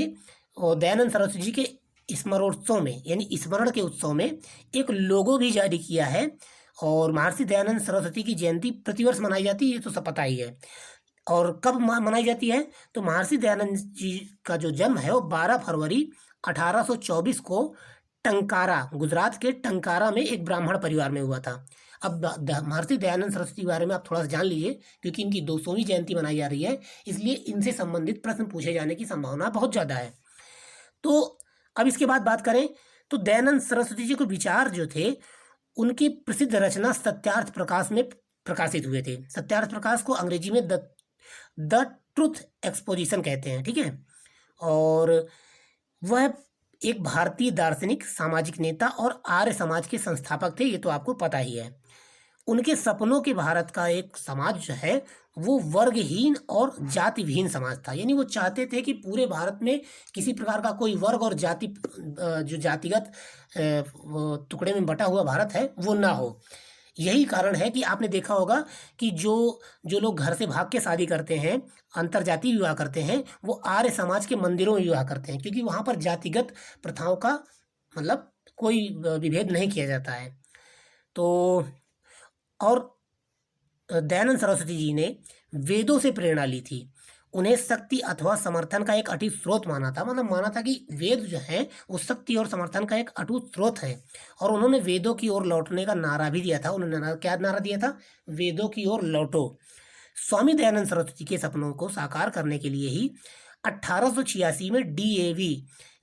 दयानंद सरस्वती जी के स्मरणोत्सव में यानी स्मरण के उत्सव में एक लोगो भी जारी किया है। और महर्षि दयानंद सरस्वती की जयंती प्रतिवर्ष मनाई जाती है, ये तो सब पता ही है। और कब मनाई जाती है? तो महर्षि दयानंद जी का जो जन्म है वो 12 फरवरी 1824 को टंकारा, गुजरात के टंकारा में एक ब्राह्मण परिवार में हुआ था। अब महर्षि दयानंद सरस्वती के बारे में आप थोड़ा सा जान लीजिए, क्योंकि इनकी 200वीं जयंती मनाई जा रही है, इसलिए इनसे संबंधित प्रश्न पूछे जाने की संभावना बहुत ज़्यादा है। तो अब इसके बाद बात करें तो दयानंद सरस्वती जी के विचार जो थे उनकी प्रसिद्ध रचना सत्यार्थ प्रकाश में प्रकाशित हुए थे। सत्यार्थ प्रकाश को अंग्रेजी में द ट्रुथ एक्सपोजिशन कहते हैं, ठीक है। और वह एक भारतीय दार्शनिक, सामाजिक नेता और आर्य समाज के संस्थापक थे, ये तो आपको पता ही है। उनके सपनों के भारत का एक समाज जो है वो वर्गहीन और जातिविहीन समाज था। यानी वो चाहते थे कि पूरे भारत में किसी प्रकार का कोई वर्ग और जाति जो जातिगत टुकड़े में बटा हुआ भारत है वो ना हो। यही कारण है कि आपने देखा होगा कि जो लोग घर से भाग के शादी करते हैं, अंतरजातीय विवाह करते हैं, वो आर्य समाज के मंदिरों में विवाह करते हैं, क्योंकि वहाँ पर जातिगत प्रथाओं का मतलब कोई विभेद नहीं किया जाता है। तो और दयानंद सरस्वती जी ने वेदों से प्रेरणा ली थी। उन्हें शक्ति अथवा समर्थन का एक अटूट स्रोत माना था। मतलब माना था कि वेद जो है वो शक्ति और समर्थन का एक अटूट स्रोत है। और उन्होंने वेदों की ओर लौटने का नारा भी दिया था। उन्होंने क्या नारा दिया था? वेदों की ओर लौटो। स्वामी दयानंद सरस्वती के सपनों को साकार करने के लिए ही 1886 में DAV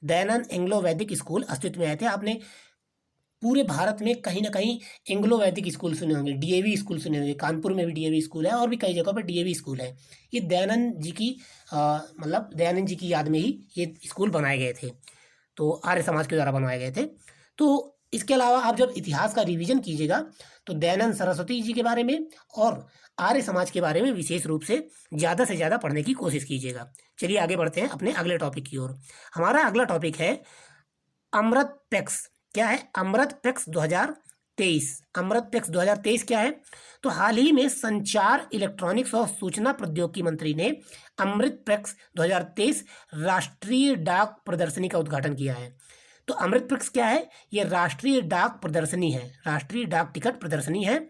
दयानंद एंग्लो वैदिक स्कूल अस्तित्व में आए थे। आपने पूरे भारत में कहीं ना कहीं एंग्लो वैदिक स्कूल सुने होंगे, DAV स्कूल सुने होंगे। कानपुर में भी DAV स्कूल है और भी कई जगहों पर DAV स्कूल है। ये दयानंद जी की मतलब दयानंद जी की याद में ही ये स्कूल बनाए गए थे, तो आर्य समाज के द्वारा बनवाए गए थे। तो इसके अलावा आप जब इतिहास का रिवीजन कीजिएगा तो दयानंद सरस्वती जी के बारे में और आर्य समाज के बारे में विशेष रूप से ज़्यादा पढ़ने की कोशिश कीजिएगा। चलिए आगे बढ़ते हैं अपने अगले टॉपिक की ओर। हमारा अगला टॉपिक है अमृतपेक्स। क्या है? अमृतपेक्स 2023। अमृतपेक्स 2023 क्या है? तो हाल ही में संचार, इलेक्ट्रॉनिक्स और सूचना प्रौद्योगिकी मंत्री ने अमृतपेक्स 2023 राष्ट्रीय डाक प्रदर्शनी का उद्घाटन किया है। तो अमृतपेक्स क्या है? ये राष्ट्रीय डाक प्रदर्शनी है, राष्ट्रीय डाक टिकट प्रदर्शनी है।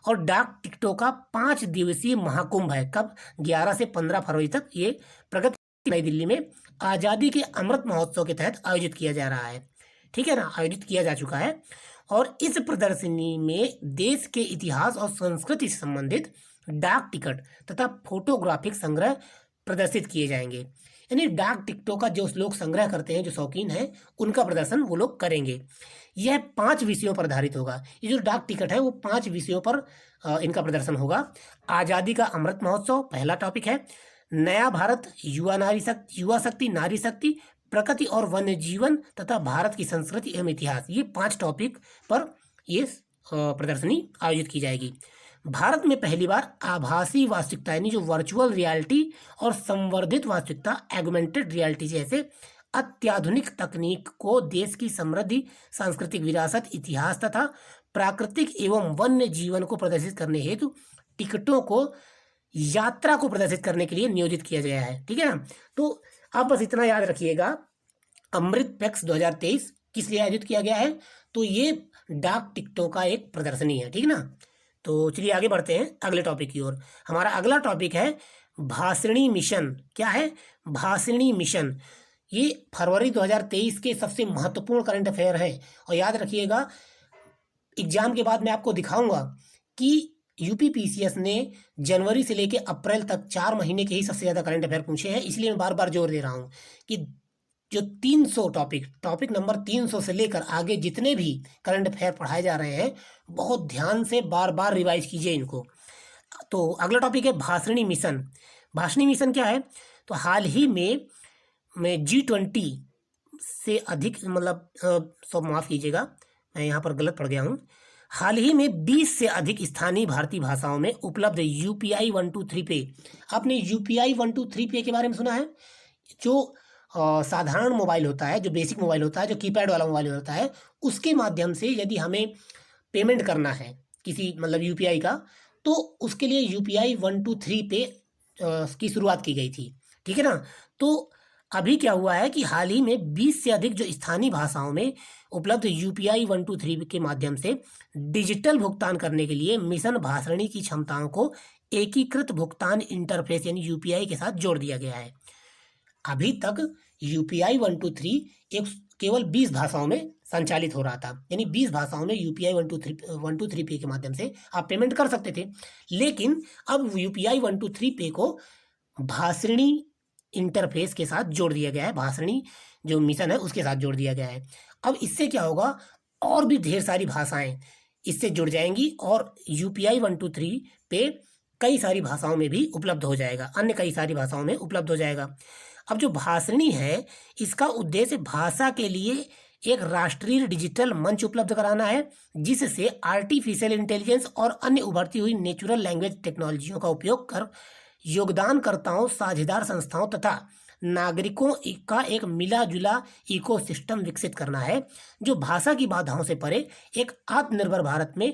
और डाक टिकटों का 5 दिवसीय महाकुंभ है। कब? 11 से 15 फरवरी तक ये प्रगति नई दिल्ली में आज़ादी के अमृत महोत्सव के तहत आयोजित किया जा रहा है, ठीक है ना, आयोजित किया जा चुका है। और इस प्रदर्शनी में देश के इतिहास और संस्कृति से संबंधित डाक टिकट तथा फोटोग्राफिक संग्रह प्रदर्शित किए जाएंगे। यानी डाक टिकटों का जो लोग संग्रह करते हैं, जो शौकीन हैं, उनका प्रदर्शन वो लोग करेंगे। यह 5 विषयों पर आधारित होगा। ये जो डाक टिकट है वो 5 विषयों पर इनका प्रदर्शन होगा। आज़ादी का अमृत महोत्सव पहला टॉपिक है। नया भारत, युवा शक्ति, नारी शक्ति, प्रकृति और वन्य जीवन तथा भारत की संस्कृति एवं इतिहास, ये 5 टॉपिक पर ये प्रदर्शनी आयोजित की जाएगी। भारत में पहली बार आभासी वास्तविकता यानी जो वर्चुअल रियलिटी और संवर्धित वास्तविकता एगमेंटेड रियलिटी जैसे अत्याधुनिक तकनीक को देश की समृद्धि, सांस्कृतिक विरासत, इतिहास तथा प्राकृतिक एवं वन्य जीवन को प्रदर्शित करने हेतु टिकटों को यात्रा को प्रदर्शित करने के लिए नियोजित किया गया है। ठीक है ना। तो आप बस इतना याद रखिएगा, अमृत पैक्स 2023 किस लिए आयोजित किया गया है, तो ये डाक टिकटों का एक प्रदर्शनी है। ठीक है ना। तो चलिए आगे बढ़ते हैं अगले टॉपिक की ओर। हमारा अगला टॉपिक है भाषिणी मिशन। क्या है? भाषिणी मिशन। ये फरवरी 2023 के सबसे महत्वपूर्ण करंट अफेयर है। और याद रखिएगा, एग्जाम के बाद मैं आपको दिखाऊंगा कि यूपीपीसीएस ने जनवरी से लेकर अप्रैल तक 4 महीने के ही सबसे ज़्यादा करंट अफेयर पूछे हैं। इसलिए मैं बार बार जोर दे रहा हूँ कि जो 300 टॉपिक नंबर 300 से लेकर आगे जितने भी करंट अफेयर पढ़ाए जा रहे हैं, बहुत ध्यान से बार बार रिवाइज कीजिए इनको। तो अगला टॉपिक है भाषिणी मिशन। भाषिणी मिशन क्या है? तो हाल ही में G20 से अधिक, मतलब सब माफ़ कीजिएगा, मैं यहाँ पर गलत पढ़ गया हूँ। हाल ही में 20 से अधिक स्थानीय भारतीय भाषाओं में उपलब्ध UPI 123 पे। आपने UPI 123 पे के बारे में सुना है? जो साधारण मोबाइल होता है, जो बेसिक मोबाइल होता है, जो कीपैड वाला मोबाइल होता है, उसके माध्यम से यदि हमें पेमेंट करना है किसी मतलब UPI का, तो उसके लिए UPI 123 पे की शुरुआत की गई थी। ठीक है ना। तो अभी क्या हुआ है कि हाल ही में 20 से अधिक जो स्थानीय भाषाओं में उपलब्ध UPI 123 के माध्यम से डिजिटल भुगतान करने के लिए मिशन भाषिणी की क्षमताओं को एकीकृत भुगतान इंटरफेस यानी UPI के साथ जोड़ दिया गया है। अभी तक UPI 123 एक केवल 20 भाषाओं में संचालित हो रहा था, यानी 20 भाषाओं में UPI 123 पे के माध्यम से आप पेमेंट कर सकते थे। लेकिन अब UPI 123 पे को भाषिणी इंटरफेस के साथ जोड़ दिया गया है। भाषिणी जो मिशन है उसके साथ जोड़ दिया गया है। अब इससे क्या होगा, और भी ढेर सारी भाषाएं इससे जुड़ जाएंगी और UPI 123 पे कई सारी भाषाओं में भी उपलब्ध हो जाएगा, अन्य कई सारी भाषाओं में उपलब्ध हो जाएगा। अब जो भाषिणी है, इसका उद्देश्य भाषा के लिए एक राष्ट्रीय डिजिटल मंच उपलब्ध कराना है, जिससे आर्टिफिशियल इंटेलिजेंस और अन्य उभरती हुई नेचुरल लैंग्वेज टेक्नोलॉजियों का उपयोग कर योगदानकर्ताओं, साझेदार संस्थाओं तथा नागरिकों का एक मिला जुला इकोसिस्टम विकसित करना है, जो भाषा की बाधाओं से परे एक आत्मनिर्भर भारत में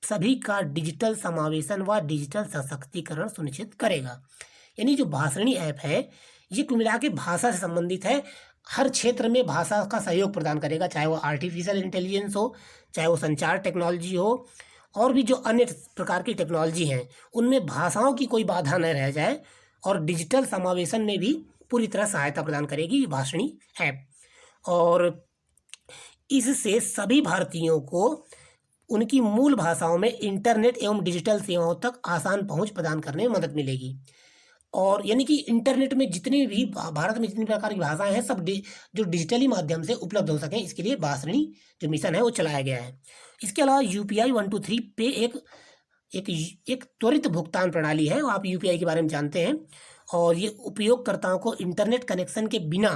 सभी का डिजिटल समावेशन व डिजिटल सशक्तिकरण सुनिश्चित करेगा। यानी जो भाषिणी ऐप है, ये कुल मिला के भाषा से संबंधित है। हर क्षेत्र में भाषा का सहयोग प्रदान करेगा, चाहे वो आर्टिफिशियल इंटेलिजेंस हो, चाहे वो संचार टेक्नोलॉजी हो, और भी जो अन्य प्रकार की टेक्नोलॉजी हैं, उनमें भाषाओं की कोई बाधा न रह जाए, और डिजिटल समावेशन में भी पूरी तरह सहायता प्रदान करेगी ये भाषिणी ऐप। और इससे सभी भारतीयों को उनकी मूल भाषाओं में इंटरनेट एवं डिजिटल सेवाओं तक आसान पहुंच प्रदान करने में मदद मिलेगी। और यानी कि इंटरनेट में जितने भी भारत में जितनी प्रकार की भाषाएं हैं, सब जो डिजिटली माध्यम से उपलब्ध हो सकें, इसके लिए भाषिणी जो मिशन है वो चलाया गया है। इसके अलावा UPI 123 पे एक त्वरित भुगतान प्रणाली है, आप UPI के बारे में जानते हैं, और ये उपयोगकर्ताओं को इंटरनेट कनेक्शन के बिना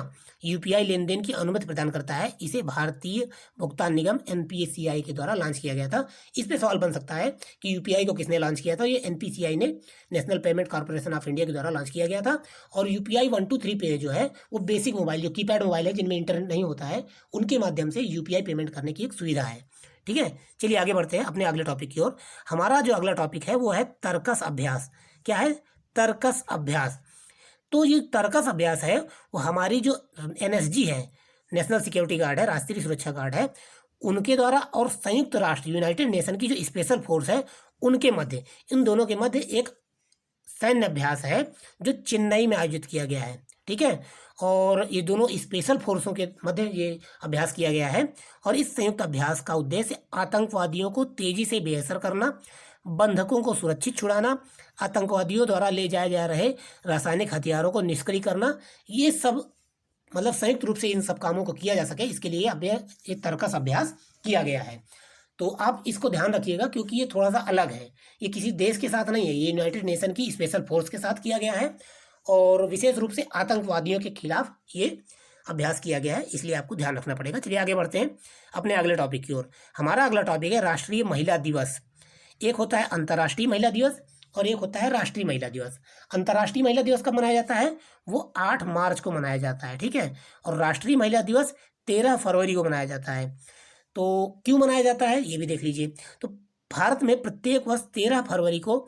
UPI लेनदेन की अनुमति प्रदान करता है। इसे भारतीय भुगतान निगम NPCI के द्वारा लॉन्च किया गया था। इस पे सवाल बन सकता है कि UPI को किसने लॉन्च किया था? ये NPCI ने, national payment corporation of India के द्वारा लॉन्च किया गया था। और UPI 123 पे जो है वो बेसिक मोबाइल, जो कीपैड मोबाइल है, जिनमें इंटरनेट नहीं होता है, उनके माध्यम से UPI पेमेंट करने की एक सुविधा है। ठीक है। चलिए आगे बढ़ते हैं अपने अगले टॉपिक की ओर। हमारा जो अगला टॉपिक है वो है तर्कस अभ्यास। क्या है? तर्कस अभ्यास। तो ये तर्कस अभ्यास है वो हमारी जो NSG है, नेशनल सिक्योरिटी गार्ड है, राष्ट्रीय सुरक्षा गार्ड है, उनके द्वारा और संयुक्त राष्ट्र यूनाइटेड नेशन की जो स्पेशल फोर्स है उनके मध्य, इन दोनों के मध्य एक सैन्य अभ्यास है जो चेन्नई में आयोजित किया गया है। ठीक है। और ये दोनों स्पेशल फोर्सों के मध्य ये अभ्यास किया गया है। और इस संयुक्त अभ्यास का उद्देश्य आतंकवादियों को तेजी से बेअसर करना, बंधकों को सुरक्षित छुड़ाना, आतंकवादियों द्वारा ले जाए जा रहे रासायनिक हथियारों को निष्क्रिय करना, ये सब मतलब संयुक्त रूप से इन सब कामों को किया जा सके, इसके लिए अब ये तर्कस अभ्यास किया गया है। तो आप इसको ध्यान रखिएगा, क्योंकि ये थोड़ा सा अलग है, ये किसी देश के साथ नहीं है, ये यूनाइटेड नेशन की स्पेशल फोर्स के साथ किया गया है, और विशेष रूप से आतंकवादियों के खिलाफ ये अभ्यास किया गया है, इसलिए आपको ध्यान रखना पड़ेगा। चलिए आगे बढ़ते हैं अपने अगले टॉपिक की ओर। हमारा अगला टॉपिक है राष्ट्रीय महिला दिवस। एक होता है अंतर्राष्ट्रीय महिला दिवस और एक होता है राष्ट्रीय महिला दिवस। अंतर्राष्ट्रीय महिला दिवस कब मनाया जाता है? वो 8 मार्च को मनाया जाता है, ठीक है। और राष्ट्रीय महिला दिवस 13 फरवरी को मनाया जाता है। तो क्यों मनाया जाता है ये भी देख लीजिए। तो भारत में प्रत्येक वर्ष 13 फरवरी को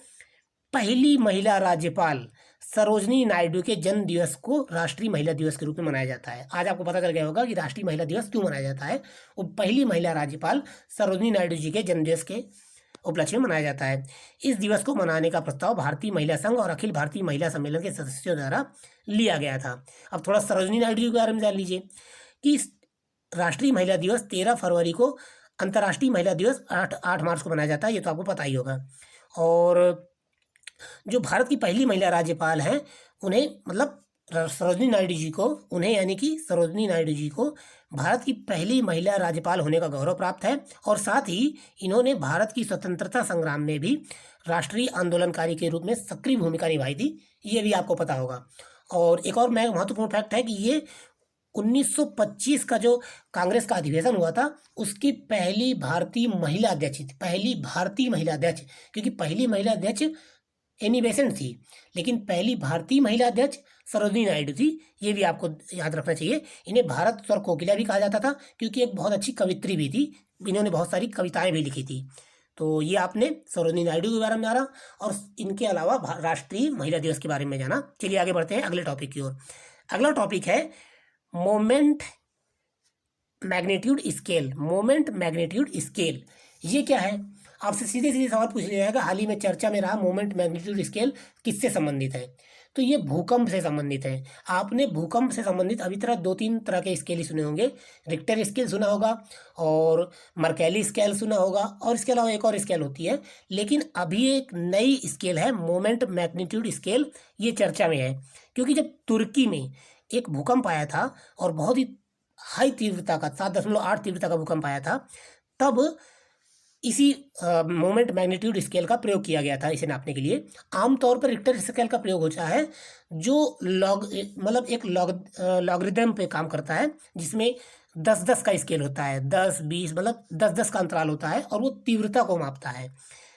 पहली महिला राज्यपाल सरोजनी नायडू के जन्म दिवस को राष्ट्रीय महिला दिवस के रूप में मनाया जाता है। आज आपको पता चल गया होगा कि राष्ट्रीय महिला दिवस क्यों मनाया जाता है। वो पहली महिला राज्यपाल सरोजनी नायडू जी के जन्म दिवस के उपलक्ष्य में मनाया जाता है। इस दिवस को मनाने का प्रस्ताव भारतीय महिला संघ और अखिल भारतीय महिला सम्मेलन के सदस्यों द्वारा लिया गया था। अब थोड़ा सरोजनी नायडू जी के बारे में जान लीजिए कि राष्ट्रीय महिला दिवस 13 फरवरी को, अंतर्राष्ट्रीय महिला दिवस 8 मार्च को मनाया जाता है, ये तो आपको पता ही होगा। और जो भारत की पहली महिला राज्यपाल हैं उन्हें, मतलब सरोजनी नायडू जी को, उन्हें यानी कि सरोजनी नायडू जी को भारत की पहली महिला राज्यपाल होने का गौरव प्राप्त है। और साथ ही इन्होंने भारत की स्वतंत्रता संग्राम में भी राष्ट्रीय आंदोलनकारी के रूप में सक्रिय भूमिका निभाई थी, ये भी आपको पता होगा। और एक और महत्वपूर्ण फैक्ट है कि ये 1925 का जो कांग्रेस का अधिवेशन हुआ था उसकी पहली भारतीय महिला अध्यक्ष थी, पहली भारतीय महिला अध्यक्ष। क्योंकि पहली महिला अध्यक्ष एनी बेसेंट थी, लेकिन पहली भारतीय महिला अध्यक्ष सरोजनी नायडू थी, ये भी आपको याद रखना चाहिए। इन्हें भारत स्वर कोकिला भी कहा जाता था क्योंकि एक बहुत अच्छी कवित्री भी थी, इन्होंने बहुत सारी कविताएं भी लिखी थी। तो ये आपने सरोजनी नायडू के बारे में जाना और इनके अलावा राष्ट्रीय महिला दिवस के बारे में जाना। चलिए आगे बढ़ते हैं अगले टॉपिक की ओर। अगला टॉपिक है moment magnitude scale. Moment magnitude scale ये क्या है? आपसे सीधे सीधे सवाल पूछ लिया जाएगा, हाल ही में चर्चा में रहा मोमेंट मैग्नीट्यूड स्केल किससे संबंधित है? तो ये भूकंप से संबंधित है। आपने भूकंप से संबंधित अभी तरह 2-3 तरह के स्केल ही सुने होंगे। रिक्टर स्केल सुना होगा और मर्केली स्केल सुना होगा, और इसके अलावा एक और स्केल होती है। लेकिन अभी एक नई स्केल है मोमेंट मैग्नीट्यूड स्केल, ये चर्चा में है। क्योंकि जब तुर्की में एक भूकंप आया था और बहुत ही हाई तीव्रता का 7.8 तीव्रता का भूकंप आया था, तब इसी मोमेंट मैग्नीट्यूड स्केल का प्रयोग किया गया था इसे नापने के लिए। आमतौर पर रिक्टर स्केल का प्रयोग होता है जो मतलब एक लॉगरिदम पे काम करता है, जिसमें 10-10 का स्केल होता है, 10-20 मतलब 10-10 का अंतराल होता है और वो तीव्रता को मापता है।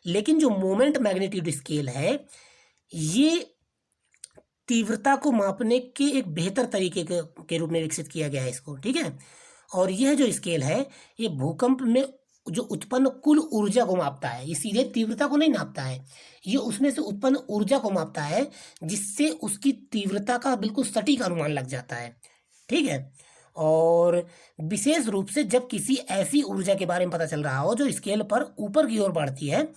लेकिन जो मोमेंट मैग्नीट्यूड स्केल है ये तीव्रता को मापने के एक बेहतर तरीके के रूप में विकसित किया गया है इसको, ठीक है। और यह जो स्केल है ये भूकंप में जो उत्पन्न कुल ऊर्जा को मापता है, ये सीधे तीव्रता को नहीं नापता है, ये उसमें से उत्पन्न ऊर्जा को मापता है, जिससे उसकी तीव्रता का बिल्कुल सटीक अनुमान लग जाता है, ठीक है। और विशेष रूप से जब किसी ऐसी ऊर्जा के बारे में पता चल रहा हो जो स्केल पर ऊपर की ओर बढ़ती है,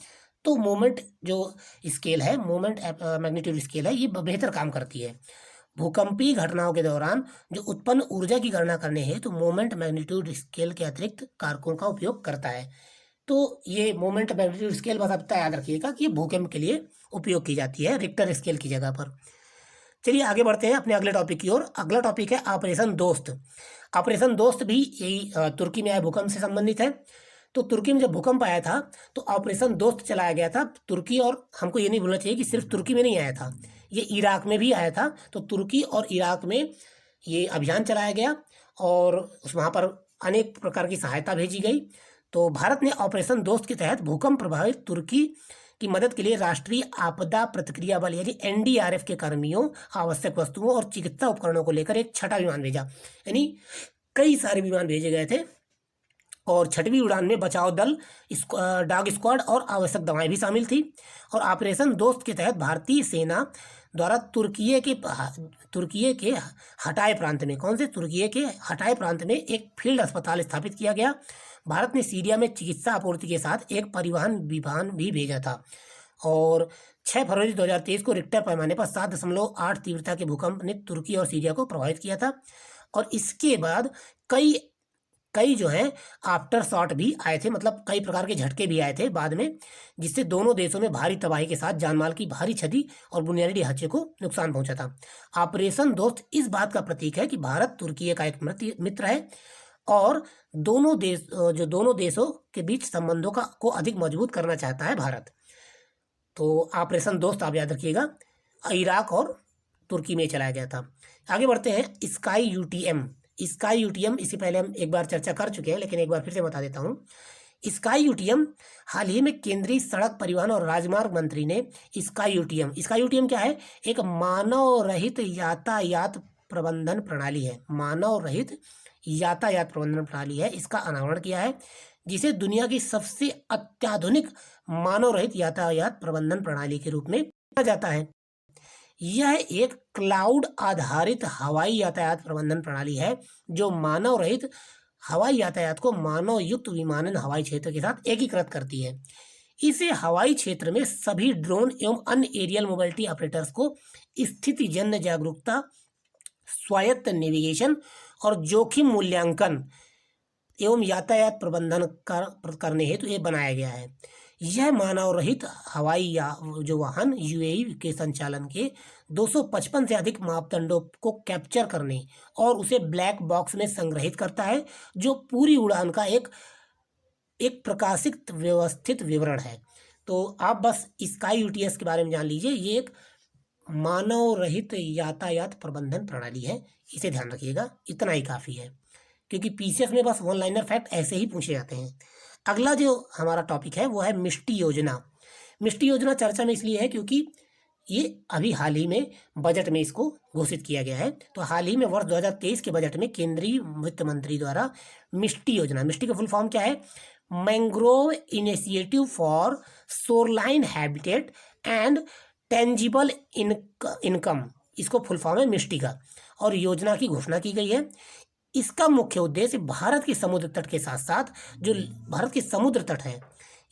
तो मोमेंट जो स्केल है, मोमेंट मैग्नीट्यूड स्केल है, ये बेहतर काम करती है। भूकंपीय घटनाओं के दौरान जो उत्पन्न ऊर्जा की गणना करने हेतु तो मोमेंट मैग्नीट्यूड स्केल के अतिरिक्त कारकों का उपयोग करता है। तो ये मोमेंट मैग्नीट्यूड स्केल बस आप याद रखिएगा कि ये भूकंप के लिए उपयोग की जाती है रिक्टर स्केल की जगह पर। चलिए आगे बढ़ते हैं अपने अगले टॉपिक की ओर। अगला टॉपिक है ऑपरेशन दोस्त। ऑपरेशन दोस्त भी यही तुर्की में आए भूकंप से संबंधित है। तो तुर्की में जब भूकंप आया था तो ऑपरेशन दोस्त चलाया गया था तुर्की, और हमको ये नहीं भूलना चाहिए कि सिर्फ तुर्की में नहीं आया था, ये इराक में भी आया था। तो तुर्की और इराक में ये अभियान चलाया गया और वहाँ पर अनेक प्रकार की सहायता भेजी गई। तो भारत ने ऑपरेशन दोस्त के तहत भूकंप प्रभावित तुर्की की मदद के लिए राष्ट्रीय आपदा प्रतिक्रिया बल यानी एनडीआरएफ के कर्मियों, आवश्यक वस्तुओं और चिकित्सा उपकरणों को लेकर एक छठा विमान भेजा। यानी कई सारे विमान भेजे गए थे और छठवीं उड़ान में बचाव दल, डॉग स्क्वाड और आवश्यक दवाएं भी शामिल थी। और ऑपरेशन दोस्त के तहत भारतीय सेना द्वारा तुर्की के हटाए प्रांत में, कौन से तुर्की के हटाए प्रांत में एक फील्ड अस्पताल स्थापित किया गया। भारत ने सीरिया में चिकित्सा आपूर्ति के साथ एक परिवहन विमान भी भेजा था। और 6 फरवरी 2023 को रिक्टर पैमाने पर 7.8 तीव्रता के भूकंप ने तुर्की और सीरिया को प्रभावित किया था। और इसके बाद कई जो है आफ्टर शॉट भी आए थे, मतलब कई प्रकार के झटके भी आए थे बाद में, जिससे दोनों देशों में भारी तबाही के साथ जानमाल की भारी क्षति और बुनियादी ढांचे को नुकसान पहुंचा था। ऑपरेशन दोस्त इस बात का प्रतीक है कि भारत तुर्की का एक मित्र है और दोनों देशों के बीच संबंधों को अधिक मजबूत करना चाहता है भारत। तो ऑपरेशन दोस्त आप याद रखिएगा, इराक और तुर्की में चलाया गया था। आगे बढ़ते हैं स्काई यूटीएम। स्काई यूटीएम, इससे पहले हम एक बार चर्चा कर चुके हैं, लेकिन एक बार फिर से बता देता हूँ। स्काई यूटीएम हाल ही में केंद्रीय सड़क परिवहन और राजमार्ग मंत्री ने स्काई यूटीएम क्या है? एक मानव रहित यातायात प्रबंधन प्रणाली है। मानव रहित यातायात प्रबंधन प्रणाली है, इसका अनावरण किया है, जिसे दुनिया की सबसे अत्याधुनिक मानव रहित यातायात प्रबंधन प्रणाली के रूप में जाना जाता है। यह एक क्लाउड आधारित हवाई यातायात प्रबंधन प्रणाली है, जो मानव रहित हवाई यातायात को मानव युक्त विमानन हवाई क्षेत्र के साथ एकीकृत करती है। इसे हवाई क्षेत्र में सभी ड्रोन एवं अन्य एरियल मोबिलिटी ऑपरेटर्स को स्थिति जन्य जागरूकता, स्वायत्त नेविगेशन और जोखिम मूल्यांकन एवं यातायात प्रबंधन करने हेतु ये बनाया गया है। यह मानव रहित हवाई जो वाहन यूएवी के संचालन के 255 से अधिक मापदंडों को कैप्चर करने और उसे ब्लैक बॉक्स में संग्रहित करता है, जो पूरी उड़ान का एक प्रकाशित व्यवस्थित विवरण है। तो आप बस स्काई यूटीएस के बारे में जान लीजिए, ये एक मानव रहित यातायात प्रबंधन प्रणाली है, इसे ध्यान रखिएगा, इतना ही काफ़ी है, क्योंकि पीसीएस में बस वन लाइनर फैक्ट ऐसे ही पूछे जाते हैं। अगला जो हमारा टॉपिक है वो है मिष्टी योजना। मिष्टी योजना चर्चा में इसलिए है क्योंकि ये अभी हाल ही में बजट में इसको घोषित किया गया है। तो हाल ही में वर्ष 2023 के बजट में केंद्रीय वित्त मंत्री द्वारा मिष्टी योजना, मिष्टी का फुल फॉर्म क्या है? Mangrove initiative for shoreline habitat and tangible income, इसको फुल फॉर्म है मिष्टी का, और योजना की घोषणा की गई है। इसका मुख्य उद्देश्य भारत के समुद्र तट के साथ साथ जो भारत के समुद्र तट है,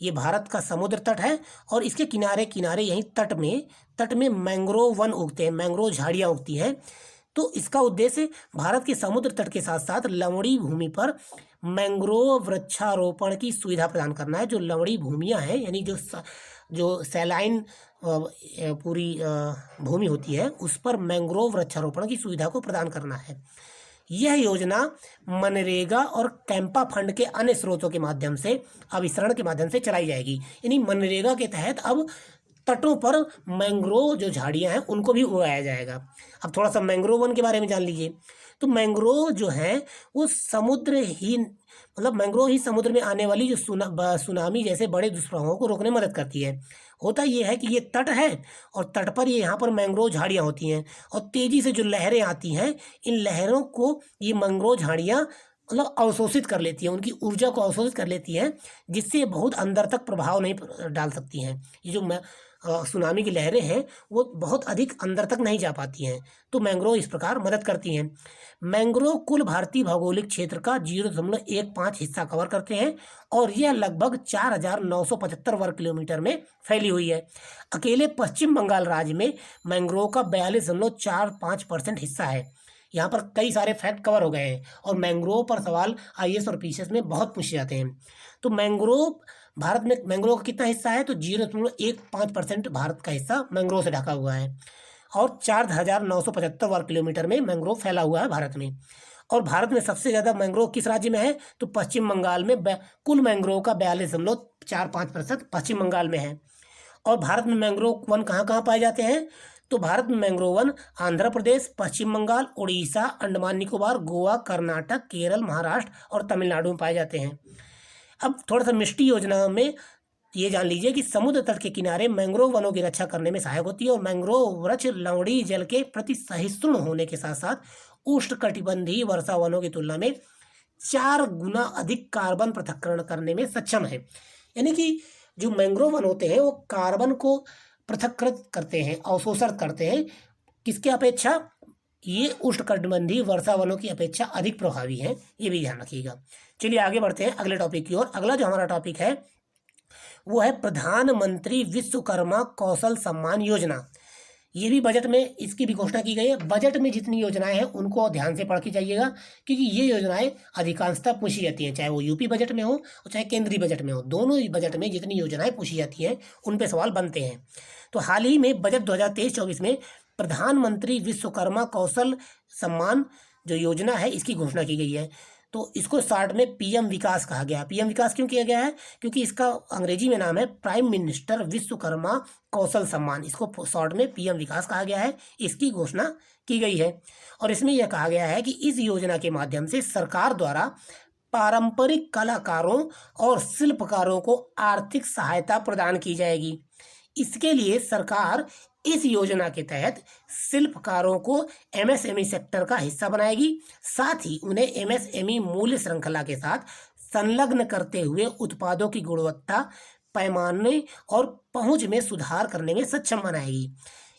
ये भारत का समुद्र तट है और इसके किनारे किनारे यहीं तट में मैंग्रोव वन उगते हैं, मैंग्रोव झाड़ियाँ उगती हैं। तो इसका उद्देश्य भारत के समुद्र तट के साथ साथ लवणी भूमि पर मैंग्रोव वृक्षारोपण की सुविधा प्रदान करना है। जो लवणी भूमियाँ हैं, यानी जो सैलाइन पूरी भूमि होती है, उस पर मैंग्रोव वृक्षारोपण की सुविधा को प्रदान करना है। यह योजना मनरेगा और कैंपा फंड के अन्य स्रोतों के माध्यम से अभिसरण के माध्यम से चलाई जाएगी। यानी मनरेगा के तहत अब तटों पर मैंग्रोव जो झाड़ियां हैं उनको भी उगाया जाएगा। अब थोड़ा सा मैंग्रोव वन के बारे में जान लीजिए। तो मैंग्रोव जो है वो मैंग्रोव ही समुद्र में आने वाली जो सुनामी जैसे बड़े दुष्प्रभावों को रोकने में मदद करती है। होता ये है कि ये तट है और तट पर यहाँ पर मैंग्रोव झाड़ियाँ होती हैं और तेज़ी से जो लहरें आती हैं, इन लहरों को ये मैंग्रोव झाड़ियाँ अवशोषित कर लेती हैं, उनकी ऊर्जा को अवशोषित कर लेती हैं, जिससे बहुत अंदर तक प्रभाव नहीं डाल सकती हैं। ये जो सुनामी की लहरें हैं वो बहुत अधिक अंदर तक नहीं जा पाती हैं। तो मैंग्रोव इस प्रकार मदद करती हैं। मैंग्रोव कुल भारतीय भौगोलिक क्षेत्र का 0.15 हिस्सा कवर करते हैं और यह लगभग 4,975 वर्ग किलोमीटर में फैली हुई है। अकेले पश्चिम बंगाल राज्य में मैंग्रोव का 42.45% हिस्सा है। यहाँ पर कई सारे फैक्ट कवर हो गए हैं और मैंग्रोव पर सवाल आईएएस और पीसीएस में बहुत पूछे जाते हैं। तो भारत में मैंग्रोव का कितना हिस्सा है? तो 0.15% भारत का हिस्सा मैंग्रोव से ढका हुआ है और 4,975 वर्ग किलोमीटर में मैंग्रोव फैला हुआ है भारत में। और भारत में सबसे ज़्यादा मैंग्रोव किस राज्य में है? तो पश्चिम बंगाल में कुल मैंग्रोव का 42.45% पश्चिम बंगाल में है। और भारत में मैंग्रोव वन कहाँ कहाँ पाए जाते हैं? तो भारत में मैंग्रोव वन आंध्र प्रदेश, पश्चिम बंगाल, उड़ीसा, अंडमान निकोबार, गोवा, कर्नाटक, केरल, महाराष्ट्र और तमिलनाडु में पाए जाते हैं। अब थोड़ा सा मिष्टी योजना में ये जान लीजिए कि समुद्र तट के किनारे मैंग्रोव वनों की रक्षा करने में सहायक होती है और मैंग्रोव वृक्ष लवणीय जल के प्रति सहिष्णु होने के साथ साथ उष्णकटिबंधीय वर्षा वनों की तुलना में 4 गुना अधिक कार्बन पृथक्करण करने में सक्षम है। यानी कि जो मैंग्रोव वन होते हैं वो कार्बन को पृथक्कृत करते हैं, अवशोषण करते हैं। किसके अपेक्षा? ये उष्णकटिबंधीय वर्षा वनों की अपेक्षा अधिक प्रभावी है, ये भी ध्यान रखिएगा। चलिए आगे बढ़ते हैं अगले टॉपिक की ओर। अगला जो हमारा टॉपिक है वो है प्रधानमंत्री विश्वकर्मा कौशल सम्मान योजना। ये भी बजट में इसकी भी घोषणा की गई है। बजट में जितनी योजनाएं हैं उनको ध्यान से पढ़ के जाइएगा, क्योंकि ये योजनाएं अधिकांशतः पूछी जाती हैं, चाहे वो यूपी बजट में हो और चाहे केंद्रीय बजट में हो। दोनों ही बजट में जितनी योजनाएं पूछी जाती हैं उन पे सवाल बनते हैं। तो हाल ही में बजट 2023-24 में प्रधानमंत्री विश्वकर्मा कौशल सम्मान जो योजना है इसकी घोषणा की गई है। तो इसको शॉर्ट में पीएम विकास कहा गया है। पीएम विकास क्यों किया गया है? क्योंकि इसका अंग्रेजी में नाम है प्राइम मिनिस्टर विश्वकर्मा कौशल सम्मान। इसको शॉर्ट में पीएम विकास कहा गया है। इसकी घोषणा की गई है और इसमें यह कहा गया है कि इस योजना के माध्यम से सरकार द्वारा पारंपरिक कलाकारों और शिल्पकारों को आर्थिक सहायता प्रदान की जाएगी। इसके लिए सरकार इस योजना के तहत शिल्पकारों को एमएसएमई सेक्टर का हिस्सा बनाएगी, साथ ही उन्हें एमएसएमई मूल्य श्रृंखला के साथ संलग्न करते हुए उत्पादों की गुणवत्ता, पैमाने और पहुंच में सुधार करने में सक्षम बनाएगी।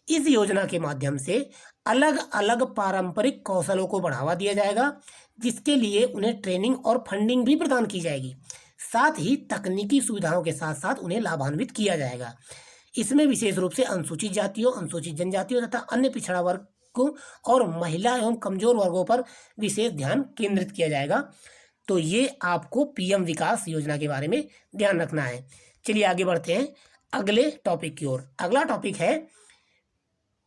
इस योजना के माध्यम से अलग अलग पारंपरिक कौशलों को बढ़ावा दिया जाएगा, जिसके लिए उन्हें ट्रेनिंग और फंडिंग भी प्रदान की जाएगी। साथ ही तकनीकी सुविधाओं के साथ साथ उन्हें लाभान्वित किया जाएगा। इसमें विशेष रूप से अनुसूचित जातियों, अनुसूचित जनजातियों तथा अन्य पिछड़ा वर्गों और महिला एवं कमजोर वर्गों पर विशेष ध्यान केंद्रित किया जाएगा। तो ये आपको पीएम विकास योजना के बारे में ध्यान रखना है। चलिए आगे बढ़ते हैं अगले टॉपिक की ओर। अगला टॉपिक है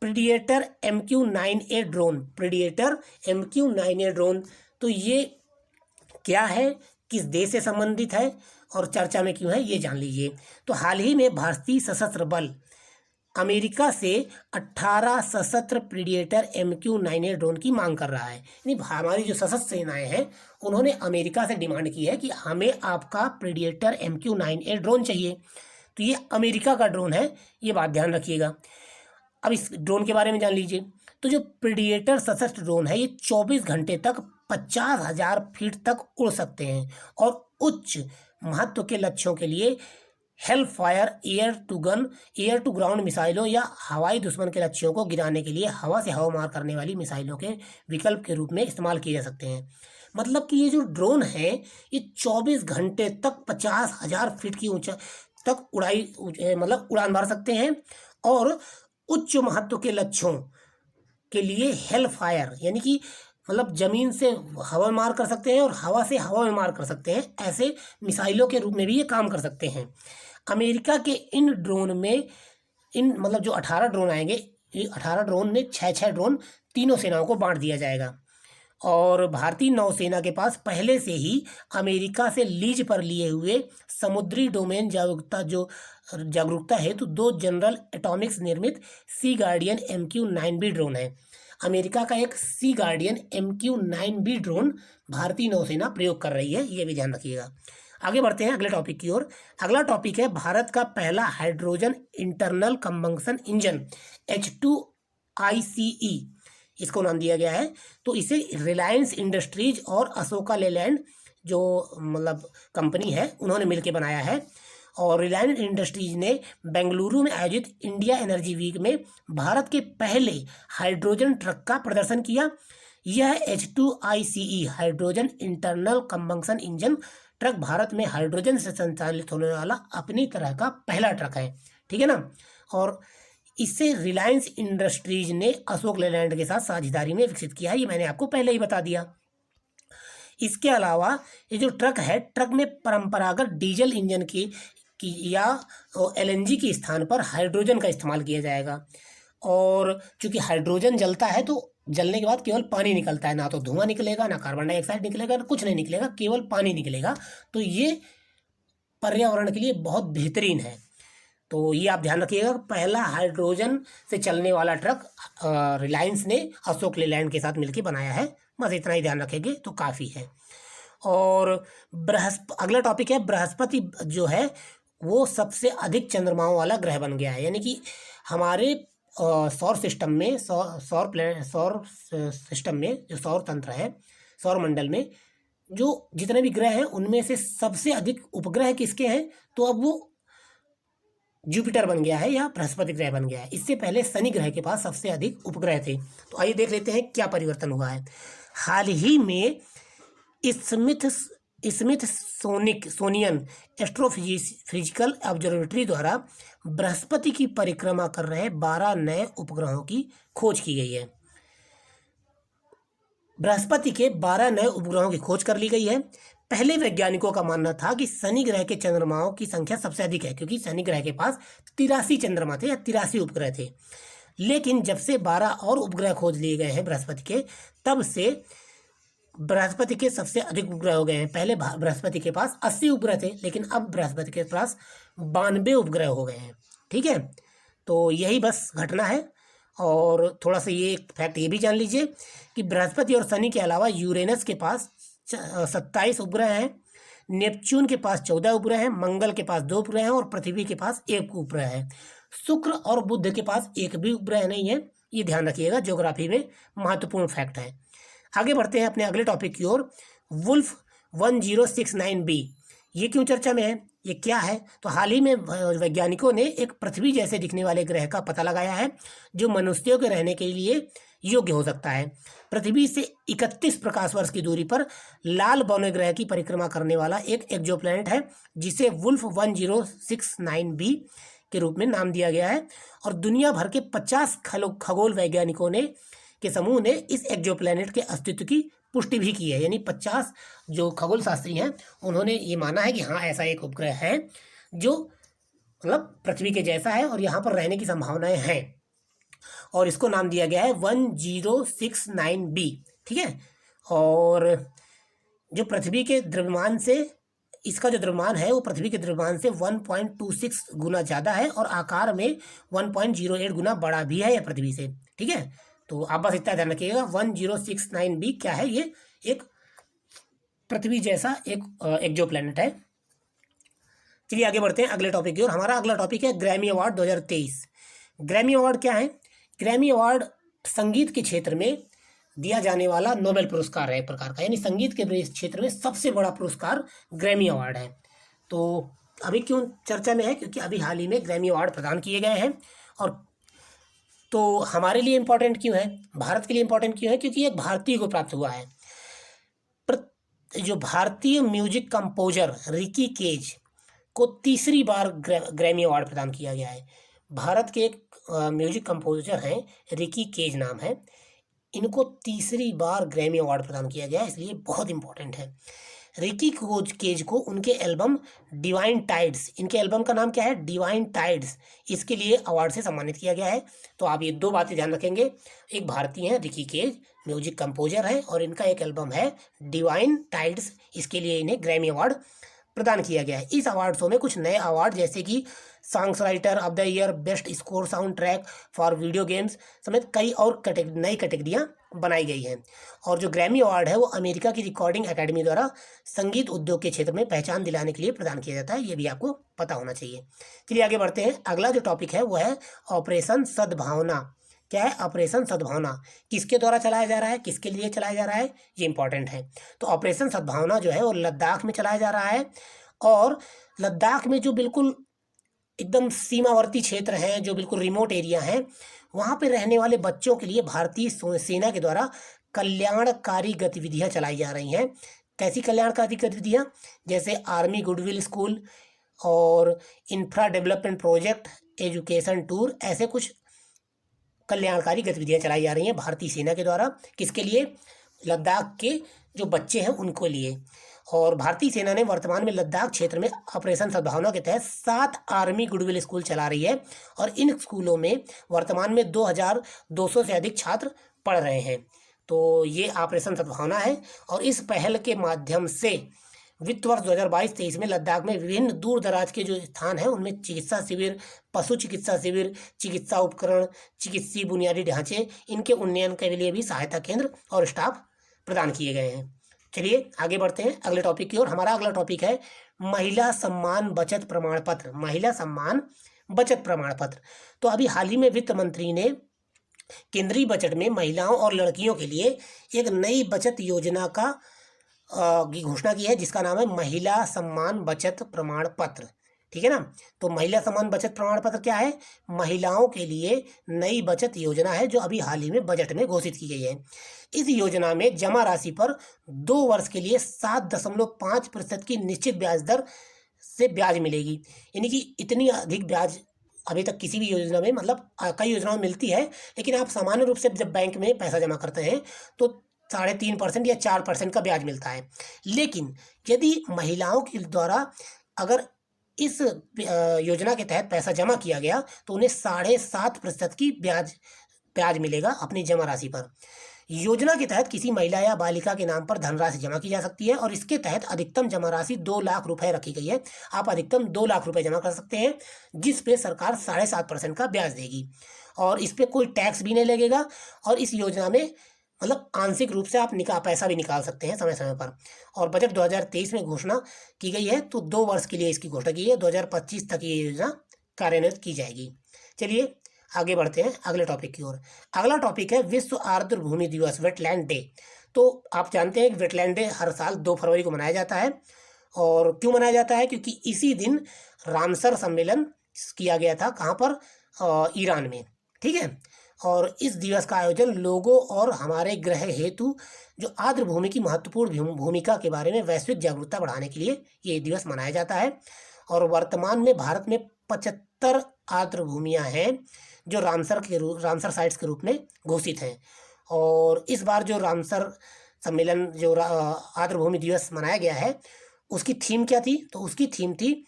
predator MQ-9A drone. Predator MQ-9A drone, तो ये क्या है, किस देश से संबंधित है और चर्चा में क्यों है, ये जान लीजिए। तो हाल ही में भारतीय सशस्त्र बल अमेरिका से 18 सशस्त्र प्रीडिएटर MQ-9A ड्रोन की मांग कर रहा है। यानी हमारी जो सशस्त्र सेनाएं हैं उन्होंने अमेरिका से डिमांड की है कि हमें आपका प्रीडिएटर MQ-9A ड्रोन चाहिए। तो ये अमेरिका का ड्रोन है, ये बात ध्यान रखिएगा। अब इस ड्रोन के बारे में जान लीजिए। तो जो प्रीडिएटर सशस्त्र ड्रोन है ये 24 घंटे तक 50,000 फीट तक उड़ सकते हैं और उच्च महत्व के लक्ष्यों के लिए Hellfire air to gun, air to ground मिसाइलों या हवाई दुश्मन के लक्ष्यों को गिराने के लिए हवा से हवा मार करने वाली मिसाइलों के विकल्प के रूप में इस्तेमाल किए जा सकते हैं। मतलब कि ये जो ड्रोन है ये 24 घंटे तक 50,000 फीट की ऊंचाई तक उड़ान मार सकते हैं और उच्च महत्व के लक्ष्यों के लिए हेल फायर यानी कि जमीन से हवा में मार कर सकते हैं और हवा से हवा में मार कर सकते हैं। ऐसे मिसाइलों के रूप में भी ये काम कर सकते हैं। अमेरिका के इन ड्रोन में जो 18 ड्रोन आएंगे, ये 18 ड्रोन में 6 ड्रोन तीनों सेनाओं को बांट दिया जाएगा। और भारतीय नौसेना के पास पहले से ही अमेरिका से लीज पर लिए हुए समुद्री डोमेन जागरूकता हेतु 2 जनरल एटॉमिक्स निर्मित सी गार्डियन MQ-9B ड्रोन है। अमेरिका का एक सी गार्डियन MQ-9B ड्रोन भारतीय नौसेना प्रयोग कर रही है, ये भी ध्यान रखिएगा। आगे बढ़ते हैं अगले टॉपिक की ओर। अगला टॉपिक है भारत का पहला hydrogen internal combustion engine H2ICE, इसको नाम दिया गया है। तो इसे रिलायंस इंडस्ट्रीज और अशोका लेलैंड जो कंपनी है उन्होंने मिलकर बनाया है। और रिलायंस इंडस्ट्रीज ने बेंगलुरु में आयोजित इंडिया एनर्जी वीक में भारत के पहले हाइड्रोजन ट्रक का प्रदर्शन किया। यह H2ICE hydrogen internal combustion engine truck Bharat में हाइड्रोजन से संचालित होने वाला अपनी तरह का पहला ट्रक है, ठीक है ना। और इससे रिलायंस इंडस्ट्रीज ने अशोक लेलैंड के साथ साझेदारी में विकसित किया है, ये मैंने आपको पहले ही बता दिया। इसके अलावा ये जो ट्रक है, ट्रक में परंपरागत डीजल इंजन की या LNG के स्थान पर हाइड्रोजन का इस्तेमाल किया जाएगा। और चूंकि हाइड्रोजन जलता है तो जलने के बाद केवल पानी निकलता है, ना तो धुआं निकलेगा, ना कार्बन डाइऑक्साइड निकलेगा, ना कुछ नहीं निकलेगा, केवल पानी निकलेगा। तो ये पर्यावरण के लिए बहुत बेहतरीन है। तो ये आप ध्यान रखिएगा, पहला हाइड्रोजन से चलने वाला ट्रक रिलायंस ने अशोक लेलैंड के साथ मिलकर बनाया है। बस इतना ही ध्यान रखेंगे तो काफ़ी है। और अगला टॉपिक है बृहस्पति जो है वो सबसे अधिक चंद्रमाओं वाला ग्रह बन गया है। यानी कि हमारे सौर सिस्टम में सौर सिस्टम में जो सौर तंत्र है, सौर मंडल में जो जितने भी ग्रह हैं उनमें से सबसे अधिक उपग्रह किसके हैं? तो अब वो जुपिटर बन गया है या बृहस्पति ग्रह बन गया है। इससे पहले शनि ग्रह के पास सबसे अधिक उपग्रह थे। तो आइए देख लेते हैं क्या परिवर्तन हुआ है। हाल ही में स्मिथसोनियन एस्ट्रोफिजिकल ऑब्जर्वेटरी द्वारा बृहस्पति की परिक्रमा कर रहे 12 नए उपग्रहों की खोज की गई है। बृहस्पति के 12 नए उपग्रहों की खोज कर ली गई है। पहले वैज्ञानिकों का मानना था कि शनि ग्रह के चंद्रमाओं की संख्या सबसे अधिक है, क्योंकि शनि ग्रह के पास 83 चंद्रमा थे या 83 उपग्रह थे। लेकिन जब से 12 और उपग्रह खोज लिए गए हैं बृहस्पति के, तब से बृहस्पति के सबसे अधिक उपग्रह हो गए हैं। पहले बृहस्पति के पास 80 उपग्रह थे, लेकिन अब बृहस्पति के पास 92 उपग्रह हो गए हैं। ठीक है, तो यही बस घटना है। और थोड़ा सा ये एक फैक्ट ये भी जान लीजिए कि बृहस्पति और शनि के अलावा यूरेनस के पास 27 उपग्रह हैं, नेपच्यून के पास 14 उपग्रह हैं, मंगल के पास 2 उपग्रह हैं और पृथ्वी के पास 1 उपग्रह है। शुक्र और बुध के पास एक भी उपग्रह नहीं है। ये ध्यान रखिएगा, ज्योग्राफी में महत्वपूर्ण फैक्ट है। आगे बढ़ते हैं अपने अगले टॉपिक की ओर। वुल्फ 1069b ये क्यों चर्चा में है, ये क्या है? तो हाल ही में वैज्ञानिकों ने एक पृथ्वी जैसे दिखने वाले ग्रह का पता लगाया है जो मनुष्यों के रहने के लिए योग्य हो सकता है। पृथ्वी से 31 प्रकाश वर्ष की दूरी पर लाल बौने ग्रह की परिक्रमा करने वाला एक एक्सोप्लैनेट है जिसे वुल्फ 1069b के रूप में नाम दिया गया है। और दुनिया भर के 50 खगोल वैज्ञानिकों ने के समूह ने इस एक्सोप्लैनेट के अस्तित्व की पुष्टि भी की है। यानी 50 जो खगोल शास्त्री हैं उन्होंने ये माना है कि हाँ, ऐसा एक उपग्रह है जो मतलब पृथ्वी के जैसा है और यहाँ पर रहने की संभावनाएं हैं, और इसको नाम दिया गया है 1069b। ठीक है, और जो पृथ्वी के द्रव्यमान से इसका जो द्रव्यमान है वो पृथ्वी के द्रव्यमान से 1.26 गुना ज़्यादा है और आकार में 1.08 गुना बड़ा भी है यह पृथ्वी से। ठीक है, तो आप बस इतना ध्यान रखिएगा 1069b क्या है, ये एक पृथ्वी जैसा एक एक्सोप्लैनेट है। चलिए आगे बढ़ते हैं अगले टॉपिक की ओर। हमारा अगला टॉपिक है ग्रैमी अवार्ड 2023। ग्रैमी अवार्ड क्या है? ग्रैमी अवार्ड संगीत के क्षेत्र में दिया जाने वाला नोबेल पुरस्कार है एक प्रकार का, यानी संगीत के क्षेत्र में सबसे बड़ा पुरस्कार ग्रैमी अवार्ड है। तो अभी क्यों चर्चा में है? क्योंकि अभी हाल ही में ग्रैमी अवार्ड प्रदान किए गए हैं। और तो हमारे लिए इम्पोर्टेंट क्यों है, भारत के लिए इम्पोर्टेंट क्यों है? क्योंकि एक भारतीय को प्राप्त हुआ है। जो भारतीय म्यूजिक कंपोजर रिकी केज को तीसरी बार ग्रैमी अवार्ड प्रदान किया गया है। भारत के एक म्यूजिक कंपोजर हैं, रिकी केज नाम है, इनको तीसरी बार ग्रैमी अवार्ड प्रदान किया गया है, इसलिए बहुत इंपॉर्टेंट है। रिकी केज को उनके एल्बम डिवाइन टाइड्स, इनके एल्बम का नाम क्या है? डिवाइन टाइड्स, इसके लिए अवार्ड से सम्मानित किया गया है। तो आप ये दो बातें ध्यान रखेंगे, एक भारतीय हैं रिकी केज, म्यूजिक कंपोजर है, और इनका एक एल्बम है डिवाइन टाइड्स, इसके लिए इन्हें ग्रैमी अवार्ड प्रदान किया गया है। इस अवार्ड शो में कुछ नए अवार्ड जैसे कि songs writer of the year, best score sound track for video games समेत कई और नई कैटेगरियां बनाई गई हैं। और जो ग्रैमी अवार्ड है वो अमेरिका की रिकॉर्डिंग एकेडमी द्वारा संगीत उद्योग के क्षेत्र में पहचान दिलाने के लिए प्रदान किया जाता है, ये भी आपको पता होना चाहिए। चलिए आगे बढ़ते हैं। अगला जो टॉपिक है वो है ऑपरेशन सद्भावना। क्या है ऑपरेशन सद्भावना? किसके द्वारा चलाया जा रहा है, किसके लिए चलाया जा रहा है, ये इंपॉर्टेंट है। तो ऑपरेशन सद्भावना जो है वो लद्दाख में चलाया जा रहा है, और लद्दाख में जो बिल्कुल एकदम सीमावर्ती क्षेत्र हैं, जो बिल्कुल रिमोट एरिया हैं, वहाँ पे रहने वाले बच्चों के लिए भारतीय सेना के द्वारा कल्याणकारी गतिविधियाँ चलाई जा रही हैं। कैसी कल्याणकारी गतिविधियाँ? जैसे आर्मी गुडविल स्कूल और infra development project, education tour, ऐसे कुछ कल्याणकारी गतिविधियाँ चलाई जा रही हैं भारतीय सेना के द्वारा। किसके लिए? लद्दाख के जो बच्चे हैं उनको लिए। और भारतीय सेना ने वर्तमान में लद्दाख क्षेत्र में ऑपरेशन सद्भावना के तहत 7 आर्मी गुडविल स्कूल चला रही है, और इन स्कूलों में वर्तमान में 2200 से अधिक छात्र पढ़ रहे हैं। तो ये ऑपरेशन सद्भावना है, और इस पहल के माध्यम से वित्त वर्ष 2022-23 में लद्दाख में विभिन्न दूर दराज के जो स्थान हैं उनमें चिकित्सा शिविर, पशु चिकित्सा शिविर, चिकित्सा उपकरण, चिकित्सीय बुनियादी ढांचे, इनके उन्नयन के लिए भी सहायता केंद्र और स्टाफ प्रदान किए गए हैं। चलिए आगे बढ़ते हैं अगले टॉपिक की ओर। हमारा अगला टॉपिक है महिला सम्मान बचत प्रमाण पत्र। महिला सम्मान बचत प्रमाण पत्र। तो अभी हाल ही में वित्त मंत्री ने केंद्रीय बजट में महिलाओं और लड़कियों के लिए एक नई बचत योजना की घोषणा की है, जिसका नाम है महिला सम्मान बचत प्रमाण पत्र। ठीक है ना? तो महिला सम्मान बचत प्रमाण पत्र क्या है? महिलाओं के लिए नई बचत योजना है जो अभी हाल ही में बजट में घोषित की गई है। इस योजना में जमा राशि पर 2 वर्ष के लिए 7.5% की निश्चित ब्याज दर से ब्याज मिलेगी। यानी कि इतनी अधिक ब्याज अभी तक किसी भी योजना में, मतलब कई योजनाओं में मिलती है, लेकिन आप सामान्य रूप से जब बैंक में पैसा जमा करते हैं तो 3.5% या 4% का ब्याज मिलता है। लेकिन यदि महिलाओं के द्वारा अगर इस योजना के तहत पैसा जमा किया गया तो उन्हें 7.5% की ब्याज मिलेगा अपनी जमा राशि पर। योजना के तहत किसी महिला या बालिका के नाम पर धनराशि जमा की जा सकती है और इसके तहत अधिकतम जमा राशि 2 लाख रुपए रखी गई है। आप अधिकतम 2 लाख रुपए जमा कर सकते हैं, जिस पे सरकार 7.5% का ब्याज देगी और इस पे कोई टैक्स भी नहीं लगेगा। और इस योजना में मतलब आंशिक रूप से आप पैसा भी निकाल सकते हैं समय समय पर। और बजट 2023 में घोषणा की गई है, तो 2 वर्ष के लिए इसकी घोषणा की है। 2025 तक ये योजना कार्यान्वित की जाएगी। चलिए आगे बढ़ते हैं अगले टॉपिक की ओर। अगला टॉपिक है विश्व आर्द्र भूमि दिवस, वेटलैंड डे। तो आप जानते हैं कि वेटलैंड डे हर साल 2 फरवरी को मनाया जाता है। और क्यों मनाया जाता है? क्योंकि इसी दिन रामसर सम्मेलन किया गया था। कहाँ पर? ईरान में। ठीक है। और इस दिवस का आयोजन लोगों और हमारे ग्रह हेतु जो आर्द्र भूमि की महत्वपूर्ण भूमिका के बारे में वैश्विक जागरूकता बढ़ाने के लिए ये दिवस मनाया जाता है। और वर्तमान में भारत में 75 आर्द्र भूमियाँ हैं जो रामसर साइट्स के रूप में घोषित हैं। और इस बार जो रामसर सम्मेलन जो आर्द्र भूमि दिवस मनाया गया है, उसकी थीम क्या थी? तो उसकी थीम थी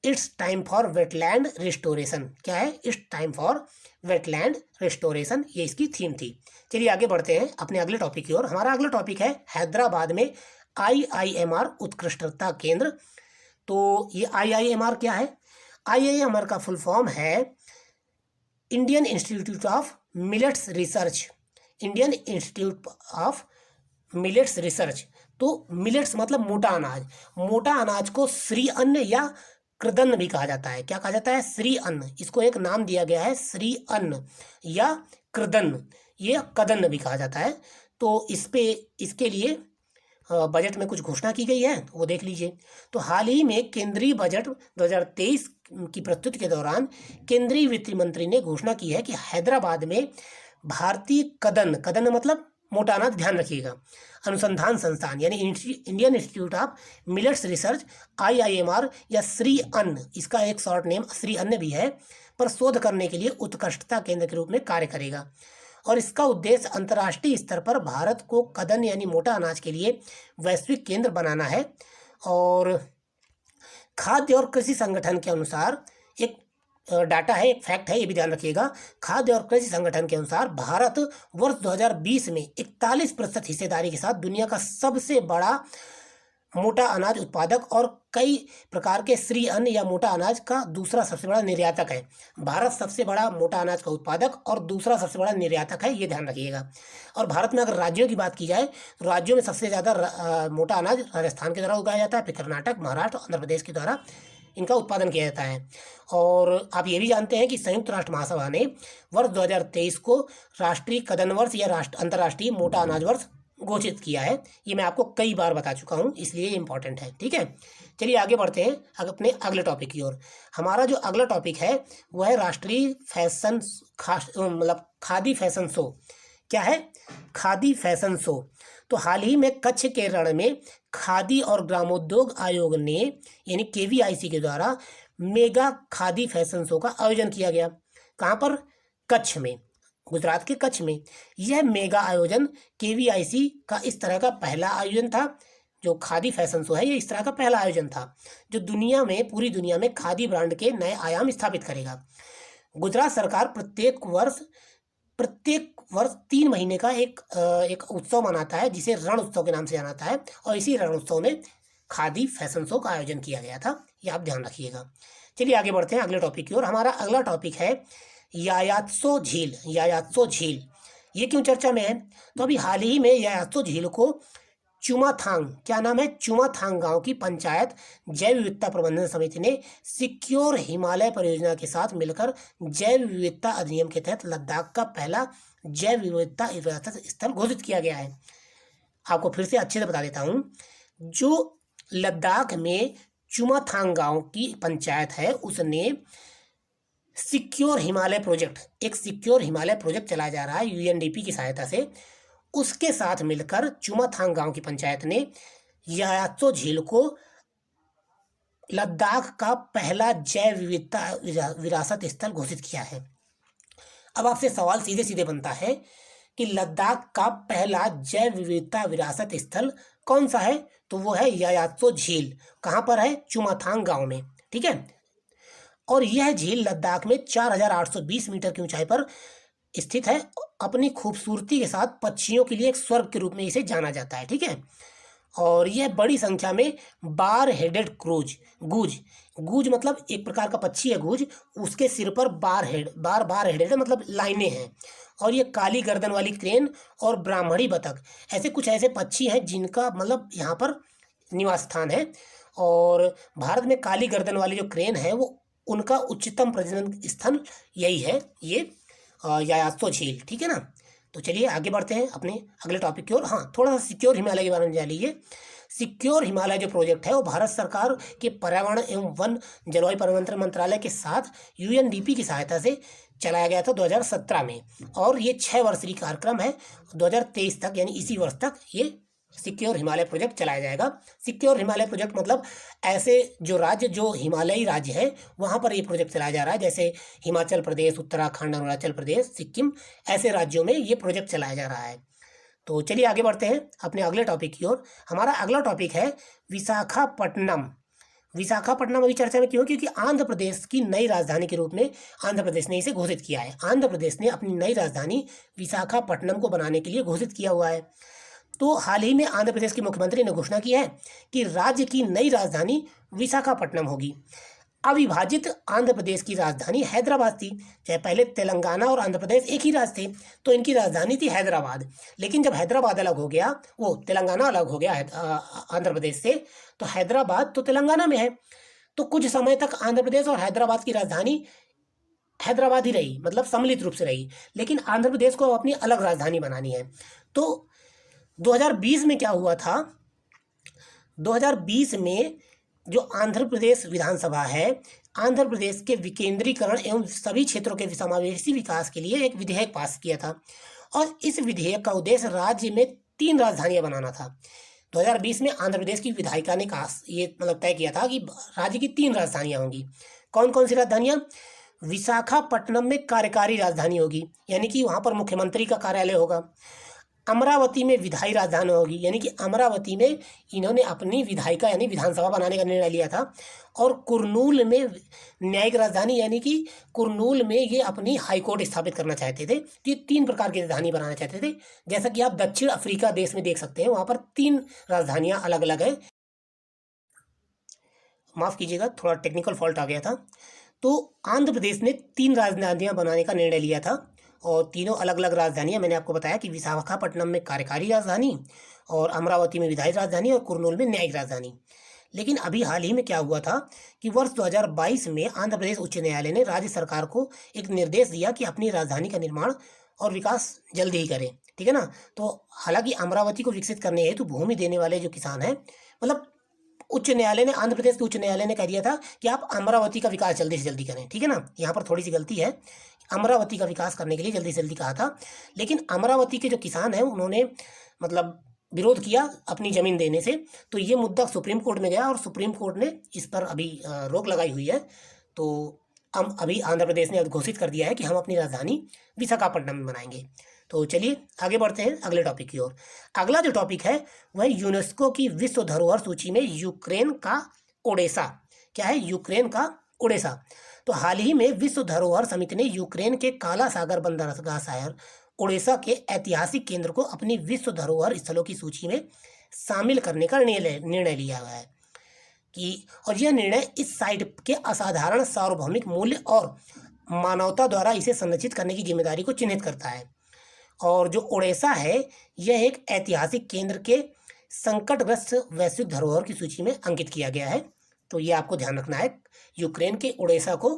it's time for wetland restoration. क्या है? It's time for wetland restoration, ये इसकी थीम थी। चलिए आगे बढ़ते हैं अपने अगले टॉपिक की ओर। हमारा अगला टॉपिक है हैदराबाद में IIMR उत्कृष्टता केंद्र। तो ये IIMR क्या है? IIMR का फुल फॉर्म है Indian institute of millets research. Indian institute of millets research. तो मिलेट्स मतलब मोटा अनाज। मोटा अनाज को श्री अन्न या कृदन्न भी कहा जाता है। क्या कहा जाता है? श्री अन्न। इसको एक नाम दिया गया है श्री अन्न या कृदन्न, ये कदन्न भी कहा जाता है। तो इसके लिए बजट में कुछ घोषणा की गई है, वो देख लीजिए। तो हाल ही में केंद्रीय बजट 2023 की प्रस्तुति के दौरान केंद्रीय वित्त मंत्री ने घोषणा की है कि हैदराबाद में भारतीय कदन्न मतलब मोटा अनाज, ध्यान रखिएगा, अनुसंधान संस्थान यानी Indian institute of millets research IIMR या श्री अन्न, इसका एक शॉर्ट नेम श्री अन्न भी है, पर शोध करने के लिए उत्कृष्टता केंद्र के रूप में कार्य करेगा। और इसका उद्देश्य अंतर्राष्ट्रीय स्तर पर भारत को कदन्न यानी मोटा अनाज के लिए वैश्विक केंद्र बनाना है। और खाद्य और कृषि संगठन के अनुसार एक डाटा है, एक फैक्ट है, ये भी ध्यान रखिएगा। खाद्य और कृषि संगठन के अनुसार भारत वर्ष 2020 में 41% हिस्सेदारी के साथ दुनिया का सबसे बड़ा मोटा अनाज उत्पादक और कई प्रकार के श्री अन्न या मोटा अनाज का दूसरा सबसे बड़ा निर्यातक है। भारत सबसे बड़ा मोटा अनाज का उत्पादक और दूसरा सबसे बड़ा निर्यातक है, ये ध्यान रखिएगा। और भारत में अगर राज्यों की बात की जाए तो राज्यों में सबसे ज़्यादा मोटा अनाज राजस्थान के द्वारा उगाया जाता है, फिर कर्नाटक, महाराष्ट्र, आंध्र प्रदेश के द्वारा इनका उत्पादन किया जाता है। और आप ये भी जानते हैं कि संयुक्त राष्ट्र महासभा ने वर्ष 2023 को राष्ट्रीय कदन्न वर्ष या अंतर्राष्ट्रीय मोटा अनाज वर्ष घोषित किया है। ये मैं आपको कई बार बता चुका हूँ, इसलिए ये इंपॉर्टेंट है। ठीक है, चलिए आगे बढ़ते हैं अपने अगले टॉपिक की ओर। हमारा जो अगला टॉपिक है वह है राष्ट्रीय फैशन मतलब खादी फैशन शो। क्या है? Khadi fashion show. तो हाल ही में कच्छ के रण में खादी और ग्रामोद्योग आयोग ने यानी KVIC के द्वारा मेगा खादी फैशन शो का आयोजन किया गया। कहाँ पर? कच्छ में, गुजरात के कच्छ में। यह मेगा आयोजन KVIC का इस तरह का पहला आयोजन था। जो खादी फैशन शो है, ये इस तरह का पहला आयोजन था जो पूरी दुनिया में खादी ब्रांड के नए आयाम स्थापित करेगा। गुजरात सरकार प्रत्येक वर्ष 3 महीने का एक उत्सव मनाता है जिसे रण उत्सव के नाम से जाना है। और इसी रण उत्सव में खादी फैशन शो का आयोजन किया गया था, ये आप ध्यान रखिएगा। चलिए आगे बढ़ते हैं अगले टॉपिक की ओर। हमारा अगला टॉपिक है यायात्सो झील। यायात्सो झील ये क्यों चर्चा में है? तो अभी हाल ही में यायात्सो झील को चुमाथांग, क्या नाम है? चुमाथांग गांव की पंचायत जैव विविधता प्रबंधन समिति ने सिक्योर हिमालय परियोजना के साथ मिलकर जैव विविधता अधिनियम के तहत लद्दाख का पहला जैव विविधता विरासत स्थल घोषित किया गया है। आपको फिर से अच्छे से बता देता हूँ। जो लद्दाख में चुमाथांग गांव की पंचायत है उसने सिक्योर हिमालय प्रोजेक्ट, एक सिक्योर हिमालय प्रोजेक्ट चलाया जा रहा है UNDP की सहायता से। उसके साथ मिलकर चुमाथांग गांव की पंचायत ने यायात्सो झील को लद्दाख का पहला जैव विविधता विरासत स्थल घोषित किया है। अब आपसे सवाल सीधे सीधे बनता है कि लद्दाख का पहला जैव विविधता विरासत स्थल कौन सा है? तो वो है यायात्सो झील। कहाँ पर है? चुमाथांग गांव में। ठीक है। और यह झील लद्दाख में 4820 मीटर की ऊंचाई पर स्थित है। अपनी खूबसूरती के साथ पक्षियों के लिए एक स्वर्ग के रूप में इसे जाना जाता है, ठीक है। और यह बड़ी संख्या में बार हेडेड गूज गूज मतलब एक प्रकार का पक्षी है गूज, उसके सिर पर बार हेडेड है, मतलब लाइनें हैं। और ये काली गर्दन वाली क्रेन और ब्राह्मणी बतख, ऐसे कुछ ऐसे पक्षी हैं जिनका मतलब यहाँ पर निवास स्थान है। और भारत में काली गर्दन वाली जो क्रेन है वो उनका उच्चतम प्रजनन स्थल यही है, ये यायात्सो झील, ठीक है ना। तो चलिए आगे बढ़ते हैं अपने अगले टॉपिक की ओर। हाँ, थोड़ा सा सिक्योर हिमालय के बारे में जान लीजिए। सिक्योर हिमालय जो प्रोजेक्ट है वो भारत सरकार के पर्यावरण एवं वन जलवायु परिवर्तन मंत्रालय के साथ यूएनडीपी की सहायता से चलाया गया था 2017 में। और ये 6 वर्षीय कार्यक्रम है, 2023 तक यानी इसी वर्ष तक ये सिक्योर हिमालय प्रोजेक्ट चलाया जाएगा। सिक्योर हिमालय प्रोजेक्ट मतलब ऐसे जो हिमालयी राज्य है वहाँ पर ये प्रोजेक्ट चलाया जा रहा है, जैसे हिमाचल प्रदेश, उत्तराखंड, अरुणाचल प्रदेश, सिक्किम, ऐसे राज्यों में ये प्रोजेक्ट चलाया जा रहा है। तो चलिए आगे बढ़ते हैं अपने अगले टॉपिक की ओर। हमारा अगला टॉपिक है विशाखापट्टनम। विशाखापट्टनम अभी चर्चा में क्यों? क्योंकि आंध्र प्रदेश की नई राजधानी के रूप में आंध्र प्रदेश ने इसे घोषित किया है। आंध्र प्रदेश ने अपनी नई राजधानी विशाखापट्टनम को बनाने के लिए घोषित किया हुआ है। तो हाल ही में आंध्र प्रदेश के मुख्यमंत्री ने घोषणा की है कि राज्य की नई राजधानी विशाखापट्टनम होगी। अविभाजित आंध्र प्रदेश की राजधानी हैदराबाद थी, चाहे पहले तेलंगाना और आंध्र प्रदेश एक ही राज्य थे, तो इनकी राजधानी थी हैदराबाद। लेकिन जब हैदराबाद अलग हो गया, वो तेलंगाना अलग हो गया आंध्र प्रदेश से, तो हैदराबाद तो तेलंगाना में है। तो कुछ समय तक आंध्र प्रदेश और हैदराबाद की राजधानी हैदराबाद ही रही, मतलब सम्मिलित रूप से रही। लेकिन आंध्र प्रदेश को अपनी अलग राजधानी बनानी है। तो 2020 में क्या हुआ था? 2020 में जो आंध्र प्रदेश विधानसभा है, आंध्र प्रदेश के विकेंद्रीकरण एवं सभी क्षेत्रों के समावेशी विकास के लिए एक विधेयक पास किया था। और इस विधेयक का उद्देश्य राज्य में 3 राजधानियां बनाना था। 2020 में आंध्र प्रदेश की विधायिका ने कहा, ये मतलब तय किया था कि राज्य की 3 राजधानियां होंगी। कौन कौन सी राजधानियां? विशाखापट्टनम में कार्यकारी राजधानी होगी, यानी कि वहाँ पर मुख्यमंत्री का कार्यालय होगा। अमरावती में विधायी राजधानी होगी, यानी कि अमरावती में इन्होंने अपनी विधायिका यानी विधानसभा बनाने का निर्णय लिया था। और कुरनूल में न्यायिक राजधानी, यानी कि कुरनूल में ये अपनी हाईकोर्ट स्थापित करना चाहते थे। ये 3 प्रकार की राजधानी बनाना चाहते थे। जैसा कि आप दक्षिण अफ्रीका देश में देख सकते हैं, वहाँ पर 3 राजधानियाँ अलग अलग हैं। माफ़ कीजिएगा, थोड़ा टेक्निकल फॉल्ट आ गया था। तो आंध्र प्रदेश ने 3 राजधानियाँ बनाने का निर्णय लिया था, और तीनों अलग अलग राजधानियां मैंने आपको बताया कि विशाखापट्टनम में कार्यकारी राजधानी, और अमरावती में विधायी राजधानी, और कुरनूल में न्यायिक राजधानी। लेकिन अभी हाल ही में क्या हुआ था कि वर्ष 2022 में आंध्र प्रदेश उच्च न्यायालय ने राज्य सरकार को एक निर्देश दिया कि अपनी राजधानी का निर्माण और विकास जल्दी ही करें, ठीक है ना। तो हालांकि अमरावती को विकसित करने हेतु भूमि देने वाले जो किसान हैं, मतलब उच्च न्यायालय ने, आंध्र प्रदेश के उच्च न्यायालय ने कह दिया था कि आप अमरावती का विकास जल्दी से जल्दी करें, ठीक है ना। यहाँ पर थोड़ी सी गलती है, अमरावती का विकास करने के लिए जल्दी से जल्दी कहा था। लेकिन अमरावती के जो किसान हैं उन्होंने मतलब विरोध किया अपनी ज़मीन देने से। तो ये मुद्दा सुप्रीम कोर्ट में गया, और सुप्रीम कोर्ट ने इस पर अभी रोक लगाई हुई है। तो हम अभी आंध्र प्रदेश ने घोषित कर दिया है कि हम अपनी राजधानी विशाखापट्टनम में बनाएंगे। तो चलिए आगे बढ़ते हैं अगले टॉपिक की ओर। अगला जो टॉपिक है वह यूनेस्को की विश्व धरोहर सूची में यूक्रेन का ओडेसा। क्या है? यूक्रेन का ओडेसा। तो हाल ही में विश्व धरोहर समिति ने यूक्रेन के काला सागर बंदरगाह शहर ओडेसा के ऐतिहासिक केंद्र को अपनी विश्व धरोहर स्थलों की सूची में शामिल करने का निर्णय लिया हुआ है कि, और यह निर्णय इस साइट के असाधारण सार्वभौमिक मूल्य और मानवता द्वारा इसे संरक्षित करने की जिम्मेदारी को चिन्हित करता है। और जो ओडेसा है यह एक ऐतिहासिक केंद्र के संकटग्रस्त वैश्विक धरोहर की सूची में अंकित किया गया है। तो ये आपको ध्यान रखना है, यूक्रेन के ओडेसा को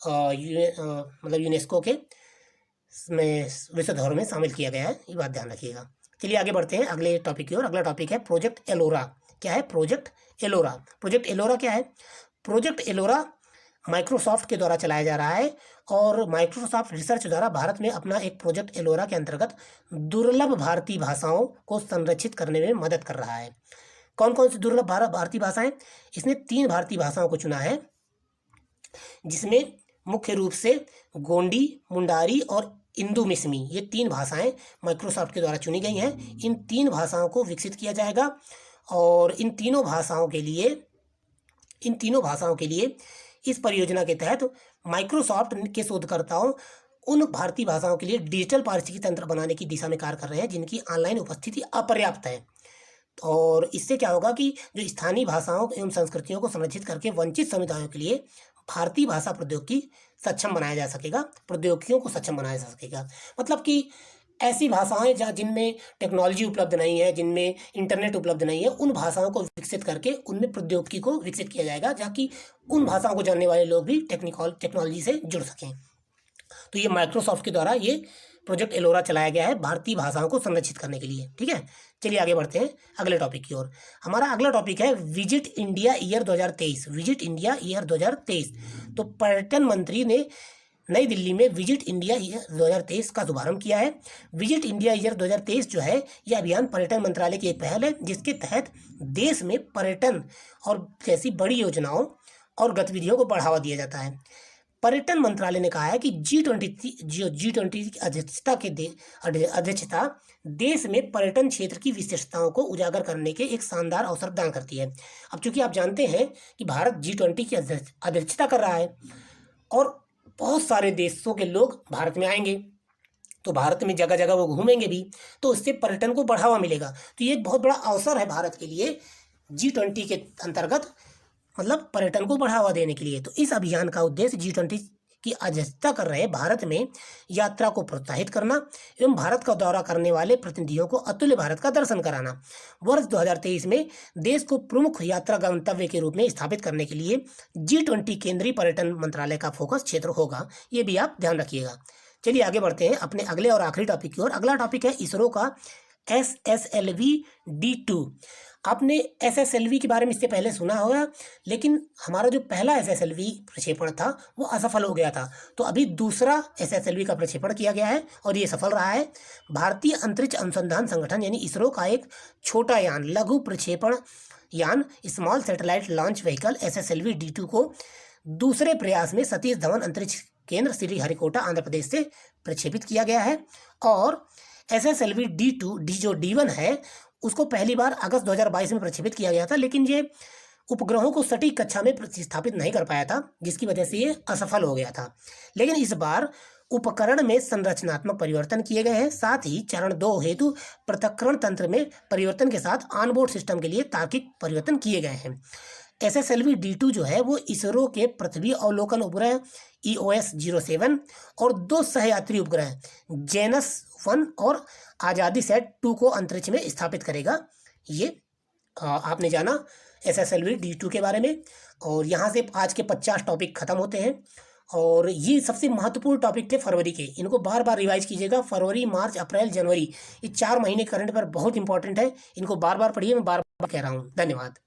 मतलब यूनेस्को के विश्व धरोहर में शामिल किया गया है, ये बात ध्यान रखिएगा। चलिए आगे बढ़ते हैं अगले टॉपिक की ओर। अगला टॉपिक है प्रोजेक्ट एलोरा। क्या है प्रोजेक्ट एलोरा? प्रोजेक्ट एलोरा क्या है? प्रोजेक्ट एलोरा माइक्रोसॉफ्ट के द्वारा चलाया जा रहा है, और माइक्रोसॉफ्ट रिसर्च द्वारा भारत में अपना एक प्रोजेक्ट एलोरा के अंतर्गत दुर्लभ भारतीय भाषाओं को संरक्षित करने में मदद कर रहा है। कौन कौन सी दुर्लभ भारतीय भाषाएं? इसने 3 भारतीय भाषाओं को चुना है, जिसमें मुख्य रूप से गोंडी, मुंडारी और इंदू मिसमी, ये 3 भाषाएं माइक्रोसॉफ्ट के द्वारा चुनी गई हैं। इन 3 भाषाओं को विकसित किया जाएगा, और इन तीनों भाषाओं के लिए इस परियोजना के तहत माइक्रोसॉफ्ट के शोधकर्ताओं उन भारतीय भाषाओं के लिए डिजिटल पारिस्थितिकी तंत्र बनाने की दिशा में कार्य कर रहे हैं जिनकी ऑनलाइन उपस्थिति अपर्याप्त है। और इससे क्या होगा कि जो स्थानीय भाषाओं एवं संस्कृतियों को संरक्षित करके वंचित समुदायों के लिए भारतीय भाषा प्रौद्योगिकी सक्षम बनाया जा सकेगा, प्रौद्योगिकियों को सक्षम बनाया जा सकेगा। मतलब कि ऐसी भाषाएं जहाँ जिनमें टेक्नोलॉजी उपलब्ध नहीं है, जिनमें इंटरनेट उपलब्ध नहीं है, उन भाषाओं को विकसित करके उनमें प्रौद्योगिकी को विकसित किया जाएगा, जहाँ की उन भाषाओं को जानने वाले लोग भी टेक्नोलॉजी से जुड़ सकें। तो ये माइक्रोसॉफ्ट के द्वारा ये प्रोजेक्ट एलोरा चलाया गया है भारतीय भाषाओं को संरक्षित करने के लिए। ठीक है, चलिए आगे बढ़ते हैं अगले टॉपिक की ओर। हमारा अगला टॉपिक है visit India year 2023। Visit India year 2023। तो पर्यटन मंत्री ने नई दिल्ली में विजिट इंडिया ईयर 2023 का शुभारंभ किया है। विजिट इंडिया ईयर 2023 जो है यह अभियान पर्यटन मंत्रालय की एक पहल है जिसके तहत देश में पर्यटन और जैसी बड़ी योजनाओं और गतिविधियों को बढ़ावा दिया जाता है। पर्यटन मंत्रालय ने कहा है कि G20 की अध्यक्षता देश में पर्यटन क्षेत्र की विशेषताओं को उजागर करने के एक शानदार अवसर प्रदान करती है। अब चूंकि आप जानते हैं कि भारत G20 की अध्यक्षता कर रहा है और बहुत सारे देशों के लोग भारत में आएंगे, तो भारत में जगह जगह वो घूमेंगे भी, तो इससे पर्यटन को बढ़ावा मिलेगा। तो ये एक बहुत बड़ा अवसर है भारत के लिए G20 के अंतर्गत, मतलब पर्यटन को बढ़ावा देने के लिए। तो इस अभियान का उद्देश्य G20 की अध्यक्षता कर रहे भारत में यात्रा को प्रोत्साहित करना एवं भारत का दौरा करने वाले प्रतिनिधियों को अतुल्य भारत का दर्शन कराना। वर्ष 2023 में देश को प्रमुख यात्रा गंतव्य के रूप में स्थापित करने के लिए G20 केंद्रीय पर्यटन मंत्रालय का फोकस क्षेत्र होगा। ये भी आप ध्यान रखिएगा। चलिए आगे बढ़ते हैं अपने अगले और आखिरी टॉपिक की ओर। अगला टॉपिक है इसरो का SSLV D2। आपने SSLV के बारे में इससे पहले सुना होगा, लेकिन हमारा जो पहला SSLV प्रक्षेपण था वो असफल हो गया था। तो अभी दूसरा SSLV का प्रक्षेपण किया गया है और ये सफल रहा है। भारतीय अंतरिक्ष अनुसंधान संगठन यानी इसरो का एक छोटा यान, लघु प्रक्षेपण यान small satellite launch vehicle SSLV D2 को दूसरे प्रयास में सतीश धवन अंतरिक्ष केंद्र श्रीहरिकोटा आंध्र प्रदेश से प्रक्षेपित किया गया है। और SSLV D2 जो D1 है उसको पहली बार अगस्त 2022 में प्रक्षेपित किया गया था, लेकिन ये उपग्रहों को सटीक कक्षा में प्रतिस्थापित नहीं कर पाया था, जिसकी वजह से ये असफल हो गया था। लेकिन इस बार उपकरण में संरचनात्मक परिवर्तन किए गए हैं, साथ ही चरण 2 हेतु पृथक्करण तंत्र में परिवर्तन के साथ ऑनबोर्ड सिस्टम के लिए तार्किक परिवर्तन किए गए हैं। SSLV D2 जो है वो इसरो के पृथ्वी अवलोकन उपग्रह EOS-07 और 2 सहयात्री उपग्रह जेनस 1 और आज़ादी सेट 2 को अंतरिक्ष में स्थापित करेगा। ये आपने जाना SSLV D2 के बारे में। और यहाँ से आज के 50 टॉपिक खत्म होते हैं और ये सबसे महत्वपूर्ण टॉपिक थे फरवरी के। इनको बार बार रिवाइज कीजिएगा। फरवरी, मार्च, अप्रैल, जनवरी, ये 4 महीने करंट पर बहुत इंपॉर्टेंट है। इनको बार बार पढ़िए, मैं बार बार कह रहा हूँ। धन्यवाद।